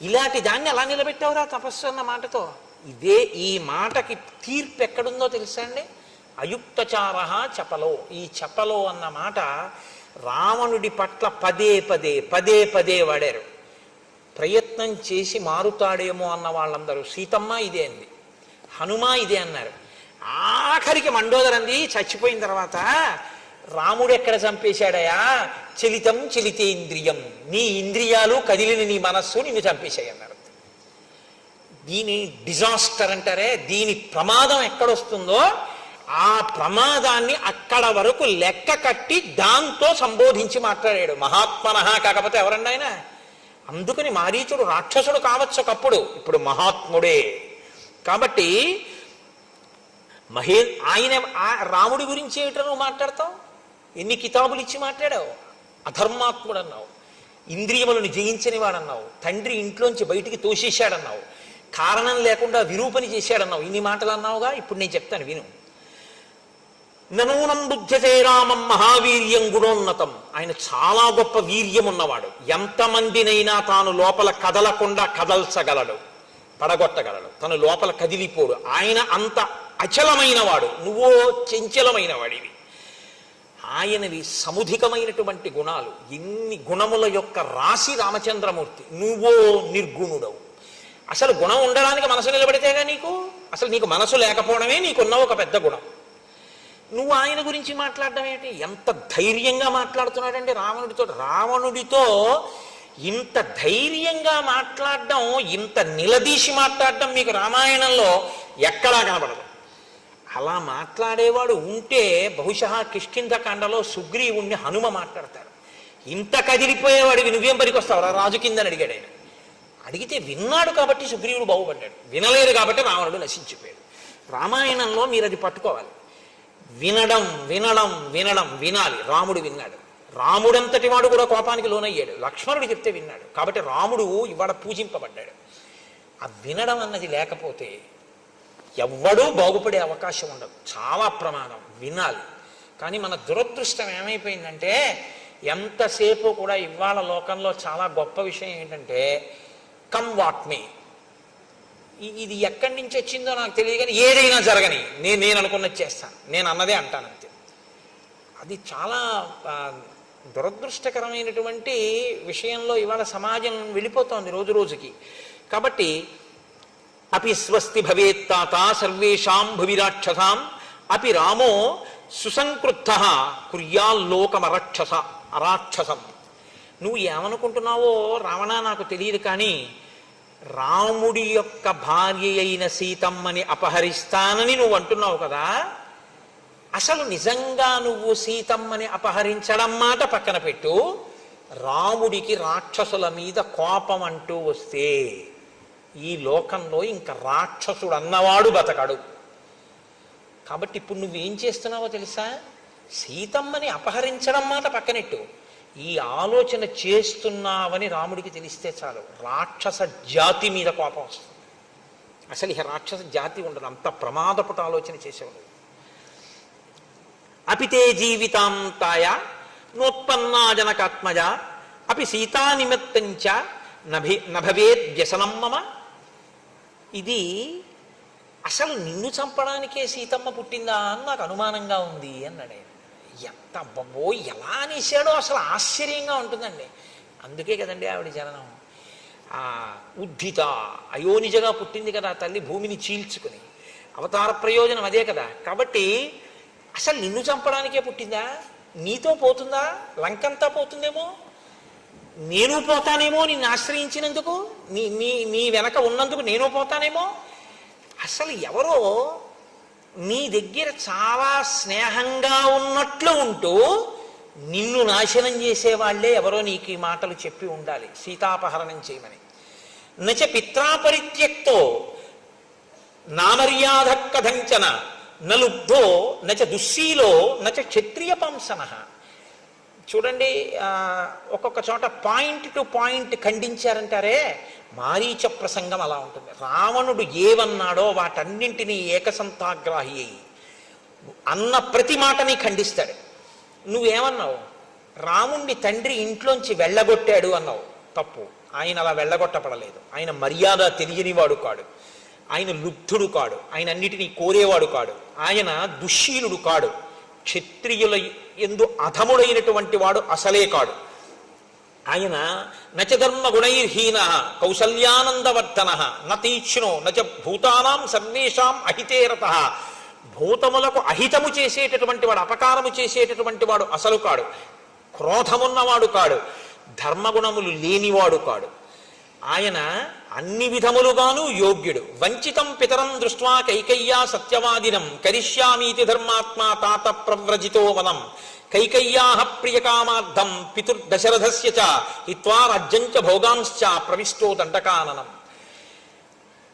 ఇలాంటి దాన్ని ఎలా నిలబెట్టావురా తపస్సు అన్న మాటతో? ఇదే ఈ మాటకి తీర్పు ఎక్కడుందో తెలుసా అండి? అయుక్తచార చపలో. ఈ చపలో అన్న మాట రావణుడి పట్ల పదే పదే పదే పదే వాడారు. ప్రయత్నం చేసి మారుతాడేమో అన్న వాళ్ళందరూ సీతమ్మ ఇదే అంది, హనుమ ఇదే అన్నారు. ఆఖరికి మండోదరంది చచ్చిపోయిన తర్వాత రాముడు ఎక్కడ చంపేశాడయా? చలితం చలితేంద్రియం, నీ ఇంద్రియాలు కదిలిన నీ మనస్సు నిన్ను చంపేశాయి అన్నారు. దీని డిజాస్టర్ అంటారే, దీని ప్రమాదం ఎక్కడొస్తుందో ఆ ప్రమాదాన్ని అక్కడ వరకు లెక్క కట్టి దాంతో సంబోధించి మాట్లాడాడు. మహాత్మనః కాకపోతే ఎవరండి ఆయన? అందుకని మారీచుడు రాక్షసుడు కావచ్చు ఒకప్పుడు, ఇప్పుడు మహాత్ముడే. కాబట్టి ఆయన రాముడి గురించి ఏమిటో నువ్వు మాట్లాడతావు? ఎన్ని కితాబులు ఇచ్చి మాట్లాడావు? అధర్మాత్ముడు అన్నావు, ఇంద్రియములను జయించని వాడన్నావు, తండ్రి ఇంట్లోంచి బయటికి తోసేశాడన్నావు, కారణం లేకుండా విరూపని చేశాడన్నావు. ఇన్ని మాటలు అన్నావుగా. ఇప్పుడు నేను చెప్తాను విను. ననూనం బుద్ధ్యతే రామం మహావీర్యం గుణోన్నతం. ఆయన చాలా గొప్ప వీర్యం ఉన్నవాడు. ఎంతమందినైనా తాను లోపల కదలకుండా కదల్చగలడు, పడగొట్టగలడు. తను లోపల కదిలిపోడు. ఆయన అంత అచలమైన వాడు, నువ్వో చంచలమైన వాడివి. ఆయనవి సముధికమైనటువంటి గుణాలు. ఎన్ని గుణముల యొక్క రాశి రామచంద్రమూర్తి. నువ్వో నిర్గుణుడవు. అసలు గుణం ఉండడానికి మనసు నిలబడితేగా నీకు. అసలు నీకు మనసు లేకపోవడమే నీకున్న ఒక పెద్ద గుణం. నువ్వు ఆయన గురించి మాట్లాడడం ఏంటి? ఎంత ధైర్యంగా మాట్లాడుతున్నాడండి రావణుడితో. రావణుడితో ఇంత ధైర్యంగా మాట్లాడడం, ఇంత నిలదీసి మాట్లాడడం మీకు రామాయణంలో ఎక్కడా కనబడదు. అలా మాట్లాడేవాడు ఉంటే బహుశా కిష్కింధకాండలో సుగ్రీవుణ్ణి హనుమ మాట్లాడతాడు. ఇంత కదిలిపోయేవాడివి నువ్వేం పనికొస్తావు రాజు కిందని అడిగాడు ఆయన. అడిగితే విన్నాడు కాబట్టి సుగ్రీవుడు బాగుపడ్డాడు, వినలేదు కాబట్టి రావణుడు నశించిపోయాడు. రామాయణంలో మీరు అది పట్టుకోవాలి. వినడం వినడం వినడం వినాలి. రాముడు విన్నాడు. రాముడంతటి వాడు కూడా కోపానికి లోనయ్యాడు. లక్ష్మణుడు చెప్తే విన్నాడు. కాబట్టి రాముడు ఇవాళ పూజింపబడ్డాడు. ఆ వినడం అన్నది లేకపోతే ఎవ్వడూ బాగుపడే అవకాశం ఉండదు. చాలా ప్రమాదం. వినాలి. కానీ మన దురదృష్టం ఏమైపోయిందంటే ఎంతసేపు కూడా ఇవాళ లోకంలో చాలా గొప్ప విషయం ఏంటంటే కమ్ వాట్ మే. ఇది ఎక్కడి నుంచి వచ్చిందో నాకు తెలియదు, కానీ ఏదైనా జరగని నేను అనుకున్నది చేస్తాను, నేను అన్నదే అంటాను అంతే. అది చాలా దురదృష్టకరమైనటువంటి విషయంలో ఇవాళ సమాజం వెళ్ళిపోతోంది రోజు రోజుకి. కాబట్టి అపి స్వస్తి భవేత్తాత సర్వేషాం భువిరాక్షసాం అపి రామో సుసంకృద్ధ అరాక్షసం. నువ్వు ఏమనుకుంటున్నావో రావణ నాకు తెలియదు, కానీ రాముడి యొక్క భార్య అయిన సీతమ్మని అపహరిస్తానని నువ్వు అంటున్నావు కదా. అసలు నిజంగా నువ్వు సీతమ్మని అపహరించడం మాట పక్కన పెట్టు. రాముడికి రాక్షసుల మీద కోపం అంటూ వస్తే ఈ లోకంలో ఇంకా రాక్షసుడు అన్నవాడు బతకడు. కాబట్టి ఇప్పుడు నువ్వేం చేస్తున్నావో తెలుసా? సీతమ్మని అపహరించడం మాట పక్కనెట్టు, ఈ ఆలోచన చేస్తున్నావని రాముడికి తెలిస్తే చాలు రాక్షస జాతి మీద కోపం వస్తుంది. అసలు ఇక రాక్షస జాతి ఉండదు, అంత ప్రమాదపుట ఆలోచన చేసేవాడు. అపితే జీవితాంతాయ నోత్పన్నా జనకాత్మజ అపి సీతా నిమిత్తంచ నభవేద్ వ్యసనం మమ. ఇది అసలు నిన్ను చంపడానికే సీతమ్మ పుట్టిందా అని నాకు అనుమానంగా ఉంది అన్నాడు. ఎంత అబ్బో ఎలా అనేసాడో అసలు ఆశ్చర్యంగా ఉంటుందండి. అందుకే కదండి ఆవిడ జననం. ఉద్ధిత అయోనిజగా పుట్టింది కదా తల్లి, భూమిని చీల్చుకుని. అవతార ప్రయోజనం అదే కదా. కాబట్టి అసలు నిన్ను చంపడానికే పుట్టిందా? నీతో పోతుందా? లంకంతా పోతుందేమో, నేను పోతానేమో నిన్ను ఆశ్రయించినందుకు, నీ వెనక ఉన్నందుకు నేను పోతానేమో. అసలు ఎవరో నీ దగ్గర చాలా స్నేహంగా ఉన్నట్లు ఉంటూ నిన్ను నాశనం చేసేవాళ్లే ఎవరో నీకు ఈ మాటలు చెప్పి ఉండాలి సీతాపహరణం చేయమని. నచ పిత్రాపరిత్యక్తో నామర్యాద కథంచన నలుబ్ధో నచ దుశ్శీలో నచ క్షత్రియ పంసన. చూడండి, ఒక్కొక్క చోట పాయింట్ టు పాయింట్ ఖండించారంటారే, మారీచ ప్రసంగం అలా ఉంటుంది. రావణుడు ఏవన్నాడో వాటన్నింటినీ ఏకసంతాగ్రాహి అయి అన్న ప్రతి మాటని ఖండిస్తాడు. నువ్వేమన్నావు? రాముణ్ణి తండ్రి ఇంట్లోంచి వెళ్ళగొట్టాడు అన్నావు. తప్పు. ఆయన అలా వెళ్ళగొట్టపడలేదు. ఆయన మర్యాద తెలియనివాడు కాడు, ఆయన లుబ్ధుడు కాడు, ఆయన అన్నిటినీ కోరేవాడు కాడు, ఆయన దుశ్శీలుడు కాడు, క్షత్రియుల ఎందు అధముడైనటువంటి వాడు అసలే కాడు. ఆయన నచధర్మ గుణైర్హీన కౌసల్యానందవర్ధన నతీక్ష్ణో నచ భూతానాం సర్వేషాం అహితేరత. భూతములకు అహితము చేసేటటువంటి వాడు, అపకారము చేసేటటువంటి వాడు అసలు కాడు, క్రోధమున్నవాడు కాడు, ధర్మగుణములు లేనివాడు కాడు. ఆయన అన్ని విధములుగాను యోగ్యుడు. వంచితం పితరం దృష్ట్వా కైకయ్యా సత్యవాదినం కరిష్యామీతి ధర్మాత్మా తాత ప్రవ్రజితో వనం కైకయ్యా ప్రియకామార్థం పితుర్దశరథస్య చ హిత్వా రాజ్యంచ భోగాంశ్చ ప్రవిష్టో దండకాననం.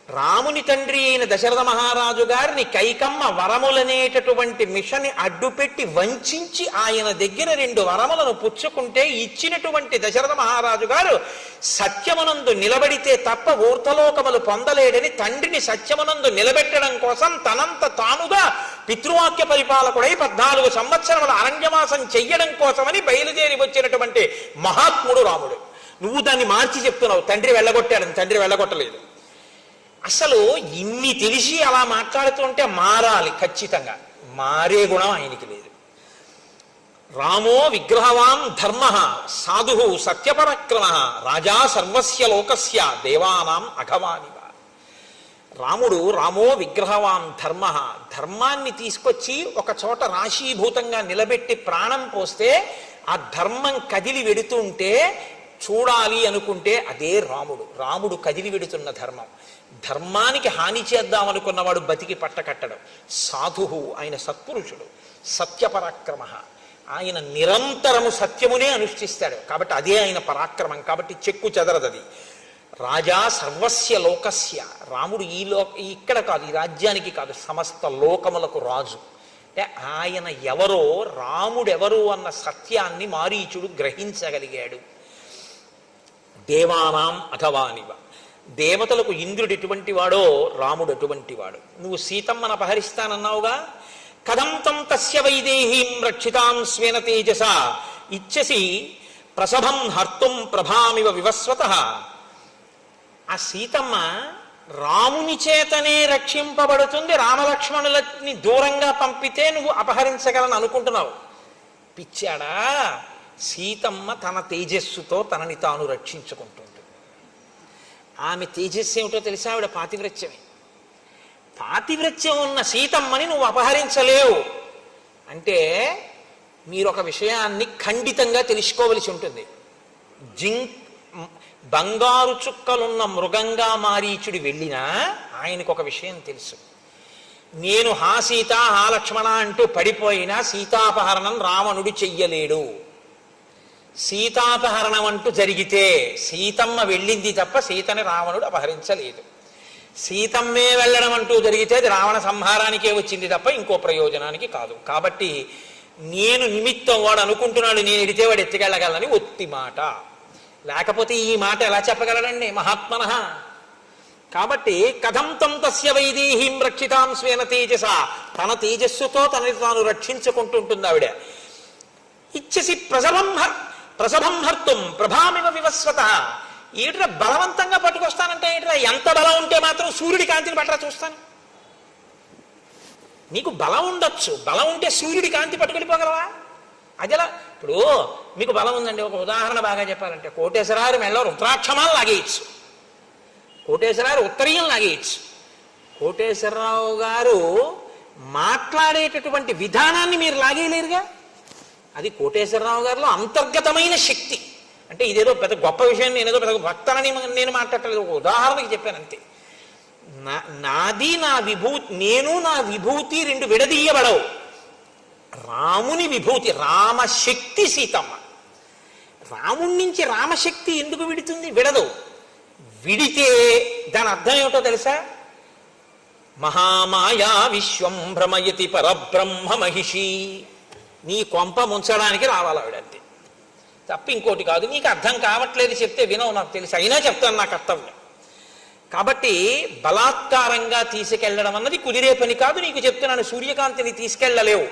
రాముని తండ్రి అయిన దశరథ మహారాజు గారిని కైకమ్మ వరములనేటటువంటి మిషని అడ్డుపెట్టి వంచి ఆయన దగ్గర 2 వరములను పుచ్చుకుంటే ఇచ్చినటువంటి దశరథ మహారాజు గారు సత్యమునందు నిలబడితే తప్ప ఊర్ధలోకములు పొందలేడని తండ్రిని సత్యమునందు నిలబెట్టడం కోసం తనంత తానుగా పితృవాక్య పరిపాలకుడై 14 సంవత్సరముల అరణ్యవాసం చెయ్యడం కోసమని బయలుదేరి వచ్చినటువంటి మహాత్ముడు రాముడు. నువ్వు దాన్ని మార్చి చెప్తున్నావు, తండ్రి వెళ్ళగొట్టాడని. తండ్రి వెళ్ళగొట్టలేదు. అసలు ఇన్ని తెలిసి అలా మాట్లాడుతుంటే మారాలి, ఖచ్చితంగా మారే గుణం ఆయనకి లేదు. రామో విగ్రహవాన్ ధర్మ సాధు సత్యపరక్రమ రాజా సర్వస్య లోకస్య దేవానాం అఘవానివ. రామో విగ్రహవాన్ ధర్మ, ధర్మాన్ని తీసుకొచ్చి ఒక చోట రాశీభూతంగా నిలబెట్టి ప్రాణం పోస్తే ఆ ధర్మం కదిలి వెడుతుంటే చూడాలి అనుకుంటే అదే రాముడు. రాముడు కదిలి వెడుతున్న ధర్మం. ధర్మానికి హాని చేద్దామనుకున్నవాడు బతికి పట్టకట్టడం. సాధువు, ఆయన సత్పురుషుడు. సత్యపరాక్రమ, ఆయన నిరంతరము సత్యమునే అనుష్ఠిస్తాడు కాబట్టి అదే ఆయన పరాక్రమం. కాబట్టి చెక్కు చెదరదది. రాజా సర్వస్య లోకస్య, రాముడు ఇక్కడ కాదు, ఈ రాజ్యానికి కాదు, సమస్త లోకములకు రాజు. అంటే ఆయన ఎవరో, రాముడెవరు అన్న సత్యాన్ని మారీచుడు గ్రహించగలిగాడు. దేవానాం అథవానివ, దేవతలకు ఇంద్రుడు ఎటువంటి వాడో రాముడు అటువంటి వాడు. నువ్వు సీతమ్మను అపహరిస్తానన్నావుగా, కథం తం తస్య వైదేహీం రక్షితాం స్వేన తేజస ఇచ్చసి ప్రసభం హర్తుం ప్రభామివ వివస్వతః. ఆ సీతమ్మ రాముని చేతనే రక్షింపబడుతుంది, రామలక్ష్మణులని దూరంగా పంపితే నువ్వు అపహరించగలను అనుకుంటున్నావు. పిచ్చాడా? సీతమ్మ తన తేజస్సుతో తనని తాను రక్షించుకుంటుంది. ఆమె తేజస్సు ఏమిటో తెలిసా? ఆవిడ పాతివ్రత్యమే. పాతివ్రత్యం ఉన్న సీతమ్మని నువ్వు అపహరించలేవు అంటే మీరు ఒక విషయాన్ని ఖండితంగా తెలుసుకోవలసి ఉంటుంది. బంగారు చుక్కలున్న మృగంగా మారీచుడు వెళ్ళినా ఆయనకు ఒక విషయం తెలుసు. నేను హా సీత హా లక్ష్మణ అంటూ పడిపోయినా సీతాపహరణం రావణుడు చెయ్యలేడు. సీతాపహరణం అంటూ జరిగితే సీతమ్మ వెళ్ళింది తప్ప సీతని రావణుడు అపహరించలేదు. సీతమ్మే వెళ్ళడం అంటూ జరిగితే అది రావణ సంహారానికే వచ్చింది తప్ప ఇంకో ప్రయోజనానికి కాదు. కాబట్టి నేను నిమిత్తం, వాడు అనుకుంటున్నాడు నేను ఎడితే వాడు ఎత్తుకెళ్ళగలని ఒత్తి మాట. లేకపోతే ఈ మాట ఎలా చెప్పగలడండి మహాత్మనః? కాబట్టి కథం తం తస్య వైదేహీం రక్షితాం స్వేన తేజస, తన తేజస్సుతో తనని తాను రక్షించుకుంటుంటుంది ఆవిడ. ఇచ్చసి ప్రసభం హర్తుం ప్రభామివ వివస్వత. ఏట్రా బలవంతంగా పట్టుకొస్తానంటే ఏట్రా? ఎంత బలం ఉంటే మాత్రం సూర్యుడి కాంతిని పట్టరా చూస్తాను. నీకు బలం ఉండొచ్చు, బలం ఉంటే సూర్యుడి కాంతి పట్టుకెళ్ళిపోగలవా? అదిలా. ఇప్పుడు మీకు బలం ఉందండి, ఒక ఉదాహరణ బాగా చెప్పాలంటే కోటేశ్వరారు మెళ్ళ రుద్రాక్షమాలు లాగేయచ్చు, కోటేశ్వరారు ఉత్తరీయం లాగేయచ్చు. కోటేశ్వరరావు గారు మాట్లాడేటటువంటి విధానాన్ని మీరు లాగేయలేరుగా. అది కోటేశ్వరరావు గారిలో అంతర్గతమైన శక్తి. అంటే ఇదేదో పెద్ద గొప్ప విషయం, నేనేదో పెద్ద భక్తనని నేను మాట్లాడలేదు, ఒక ఉదాహరణకి చెప్పాను అంతే. నాది నా విభూతి, నేను నా విభూతి రెండు విడదీయబడవు. రాముని విభూతి రామశక్తి సీతమ్మ. రాముడి నుంచి రామశక్తి ఎందుకు విడుతుంది? విడదు. విడితే దాని అర్థం ఏమిటో తెలుసా? మహామాయా విశ్వం భ్రమయతి పరబ్రహ్మ మహిషి. నీ కొంప ముంచడానికి రావాలి ఆవిడ. అంతే. తప్ప ఇంకోటి కాదు. నీకు అర్థం కావట్లేదు చెప్తే వినవు, నాకు తెలుసు, అయినా చెప్తాను, నా కర్తవ్యం. కాబట్టి బలాత్కారంగా తీసుకెళ్లడం అన్నది కుదిరే పని కాదు. నీకు చెప్తున్నాను, సూర్యకాంతిని తీసుకెళ్లలేవు.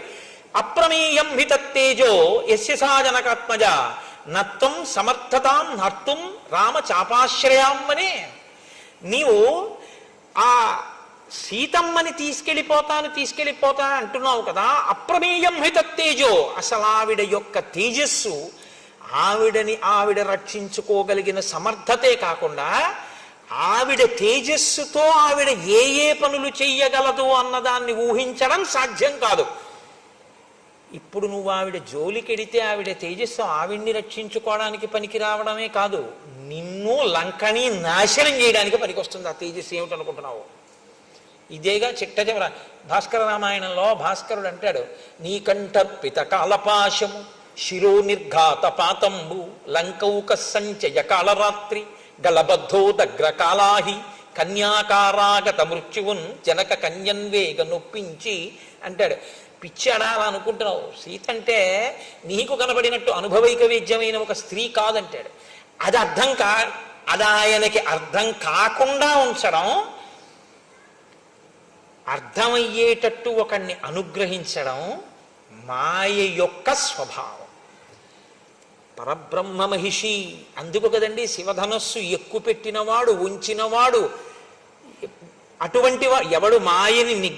అప్రమేయం హి తత్తేజో యస్య సా జనకాత్మజ నత్వం సమర్థతాం హర్తుం రామ చాపాశ్రయామ్మనే. నీవు ఆ సీతమ్మని తీసుకెళ్ళిపోతా అంటున్నావు కదా, అప్రమేయం హి తత్తేజో, అసలు ఆవిడ యొక్క తేజస్సు, ఆవిడ రక్షించుకోగలిగిన సమర్థతే కాకుండా ఆవిడ తేజస్సుతో ఆవిడ ఏ ఏ పనులు చెయ్యగలదు అన్నదాన్ని ఊహించడం సాధ్యం కాదు. ఇప్పుడు నువ్వు ఆవిడ జోలికెడితే ఆవిడ తేజస్సు ఆవిడ్ని రక్షించుకోవడానికి పనికి రావడమే కాదు, నిన్ను లంకని నాశనం చేయడానికి పనికి వస్తుంది ఆ తేజస్సు. ఏమిటనుకుంటున్నావు? ఇదేగా చిట్టచివర భాస్కర రామాయణంలో భాస్కరుడు అంటాడు, నీకంఠర్పిత కాలపాశము శిరో నిర్ఘాత పాతంబు లంకౌక సంచయ కాళరాత్రి గలబద్ధోదగ్ర కాలాహి కన్యాకారాగత మృత్యువున్ జనక కన్యన్వేగ నొప్పించి అంటాడు. పిచ్చాడా అలా అనుకుంటున్నావు? సీత అంటే నీకు కనబడినట్టు అనుభవైక వేద్యమైన ఒక స్త్రీ కాదంటాడు. అది ఆయనకి అర్థం కాకుండా ఉంచడం, అర్థమయ్యేటట్టు ఒకణ్ణి అనుగ్రహించడం మాయ యొక్క స్వభావం. పరబ్రహ్మ మహిషి, అందుకు కదండి శివధనస్సు ఎక్కువ పెట్టినవాడు, ఉంచినవాడు, అటువంటి ఎవడు మాయని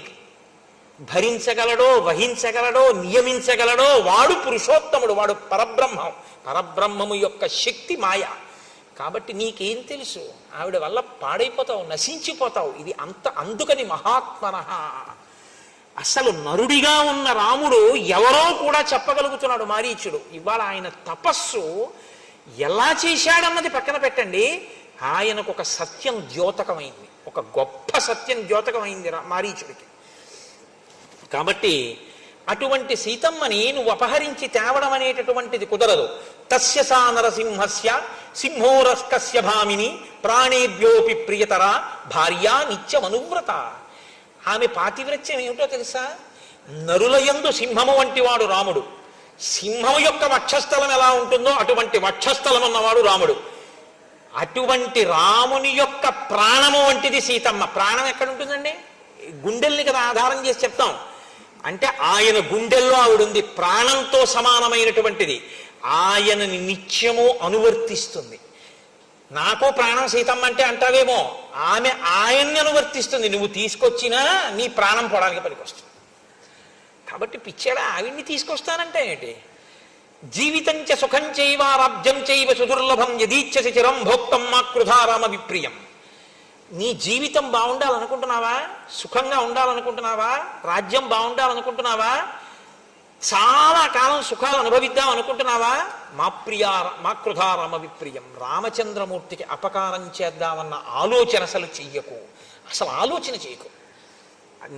భరించగలడో, వహించగలడో, నియమించగలడో వాడు పురుషోత్తముడు, వాడు పరబ్రహ్మము యొక్క శక్తి మాయ. కాబట్టి నీకేం తెలుసు? ఆవిడ వల్ల పాడైపోతావు, నశించిపోతావు. ఇది అందుకని మహాత్మనః, అసలు నరుడిగా ఉన్న రాముడు ఎవరో కూడా చెప్పగలుగుతున్నాడు మారీచుడు. ఇవాళ ఆయన తపస్సు ఎలా చేశాడన్నది పక్కన పెట్టండి, ఆయనకు ఒక సత్యం ద్యోతకమైంది, ఒక గొప్ప సత్యం ద్యోతకమైంది మారీచుడికి. కాబట్టి అటువంటి సీతమ్మని నువ్వు అపహరించి తేవడం అనేటటువంటిది కుదరదు. తస్య సా నరసింహస్య సింహోరస్కస్య భామిని ప్రాణేభ్యోపి ప్రియతర భార్యా నిత్యమనువ్రత. ఆమె పాతివ్రత్యం ఏమిటో తెలుసా? నరులయందు సింహము వంటి వాడు రాముడు. సింహం యొక్క వక్షస్థలం ఎలా ఉంటుందో అటువంటి వక్షస్థలం ఉన్నవాడు రాముడు. అటువంటి రాముని యొక్క ప్రాణము వంటిది సీతమ్మ. ప్రాణం ఎక్కడ ఉంటుందండి? గుండెల్ని కదా ఆధారం చేసి చెప్తాం. అంటే ఆయన గుండెల్లో ఆవిడుంది, ప్రాణంతో సమానమైనటువంటిది. ఆయనని నిత్యము అనువర్తిస్తుంది. నాకు ప్రాణం సీతమ్మ అంటే అంటావేమో, ఆమె ఆయన్ని అనువర్తిస్తుంది. నువ్వు తీసుకొచ్చినా నీ ప్రాణం పోవడానికి పనికొస్తుంది. కాబట్టి పిచ్చాడా ఆవిడ్ని తీసుకొస్తానంటే ఏంటి? జీవితం చ సుఖం చైవ రాజ్యం చైవ సుదుర్లభం యదీచ్ఛసి చిరం భోక్తం మా కృధారామ విప్రియం. నీ జీవితం బాగుండాలనుకుంటున్నావా? సుఖంగా ఉండాలనుకుంటున్నావా? రాజ్యం బాగుండాలనుకుంటున్నావా? చాలా కాలం సుఖాలు అనుభవిద్దాం అనుకుంటున్నావా? మా కృధారామ విప్రియం. రామచంద్రమూర్తికి అపకారం చేద్దామన్న ఆలోచన అసలు చెయ్యకు. అసలు ఆలోచన చేయకు.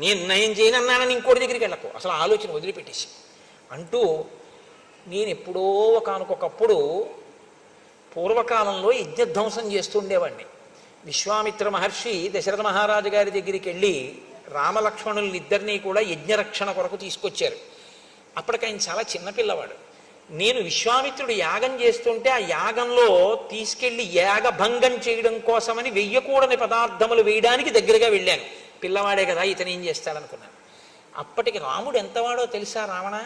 నేను చేయనన్నానని ఇంకోటి దగ్గరికి వెళ్ళకు. అసలు ఆలోచన వదిలిపెట్టేసి అంటూ, నేను ఎప్పుడో ఒకనకొకప్పుడు పూర్వకాలంలో యజ్ఞధ్వంసం చేస్తుండేవాడిని. విశ్వామిత్ర మహర్షి దశరథ మహారాజు గారి దగ్గరికి వెళ్ళి రామలక్ష్మణుల్ని ఇద్దరినీ కూడా యజ్ఞరక్షణ కొరకు తీసుకొచ్చారు. అప్పటికి ఆయన చాలా చిన్నపిల్లవాడు. నేను విశ్వామిత్రుడు యాగం చేస్తుంటే ఆ యాగంలో తీసుకెళ్లి యాగభంగం చేయడం కోసమని వెయ్యకూడని పదార్థములు వేయడానికి దగ్గరగా వెళ్ళాను. పిల్లవాడే కదా, ఇతను ఏం చేస్తాడనుకున్నాను. అప్పటికి రాముడు ఎంతవాడో తెలుసా? రావణ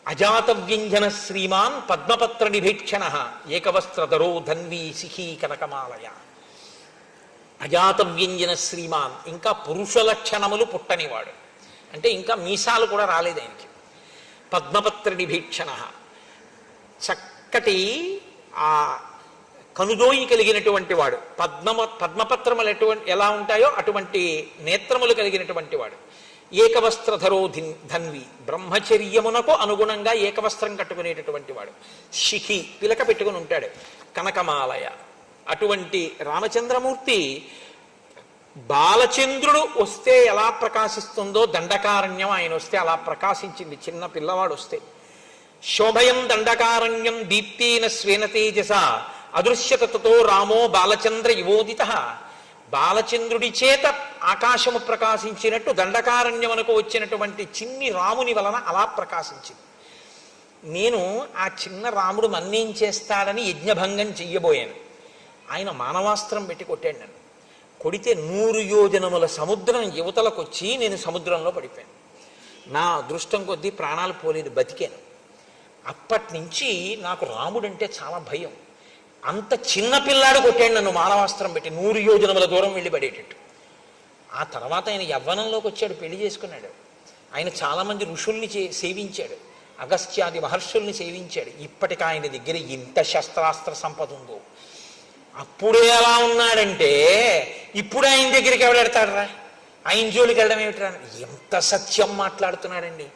అజాతవ్యంజన శ్రీమాన్ పద్మపత్ర నిభీక్షణ ఏకవస్త్రధరో ధన్వీ సిహీ కనకమాలయ. అజాతవ్యంజన శ్రీమాన్, ఇంకా పురుష లక్షణములు పుట్టనివాడు. అంటే ఇంకా మీసాలు కూడా రాలేదు ఆయనకి. పద్మపత్ర నిభీక్షణ, చక్కటి ఆ కనుదోయి కలిగినటువంటి వాడు. పద్మపత్రములు ఎలా ఉంటాయో అటువంటి నేత్రములు కలిగినటువంటి వాడు. ఏకవస్త్రధరో ధన్వి, బ్రహ్మచర్యమునకు అనుగుణంగా ఏకవస్త్రం కట్టుకునేటటువంటి వాడు. శిఖి, పిలక పెట్టుకుని ఉంటాడు. కనకమాలయ, అటువంటి రామచంద్రమూర్తి బాలచంద్రుడు వస్తే ఎలా ప్రకాశిస్తుందో దండకారణ్యం ఆయన వస్తే అలా ప్రకాశించింది. చిన్న పిల్లవాడు వస్తే శోభయం దండకారణ్యం దీప్తేన స్వేన తేజస అదృశ్యతతో రామో బాలచంద్ర యువోదిత. బాలచంద్రుడి చేత ఆకాశము ప్రకాశించినట్టు దండకారణ్యమునకు వచ్చినటువంటి చిన్ని రాముని వలన అలా ప్రకాశించింది. నేను ఆ చిన్న రాముడు మన్నేం చేస్తాడని యజ్ఞభంగం చెయ్యబోయాను. ఆయన మానవాస్త్రం పెట్టి కొట్టాడు నన్ను. కొడితే 100 యోజనముల సముద్రం యువతలకొచ్చి నేను సముద్రంలో పడిపోయాను. నా అదృష్టం కొద్దీ ప్రాణాలు పోలేదు, బతికాను. అప్పటి నుంచి నాకు రాముడంటే చాలా భయం. అంత చిన్న పిల్లాడు కొట్టాడు నన్ను మానవాస్త్రం పెట్టి 100 యోజనముల దూరం వెళ్ళి పడేటట్టు. ఆ తర్వాత ఆయన యవ్వనంలోకి వచ్చాడు, పెళ్లి చేసుకున్నాడు. ఆయన చాలామంది ఋషుల్ని సేవించాడు, అగస్త్యాది మహర్షుల్ని సేవించాడు. ఇప్పటికి ఆయన దగ్గర ఇంత శస్త్రాస్త్ర సంపద ఉందో. అప్పుడే ఎలా ఉన్నాడంటే ఇప్పుడు ఆయన దగ్గరికి ఎవడెడతాడరా, ఆయన జోలికి వెళ్ళడం ఏమిట్రా? ఎంత సత్యం మాట్లాడుతున్నాడండి.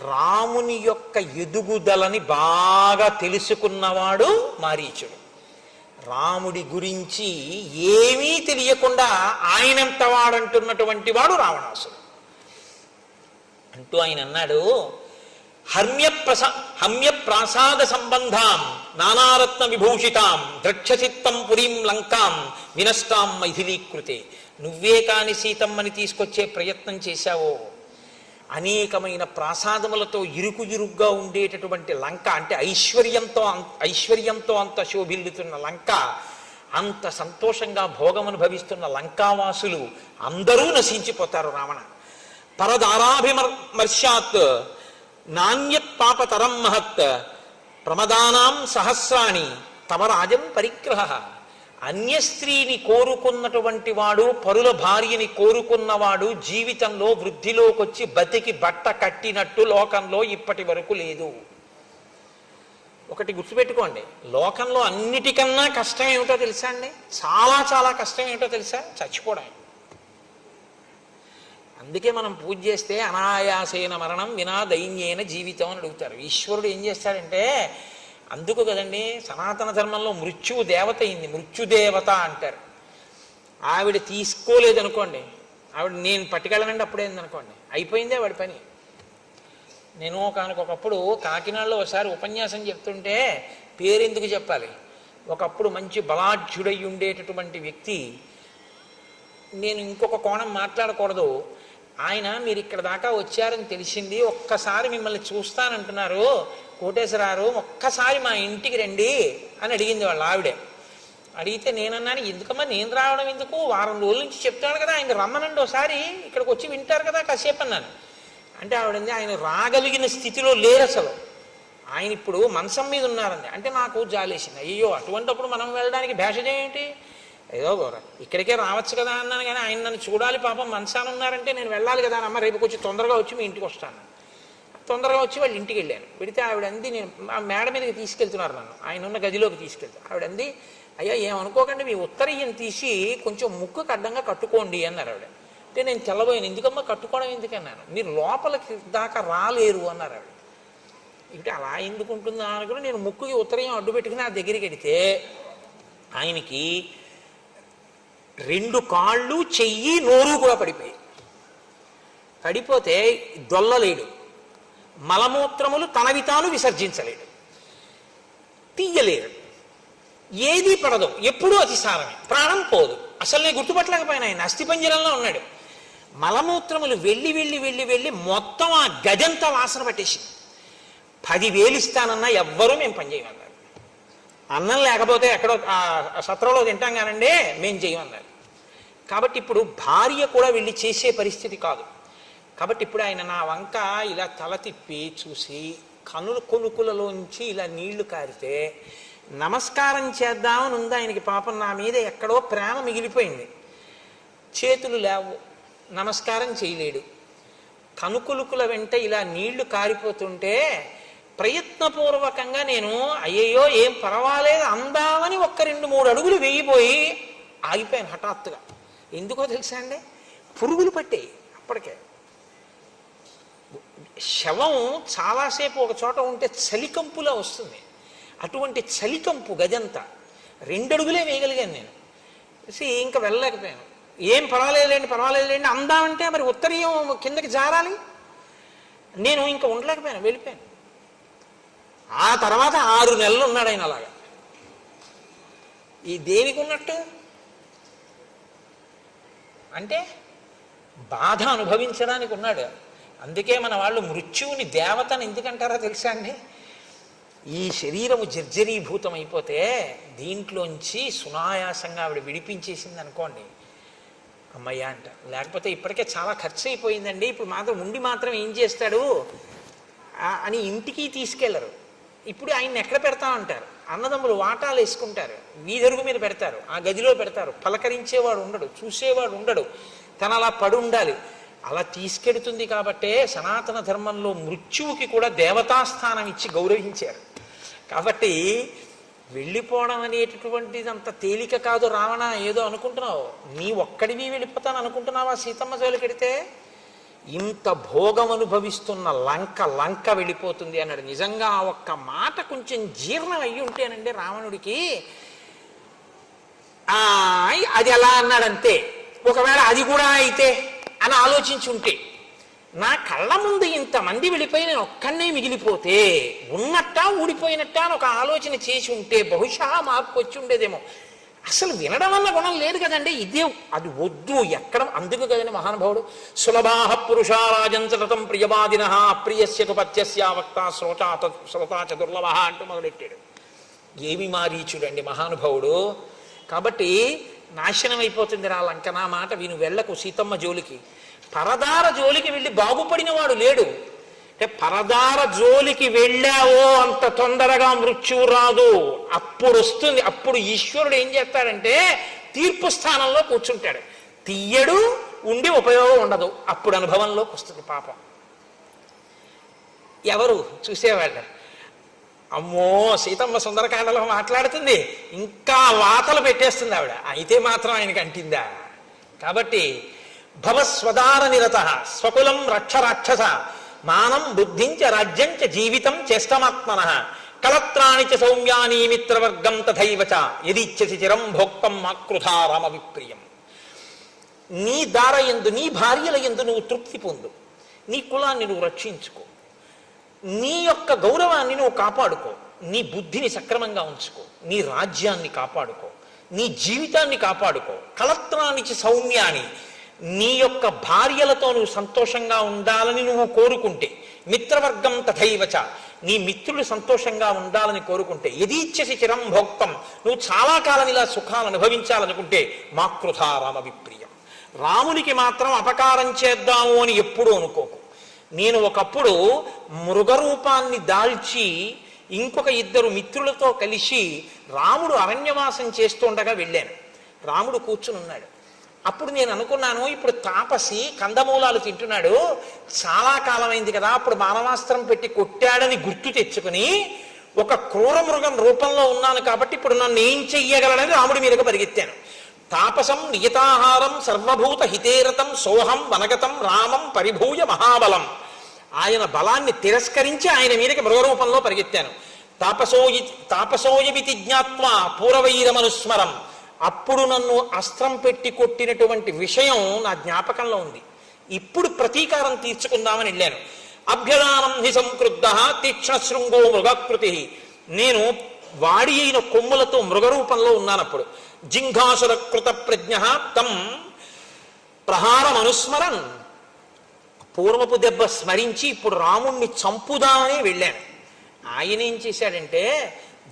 రాముని యొక్క ఎదుగుదలని బాగా తెలుసుకున్నవాడు మారీచుడు. రాముడి గురించి ఏమీ తెలియకుండా ఆయనంత వాడంటున్నటువంటి వాడు రావణాసుడు. అంటూ ఆయన అన్నాడు, హమ్య ప్రాసాద సంబంధాం నానారత్న విభూషితాం ద్రక్షచిత్తం పురీం లంకాం వినష్టాం మైథిలీకృతే. నువ్వే కాని సీతమ్మని తీసుకొచ్చే ప్రయత్నం చేశావో, అనేకమైన ప్రాసాదములతో ఇరుగ్గా ఉండేటటువంటి లంక, అంటే ఐశ్వర్యంతో అంత శోభిల్లుతున్న లంక, అంత సంతోషంగా భోగమనుభవిస్తున్న లంకావాసులు అందరూ నశించిపోతారు. రావణ పరదారాభిమర్శాత్ నాణ్యత్ పాపతరం మహత్ ప్రమదానాం సహస్రాణి తవ రాజం పరిగ్రహ. అన్య స్త్రీని కోరుకున్నటువంటి వాడు, పరుల భార్యని కోరుకున్నవాడు జీవితంలో వృద్ధిలోకి వచ్చి బతికి బట్ట కట్టినట్టు లోకంలో ఇప్పటి వరకు లేదు. ఒకటి గుర్తుపెట్టుకోండి, లోకంలో అన్నిటికన్నా కష్టం ఏమిటో తెలుసా అండి? చాలా చాలా కష్టం ఏమిటో తెలుసా? చచ్చిపోవడం. అందుకే మనం పూజ చేస్తే అనాయాసేన మరణం వినా దైన్యేన జీవితం అని అడుగుతారు. ఈశ్వరుడు ఏం చేస్తాడంటే, అందుకు కదండి సనాతన ధర్మంలో మృత్యువు దేవత అయింది, మృత్యుదేవత అంటారు. ఆవిడ తీసుకోలేదనుకోండి, ఆవిడ నేను పట్టుకెళ్ళనండి అప్పుడేందనుకోండి, అయిపోయిందే వాడి పని. నేను ఒకనకొకప్పుడు కాకినాడలో ఒకసారి ఉపన్యాసం చెప్తుంటే పేరెందుకు చెప్పాలి, ఒకప్పుడు మంచి బలాఢ్యుడై ఉండేటటువంటి వ్యక్తి, నేను ఇంకొక కోణం మాట్లాడకూడదు, ఆయన మీరు ఇక్కడ దాకా వచ్చారని తెలిసింది, ఒక్కసారి మిమ్మల్ని చూస్తానంటున్నారు కోటేశ్వరారు, ఒక్కసారి మా ఇంటికి రండి అని అడిగింది వాళ్ళ ఆవిడే. అడిగితే నేనన్నాను, ఎందుకమ్మా నేను రావడం ఎందుకు, వారం రోజుల నుంచి చెప్తాడు కదా ఆయన రమ్మనండి ఒకసారి, ఇక్కడికి వచ్చి వింటారు కదా కాసేపు అన్నాను. అంటే ఆవిడంది, ఆయన రాగలిగిన స్థితిలో లేరు అసలు, ఆయన ఇప్పుడు మంచం మీద ఉన్నారండి. అంటే నాకు జాలేసింది, అయ్యో అటువంటిప్పుడు మనం వెళ్ళడానికి భేషజం ఏంటి, ఏదో ఇక్కడికే రావచ్చు కదా అన్నాను. కానీ ఆయన నన్ను చూడాలి, పాపం మంచాన ఉన్నారంటే నేను వెళ్ళాలి కదా అమ్మ, రేపు కొంచెం తొందరగా వచ్చి మీ ఇంటికి వస్తాను. తొందరగా వచ్చి వాళ్ళ ఇంటికి వెళ్ళాను. వెళితే ఆవిడంది, నేను ఆ మేడ మీదకి తీసుకెళ్తున్నారు నన్ను, ఆయన ఉన్న గదిలోకి తీసుకెళ్తాను. ఆవిడంది, అయ్యా ఏమనుకోకండి, మీ ఉత్తరీయం తీసి కొంచెం ముక్కుకు అడ్డంగా కట్టుకోండి అన్నారు ఆవిడ. అంటే నేను తెల్లబోయాను, ఎందుకమ్మా కట్టుకోవడం ఎందుకన్నాను, మీరు లోపలికి దాకా రాలేరు అన్నారు ఆవిడ. ఇటు అలా ఎందుకు ఉంటుందా అనుకుని నేను ముక్కుకి ఉత్తరీయం అడ్డు పెట్టుకుని ఆ దగ్గరికి వెడితే ఆయనకి 2 కాళ్ళు చెయ్యి నోరు కూడా పడిపోయి, పడిపోతే దొల్లలేడు, మలమూత్రములు తనవి తాను విసర్జించలేడు, తీయలేడు, ఏదీ పడదు, ఎప్పుడూ అతిసారమే, ప్రాణం పోదు. అసలు నేను గుర్తుపట్టలేకపోయినా ఆయన అస్థిపంజరంలో ఉన్నాడు. మలమూత్రములు వెళ్ళి వెళ్ళి వెళ్ళి వెళ్ళి మొత్తం ఆ గదంతా వాసన పట్టేసి 10,000 ఇస్తానన్నా ఎవ్వరూ మేము పనిచేయమన్నారు. అన్నం లేకపోతే ఎక్కడో సత్రంలో తింటాం కానండి, మేము చేయమన్నారు. కాబట్టి ఇప్పుడు భార్య కూడా వెళ్ళి చేసే పరిస్థితి కాదు. కాబట్టి ఇప్పుడు ఆయన నా వంక ఇలా తల తిప్పి చూసి కొనుకులలోంచి ఇలా నీళ్లు కారితే నమస్కారం చేద్దామని ఉంది ఆయనకి. పాపం నా మీద ఎక్కడో ప్రేమ మిగిలిపోయింది. చేతులు లేవు, నమస్కారం చేయలేడు. కనుకులుకుల వెంట ఇలా నీళ్లు కారిపోతుంటే ప్రయత్నపూర్వకంగా నేను అయ్యయ్యో ఏం పర్వాలేదు అందామని 1-2-3 అడుగులు వేయిపోయి ఆగిపోయాను హఠాత్తుగా. ఎందుకో తెలుసా అండి, పురుగులు పట్టాయి. అప్పటికే శవం చాలాసేపు ఒక చోట ఉంటే చలికంపులా వస్తుంది, అటువంటి చలికంపు గదంతా 2 అడుగులే వేయగలిగాను నేను. ఇంకా వెళ్ళలేకపోయాను. ఏం పర్వాలేదులేండి అందామంటే మరి ఉత్తరీయం కిందకి జారాలి, నేను ఇంకా ఉండలేకపోయాను, వెళ్ళిపోయాను. ఆ తర్వాత 6 నెలలు ఉన్నాడు ఆయన అలాగా. ఈ దేనికి ఉన్నట్టు అంటే బాధ అనుభవించడానికి ఉన్నాడు. అందుకే మన వాళ్ళు మృత్యువుని దేవతని ఎందుకంటారో తెలుసా అండి? ఈ శరీరము జర్జరీభూతం అయిపోతే దీంట్లోంచి సునాయాసంగా ఆవిడ విడిపించేసింది అనుకోండి, అమ్మయ్య అంట. లేకపోతే ఇప్పటికే చాలా ఖర్చు అయిపోయిందండి, ఇప్పుడు మాత్రం ఉండి మాత్రం ఏం చేస్తాడు అని ఇంటికి తీసుకెళ్లరు. ఇప్పుడు ఆయన్ని ఎక్కడ పెడతామంటారు, అన్నదమ్ములు వాటాలు వేసుకుంటారు, వీధరుగు మీద పెడతారు, ఆ గదిలో పెడతారు, పలకరించేవాడు ఉండడు, చూసేవాడు ఉండడు, తను అలా పడి ఉండాలి. అలా తీసుకెడుతుంది కాబట్టే సనాతన ధర్మంలో మృత్యువుకి కూడా దేవతాస్థానం ఇచ్చి గౌరవించారు. కాబట్టి వెళ్ళిపోవడం అనేటటువంటిది అంత తేలిక కాదు. రావణ ఏదో అనుకుంటున్నావు, నీ ఒక్కడివి వెళ్ళిపోతాను అనుకుంటున్నావా? సీతమ్మ జోలికెడితే ఇంత భోగం అనుభవిస్తున్న లంక వెళ్ళిపోతుంది అన్నాడు. నిజంగా ఆ ఒక్క మాట కొంచెం జీర్ణం అయ్యి ఉంటేనండి రావణుడికి, అది ఎలా అన్నాడంతే, ఒకవేళ అది కూడా అయితే అని ఆలోచించుంటే, నా కళ్ళ ముందు ఇంతమంది వెళ్ళిపోయి నేను ఒక్కడే మిగిలిపోతే ఉన్నట్టా ఊడిపోయినట్టా అని ఒక ఆలోచన చేసి ఉంటే బహుశా మార్పు వచ్చి ఉండేదేమో. అసలు వినడం వల్ల గుణం లేదు కదండి, ఇదే అది వద్దు ఎక్కడ. అందుకు కదండి మహానుభావుడు సులభాహ పురుషారాజంచరతం ప్రియవాదిన అప్రియస్యతు పత్యస్య వక్త శ్రోతా చదుర్లభ అంటూ మొదలెట్టాడు. ఏమి మారీచుడండి మహానుభావుడు. కాబట్టి నాశనం అయిపోతుంది రా లంక, నా మాట విను, వెళ్ళకు సీతమ్మ జోలికి. పరదార జోలికి వెళ్ళి బాగుపడిన వాడు లేడు. అంటే పరదార జోలికి వెళ్ళావో అంత తొందరగా మృత్యువు రాదు, అప్పుడు వస్తుంది. అప్పుడు ఈశ్వరుడు ఏం చేస్తాడంటే తీర్పు స్థానంలో కూర్చుంటాడు, తీయడు, ఉండి ఉపయోగం ఉండదు, అప్పుడు అనుభవంలోకి వస్తుంది పాపం. ఎవరు చూసేవాళ్ళు, అమ్మో సీతమ్మ సుందరకాండలో మాట్లాడుతుంది, ఇంకా వాతలు పెట్టేస్తుంది ఆవిడ, అయితే మాత్రం ఆయనకి అంటిందా? కాబట్టి భవస్వదార నిరత స్వకులం రక్ష రాక్షస మానం బుద్ధించ రాజ్యంచ జీవితం చేష్టమాత్మన కలత్రాణి చ సౌమ్యాని మిత్రవర్గం తథైవచ యదిచ్ఛసి చిరం భోక్తం మాకృధా రామ విప్రియం. నీ దార యందు, నీ భార్యల యందు నువ్వు తృప్తి పొందు, నీ కులాన్ని నువ్వు రక్షించుకో, నీ యొక్క గౌరవాన్ని నువ్వు కాపాడుకో, నీ బుద్ధిని సక్రమంగా ఉంచుకో, నీ రాజ్యాన్ని కాపాడుకో, నీ జీవితాన్ని కాపాడుకో. కలత్రానికి సౌమ్యాన్ని, నీ యొక్క భార్యలతో నువ్వు సంతోషంగా ఉండాలని నువ్వు కోరుకుంటే, మిత్రవర్గం తథైవచ, నీ మిత్రులు సంతోషంగా ఉండాలని కోరుకుంటే, యదీచ్ఛసి చిరం భోక్తం, నువ్వు చాలా కాలం ఇలా సుఖాలు అనుభవించాలనుకుంటే మాకృధా రామ విప్రియం, రామునికి మాత్రం అపకారం చేద్దాము అని ఎప్పుడూ అనుకోకు. నేను ఒకప్పుడు మృగరూపాన్ని దాల్చి ఇంకొక ఇద్దరు మిత్రులతో కలిసి రాముడు అరణ్యవాసం చేస్తుండగా వెళ్ళాను. రాముడు కూర్చుని ఉన్నాడు. అప్పుడు నేను అనుకున్నాను, ఇప్పుడు తాపసి కందమూలాలు తింటున్నాడు, చాలా కాలమైంది కదా, అప్పుడు మానవాస్త్రం పెట్టి కొట్టాడని గుర్తు తెచ్చుకుని ఒక క్రూర మృగం రూపంలో ఉన్నాను కాబట్టి ఇప్పుడు నన్ను ఏం చెయ్యగలనని రాముడి మీదకు పరిగెత్తాను. తాపసం నియతాహారం సర్వభూత హితేరతం సోహం వనగతం రామం పరిభూయ మహాబలం. ఆయన బలాన్ని తిరస్కరించి ఆయన మీదకి మృగరూపంలో పరిగెత్తాను. తాపసోయమితి జ్ఞాత్వా పూర్వవైరమనుస్మరం, అప్పుడు నన్ను అస్త్రం పెట్టి కొట్టినటువంటి విషయం నా జ్ఞాపకంలో ఉంది, ఇప్పుడు ప్రతీకారం తీర్చుకుందామని వెళ్ళాను. అభ్యదానం హి సంక్రుద్ధ తీక్ష్ణ శృంగో మృగాకృతి, నేను వాడి అయిన కొమ్ములతో మృగరూపంలో ఉన్నానప్పుడు. జింఘాసుర కృత ప్రజ్ఞ తం ప్రహారమనుస్మరన్, పూర్వపు దెబ్బ స్మరించి ఇప్పుడు రాముణ్ణి చంపుదామని వెళ్ళాను. ఆయన ఏం చేశాడంటే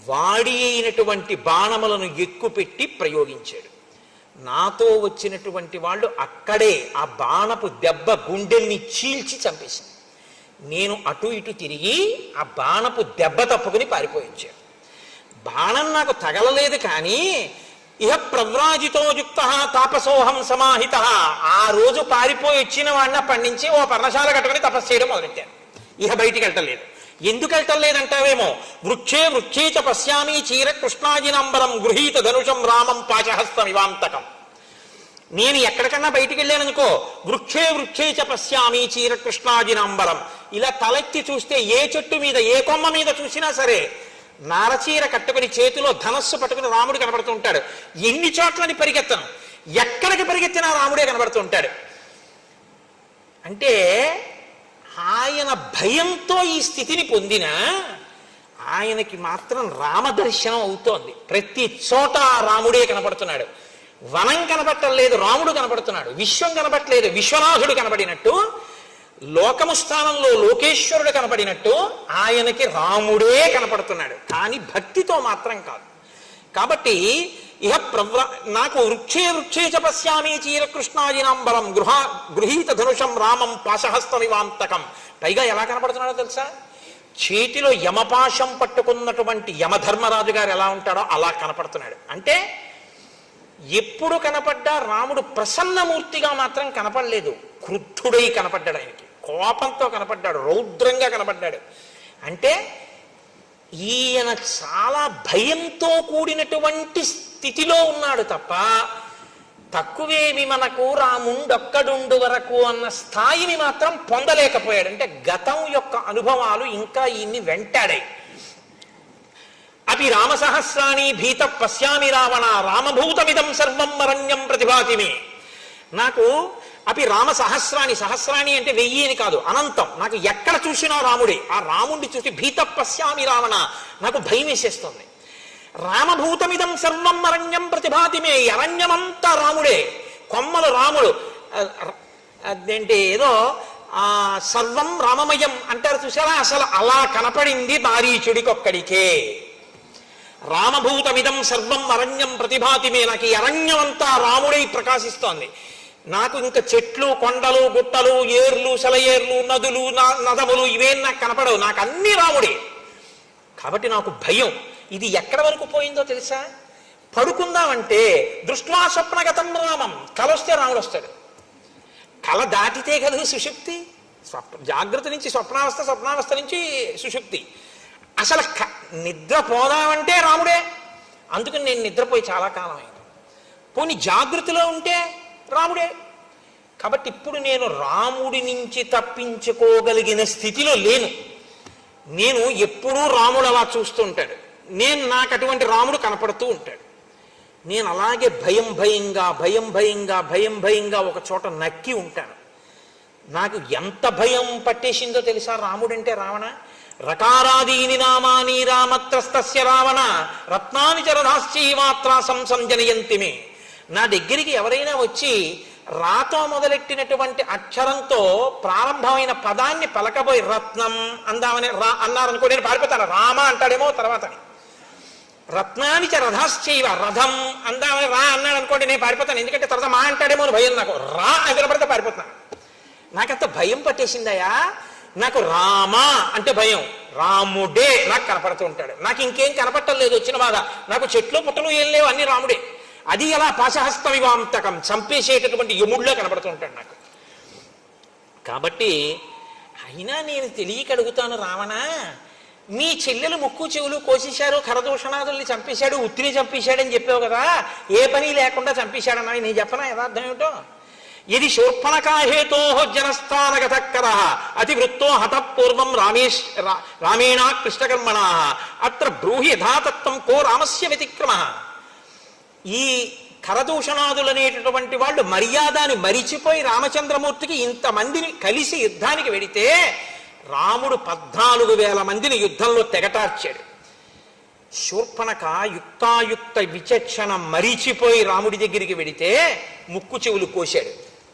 వాడి అయినటువంటి బాణములను ఎక్కుపెట్టి ప్రయోగించాడు. నాతో వచ్చినటువంటి వాళ్ళు అక్కడే ఆ బాణపు దెబ్బ గుండెల్ని చీల్చి చంపేసింది. నేను అటు ఇటు తిరిగి ఆ బాణపు దెబ్బ తప్పుకుని పారిపోయించాను. బాణం నాకు తగలలేదు, కానీ ఇహ ప్రవ్రాజితో యుక్త తాపసోహం సమాహిత, ఆ రోజు పారిపోయి వచ్చిన వాడిని పండించి ఓ పర్ణశాల కట్టుకుని తపస్సు చేయడం మొదలెట్టాను. ఇహ బయటికి వెళ్ళటలేదు. ఎందుకు వెళ్ళటలేదంటావేమో, వృక్షే వృక్షేచ పశ్యామి చీర కృష్ణాజినాంబరం గృహీత ధనుషం రామం పాశహస్తం ఇవాంతకం. నేను ఎక్కడికన్నా బయటికి వెళ్ళాననుకో, వృక్షే వృక్షేచ పశ్యామి చీర కృష్ణాజినాంబరం, ఇలా తలెత్తి చూస్తే ఏ చెట్టు మీద ఏ కొమ్మ మీద చూసినా సరే నారచీర కట్టుకుని చేతిలో ధనస్సు పట్టుకుని రాముడు కనబడుతూ ఉంటాడు. ఎన్ని చోట్లని పరిగెత్తను, ఎక్కడికి పరిగెత్తినా రాముడే కనబడుతూ ఉంటాడు. అంటే ఆయన భయంతో ఈ స్థితిని పొందిన ఆయనకి మాత్రం రామదర్శనం అవుతోంది. ప్రతి చోట రాముడే కనపడుతున్నాడు. వనం కనపడటం లేదు, రాముడు కనపడుతున్నాడు. విశ్వం కనపడలేదు, విశ్వనాథుడు కనబడినట్టు లోకము స్థానంలో లోకేశ్వరుడు కనపడినట్టు ఆయనకి రాముడే కనపడుతున్నాడు, కానీ భక్తితో మాత్రం కాదు. కాబట్టి ఇహ నాకు వృక్షే వృక్షే చ పశ్యామి చీరకృష్ణాజినాంబరం గృహీత ధనుషం రామం పాశహస్తమివాంతకం. పైగా ఎలా కనపడుతున్నాడో తెలుసా? చేతిలో యమపాశం పట్టుకున్నటువంటి యమధర్మరాజు గారు ఎలా ఉంటాడో అలా కనపడుతున్నాడు. అంటే ఎప్పుడు కనపడ్డా రాముడు ప్రసన్నమూర్తిగా మాత్రం కనపడలేదు, క్రుద్ధుడై కనపడ్డాడు, ఆయనకి కోపంతో కనపడ్డాడు, రౌద్రంగా కనపడ్డాడు. అంటే ఈయన చాలా భయంతో కూడినటువంటి స్థితిలో ఉన్నాడు తప్ప తక్కువేమి మనకు రాముండొక్కడుండు వరకు అన్న స్థాయిని మాత్రం పొందలేకపోయాడు. అంటే గతం యొక్క అనుభవాలు ఇంకా ఈయన్ని వెంటాడాయి. అపి రామసహస్రాణి భీత పశ్యామి రావణ రామభూతమిదం సర్వం అరణ్యం ప్రతిభాతిమే. నాకు అపి రామ సహస్రాణి, సహస్రాణి అంటే 1000 అని కాదు, అనంతం. నాకు ఎక్కడ చూసినా రాముడే. ఆ రాముడిని చూసి భీత పశ్యామి రావణ, నాకు భయం వేసేస్తుంది. రామభూతమిదం సర్వం అరణ్యం ప్రతిభాతిమే, అరణ్యమంతా రాముడే, కొమ్మలు రాముడు. అదేంటి ఏదో సర్వం రామమయం అంటారు చూసారా, అసలు అలా కనపడింది మారీచుడికొక్కడికే. రామభూతమిదం సర్వం అరణ్యం ప్రతిభాతిమే, నాకు ఈ అరణ్యం అంతా రాముడై ప్రకాశిస్తోంది. నాకు ఇంకా చెట్లు, కొండలు, గుట్టలు, ఏర్లు, సెలయేర్లు, నదులు, నదములు ఇవేం నాకు కనపడవు, నాకు అన్ని రాముడే. కాబట్టి నాకు భయం. ఇది ఎక్కడ వరకు పోయిందో తెలుసా? పడుకుందామంటే దృష్ట్వా స్వప్నగతం రామం, కల వస్తే రాముడు వస్తాడు. కల దాటితే కదా సుషుప్తి. జాగ్రత్త నుంచి స్వప్నావస్థ, స్వప్నావస్థ నుంచి సుషుప్తి. అసలు నిద్ర పోదామంటే రాముడే. అందుకని నేను నిద్రపోయి చాలా కాలం అయింది. పోనీ జాగృతిలో ఉంటే రాముడే. కాబట్టి ఇప్పుడు నేను రాముడి నుంచి తప్పించుకోగలిగిన స్థితిలో లేను. నేను ఎప్పుడూ రాముడు అలా చూస్తూ ఉంటాడు, నాకు అటువంటి రాముడు కనపడుతూ ఉంటాడు. నేను అలాగే భయం భయంగా ఒక చోట నక్కి ఉంటాను. నాకు ఎంత భయం పట్టేసిందో తెలుసా రాముడంటే? రావణ రకారాదీని నామాని రామత్రస్తస్య రావణ రత్నాని చరధాశ్చీమాత్రా సంసంజనయంతిమే. నా దగ్గరికి ఎవరైనా వచ్చి రాతో మొదలెట్టినటువంటి అక్షరంతో ప్రారంభమైన పదాన్ని పలకబోయి రత్నం అందామని అన్నారనుకో, నేను పారిపోతాను. రామ అంటాడేమో తర్వాత. రత్నాని చ రథాశ్చైవ, రథం అందామని రా అన్నాడు అనుకోండి, నేను పారిపోతాను. ఎందుకంటే తర్వాత మా అంటాడేమో అని భయం. నాకు రా అని వినపడితే పారిపోతాను. నాకంత భయం పట్టేసిందయా. నాకు రామ అంటే భయం, రాముడే నాకు కనపడుతూ ఉంటాడు. నాకు ఇంకేం కనపట్టలేదు వచ్చిన బాధ. నాకు చెట్లు పుట్టలు ఏం లేవు, అన్ని రాముడే. అది ఎలా పాశహస్తమివాంతకం, చంపేసేటటువంటి యముడిలో కనపడుతూ ఉంటాడు నాకు. కాబట్టి అయినా నేను తెలియక అడుగుతాను, రావణ మీ చెల్లెలు ముక్కు చెవులు కోసేశారు, ఖరదూషణాదుల్ని చంపేశాడు, ఉత్తిని చంపేశాడని చెప్పావు కదా, ఏ పని లేకుండా చంపేశాడన్నా నేను చెప్పనా యథార్థం ఏమిటో? ఇది శూర్పణకాహేతో జనస్థానగతకర అతివృత్తో హతపూర్వం రామేణ కృష్ణకర్మణ అత్ర బ్రూహి యథాతత్వం కో రామస్య వ్యతిక్రమ. ఈ ఖరదూషణాదులనేటటువంటి వాళ్ళు మర్యాదని మరిచిపోయి రామచంద్రమూర్తికి ఇంతమందిని కలిసి యుద్ధానికి వెడితే రాముడు 14,000 మందిని యుద్ధంలో తెగటార్చాడు. శూర్పణక యుక్తాయుక్త విచక్షణ మరిచిపోయి రాముడి దగ్గరికి వెడితే ముక్కు చెవులు కోశాడు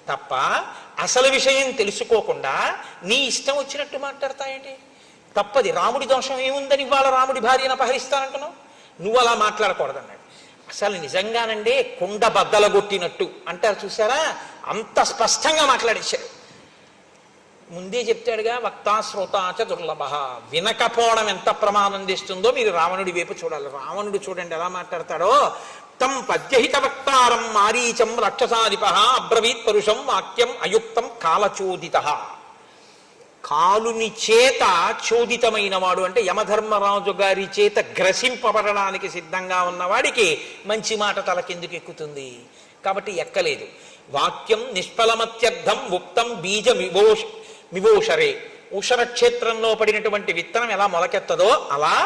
తప్ప అసలు విషయం తెలుసుకోకుండా నీ ఇష్టం వచ్చినట్టు మాట్లాడతాయేంటి? తప్పది. రాముడి దోషం ఏముందని ఇవాళ రాముడి భార్యను అపహరిస్తానంటున్నావు? నువ్వు అలా మాట్లాడకూడదన్నాడు. అసలు నిజంగానండి కుండ బద్దలగొట్టినట్టు అంటారు చూసారా, అంత స్పష్టంగా మాట్లాడేశాడు. ముందే చెప్తాడుగా, వక్తా శ్రోతాచ దుర్లభ. వినకపోవడం ఎంత ప్రమాదం తెస్తుందో మీరు రావణుడి వైపు చూడాలి. రావణుడు చూడండి ఎలా మాట్లాడతాడో. తం పద్యహిత వక్తారం మారీచం రాక్షసాధిప అబ్రవీత్ పరుషం వాక్యం అయుక్తం కాలచోదిత. కాలుని చేత చోదితమైన వాడు అంటే యమధర్మరాజు గారి చేత గ్రసింపబడడానికి సిద్ధంగా ఉన్నవాడికి మంచి మాట తలకెందుకు ఎక్కుతుంది? కాబట్టి ఎక్కలేదు. వాక్యం నిష్ఫలమత్యర్థం ఉక్తం బీజ మివోషరే. ఉషర క్షేత్రంలో పడినటువంటి విత్తనం ఎలా మొలకెత్తదో అలా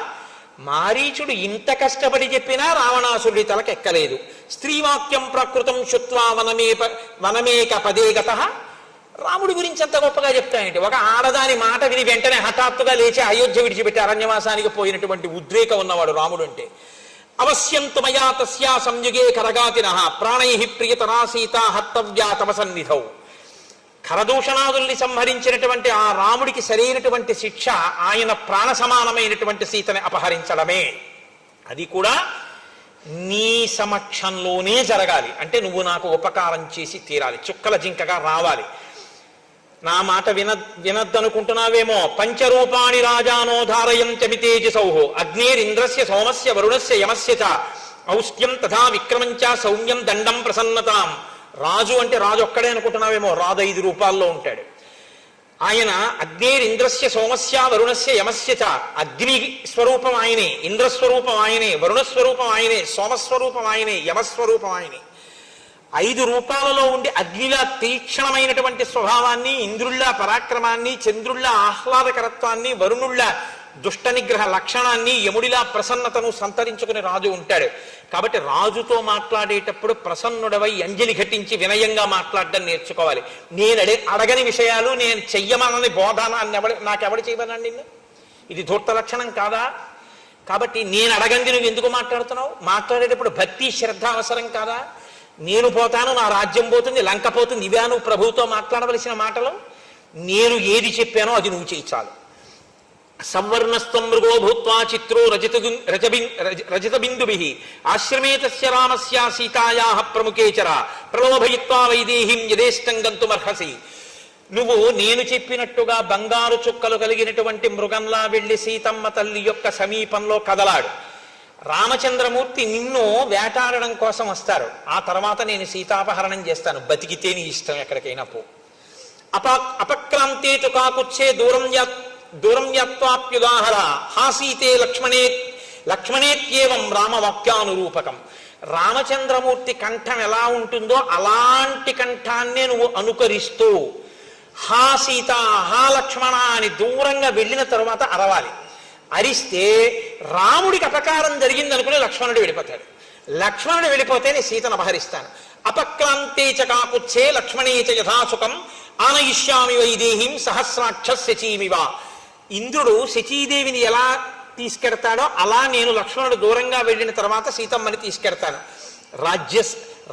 మారీచుడు ఇంత కష్టపడి చెప్పినా రావణాసురుడి తలకెక్కలేదు. స్త్రీవాక్యం ప్రకృతం శుత్వా వనమేక పదే గతః. రాముడి గురించి అంత గొప్పగా చెప్తాయంటే, ఒక ఆడదాని మాట విని వెంటనే హఠాత్తుగా లేచి అయోధ్య విడిచిపెట్టి అరణ్యవాసానికి పోయినటువంటి ఉద్రేకం ఉన్నవాడు రాముడు అంటే. అవశ్యంతు మయా తస్యా సంయుగే కరగాతినః ప్రాణైః ప్రియతరా సీతా హత్తవ్యా తవ సన్నిధౌ. ఖరదూషణాదుల్ని సంహరించినటువంటి ఆ రాముడికి సరైనటువంటి శిక్ష ఆయన ప్రాణ సమానమైనటువంటి సీతని అపహరించడమే. అది కూడా నీ సమక్షంలోనే జరగాలి. అంటే నువ్వు నాకు ఉపకారం చేసి తీరాలి, చుక్కల జింకగా రావాలి. నా మాట వినద్దనుకుంటున్నావేమో. పంచరూపాణి రాజానో ధారయంత్యమి తేజసౌః అగ్నేరింద్రస్య సోమస్య వరుణస్య యమస్య చ ఔష్ట్యం తథా విక్రమంచ సౌమ్యం దండం ప్రసన్నతాం. రాజు అంటే రాజు ఒక్కడే అనుకుంటున్నావేమో, రాజు 5 రూపాల్లో ఉంటాడు. ఆయన అగ్నేరింద్రస్య సోమస్య వరుణస్య యమస్య చ, అగ్ని స్వరూపం ఆయనే, ఇంద్రస్వరూపం ఆయనే, వరుణస్వరూపం ఆయనే, సోమస్వరూపం ఆయనే, యమస్వరూపం ఆయనే. 5 రూపాలలో ఉండి అగ్నిలా తీక్షణమైనటువంటి స్వభావాన్ని, ఇంద్రుళ్ళ పరాక్రమాన్ని, చంద్రుళ్ళ ఆహ్లాదకరత్వాన్ని, వరుణుళ్ళ దుష్ట నిగ్రహ లక్షణాన్ని, యముడిలా ప్రసన్నతను సంతరించుకుని రాజు ఉంటాడు. కాబట్టి రాజుతో మాట్లాడేటప్పుడు ప్రసన్నుడవై అంజలి ఘటించి వినయంగా మాట్లాడడం నేర్చుకోవాలి. నేను అడగని విషయాలు నేను చెయ్యమనని బోధానాన్ని నాకెవడు చేయమన్నాడు నిన్ను? ఇది ధూర్త లక్షణం కాదా? కాబట్టి నేను అడగంది నువ్వు ఎందుకు మాట్లాడుతున్నావు? మాట్లాడేటప్పుడు భక్తి శ్రద్ధ అవసరం కాదా? నేను పోతాను, నా రాజ్యం పోతుంది, లంక పోతుంది, ఇవే నువ్వు ప్రభువుతో మాట్లాడవలసిన మాటలు? నేను ఏది చెప్పానో అది నువ్వు చేయి చాలు. సంవర్ణస్తం మృగో భూత్వా చిత్రో రజతబిందుభిః ఆశ్రమే తస్య రామస్య సీతాయాః ప్రముఖే చర ప్రలోభయిత్వా వైదేహీం యథేష్టం గంతుమర్హసి. నువ్వు నేను చెప్పినట్టుగా బంగారు చుక్కలు కలిగినటువంటి మృగంలా వెళ్లి సీతమ్మ తల్లి యొక్క సమీపంలో కదలాడు. రామచంద్రమూర్తి నిన్ను వేటాడడం కోసం వస్తారు. ఆ తర్వాత నేను సీతాపహరణం చేస్తాను. బతికితే నీ ఇష్టం, ఎక్కడికైనా పో. అపక్రాంతే తు కాకుచ్చే దూరం యాత్వాప్యుదాహర హాసీతే లక్ష్మణేత్యేవం రామవాక్యానురూపకం. రామచంద్రమూర్తి కంఠం ఎలా ఉంటుందో అలాంటి కంఠాన్నే నువ్వు అనుకరిస్తూ హా సీత హా లక్ష్మణ అని దూరంగా వెళ్ళిన తరువాత అరవాలి. అరిస్తే రాముడికి అపకారం జరిగిందనుకుని లక్ష్మణుడు వెళ్ళిపోతాడు. లక్ష్మణుడు వెళ్ళిపోతే నేను సీతను అపహరిస్తాను. అపక్రాంతే చ కాకుచ్చే లక్ష్మణే చ యథాసుఖం ఆనయిష్యామి వైదేహీం సహస్రాక్ష శచీమివ. ఇంద్రుడు శచీదేవిని ఎలా తీసుకెడతాడో అలా నేను లక్ష్మణుడు దూరంగా వెళ్ళిన తర్వాత సీతమ్మని తీసుకెడతాను.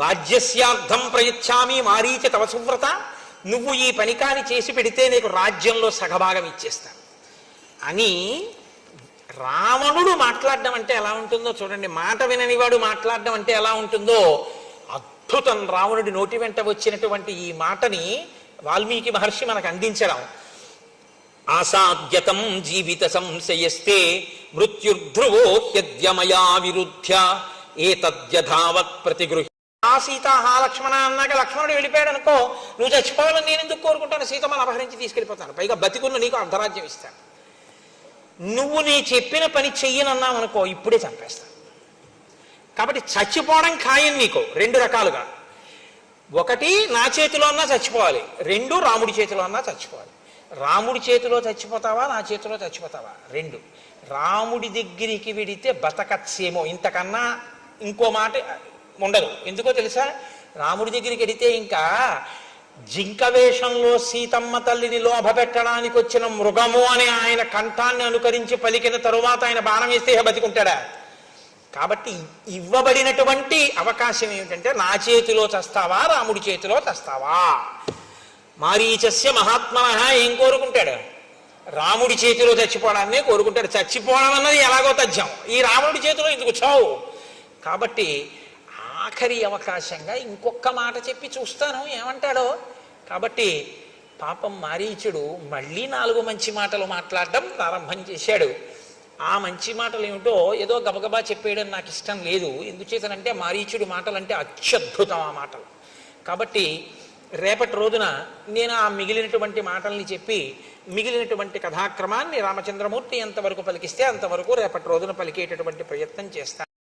రాజ్యస్యార్థం ప్రయచ్చామి మారీచ తవ సువ్రత. నువ్వు ఈ పనికాని చేసి పెడితే నీకు రాజ్యంలో సగభాగం ఇచ్చేస్తాను అని రావణుడు మాట్లాడడం అంటే ఎలా ఉంటుందో చూడండి. మాట విననివాడు మాట్లాడడం అంటే ఎలా ఉంటుందో అద్భుతం. రావణుడి నోటి వెంట వచ్చినటువంటి ఈ మాటని వాల్మీకి మహర్షి మనకు అందించడం. ఆసాద్యతం జీవిత సంశయస్తే మృత్యుర్ధ్రువో హ్యద్యమయా విరుధ్య ఏతద్యథావత్ ప్రతిగృహ్య. ఆ సీత హా లక్ష్మణ అన్నాక లక్ష్మణుడు వెళ్ళిపోయాడు అనుకో, నువ్వు చచ్చిపోవాలని నేను ఎందుకు కోరుకుంటాను? సీతమ్మను అపహరించి తీసుకెళ్ళిపోతాను, పైగా బతికున్న నీకు అర్ధరాజ్యం ఇస్తాను. నువ్వు నీ చెప్పిన పని చెయ్యనన్నావు అనుకో, ఇప్పుడే చంపేస్తాను. కాబట్టి చచ్చిపోవడం ఖాయం నీకు 2 రకాలుగా. 1 నా చేతిలో అన్నా చచ్చిపోవాలి, 2 రాముడి చేతిలో అన్నా చచ్చిపోవాలి. రాముడి చేతిలో చచ్చిపోతావా, నా చేతిలో చచ్చిపోతావా? 2. రాముడి దగ్గరికి వెడితే బతకచ్చేమో, ఇంతకన్నా ఇంకో మాట ఉండదు. ఎందుకో తెలుసా? రాముడి దగ్గరికి వెడితే ఇంకా జింక వేషంలో సీతమ్మ తల్లిని లోభ పెట్టడానికి వచ్చిన మృగము అని ఆయన కంఠాన్ని అనుకరించి పలికిన తరువాత ఆయన బాణం వేస్తే బతికుంటాడా? కాబట్టి ఇవ్వబడినటువంటి అవకాశం ఏమిటంటే నా చేతిలో చస్తావా, రాముడి చేతిలో చస్తావా. మారీచస్య మహాత్మనః ఏం కోరుకుంటాడు? రాముడి చేతిలో చచ్చిపోవడాన్నే కోరుకుంటాడు. చచ్చిపోవడం అన్నది ఎలాగో తథ్యం, ఈ రాముడి చేతిలో ఎందుకు చావు? కాబట్టి ఆఖరి అవకాశంగా ఇంకొక మాట చెప్పి చూస్తాను ఏమంటాడో. కాబట్టి పాపం మారీచుడు మళ్ళీ 4 మంచి మాటలు మాట్లాడడం ప్రారంభం చేశాడు. ఆ మంచి మాటలు ఏమిటో ఏదో గబగబా చెప్పేయడం నాకు ఇష్టం లేదు. ఎందుచేతనంటే మారీచుడి మాటలంటే అత్యద్భుతం ఆ మాటలు. కాబట్టి రేపటి రోజున నేను ఆ మిగిలినటువంటి మాటల్ని చెప్పి మిగిలినటువంటి కథాక్రమాన్ని రామచంద్రమూర్తి ఎంతవరకు పలికిస్తే అంతవరకు రేపటి రోజున పలికేటటువంటి ప్రయత్నం చేస్తాను.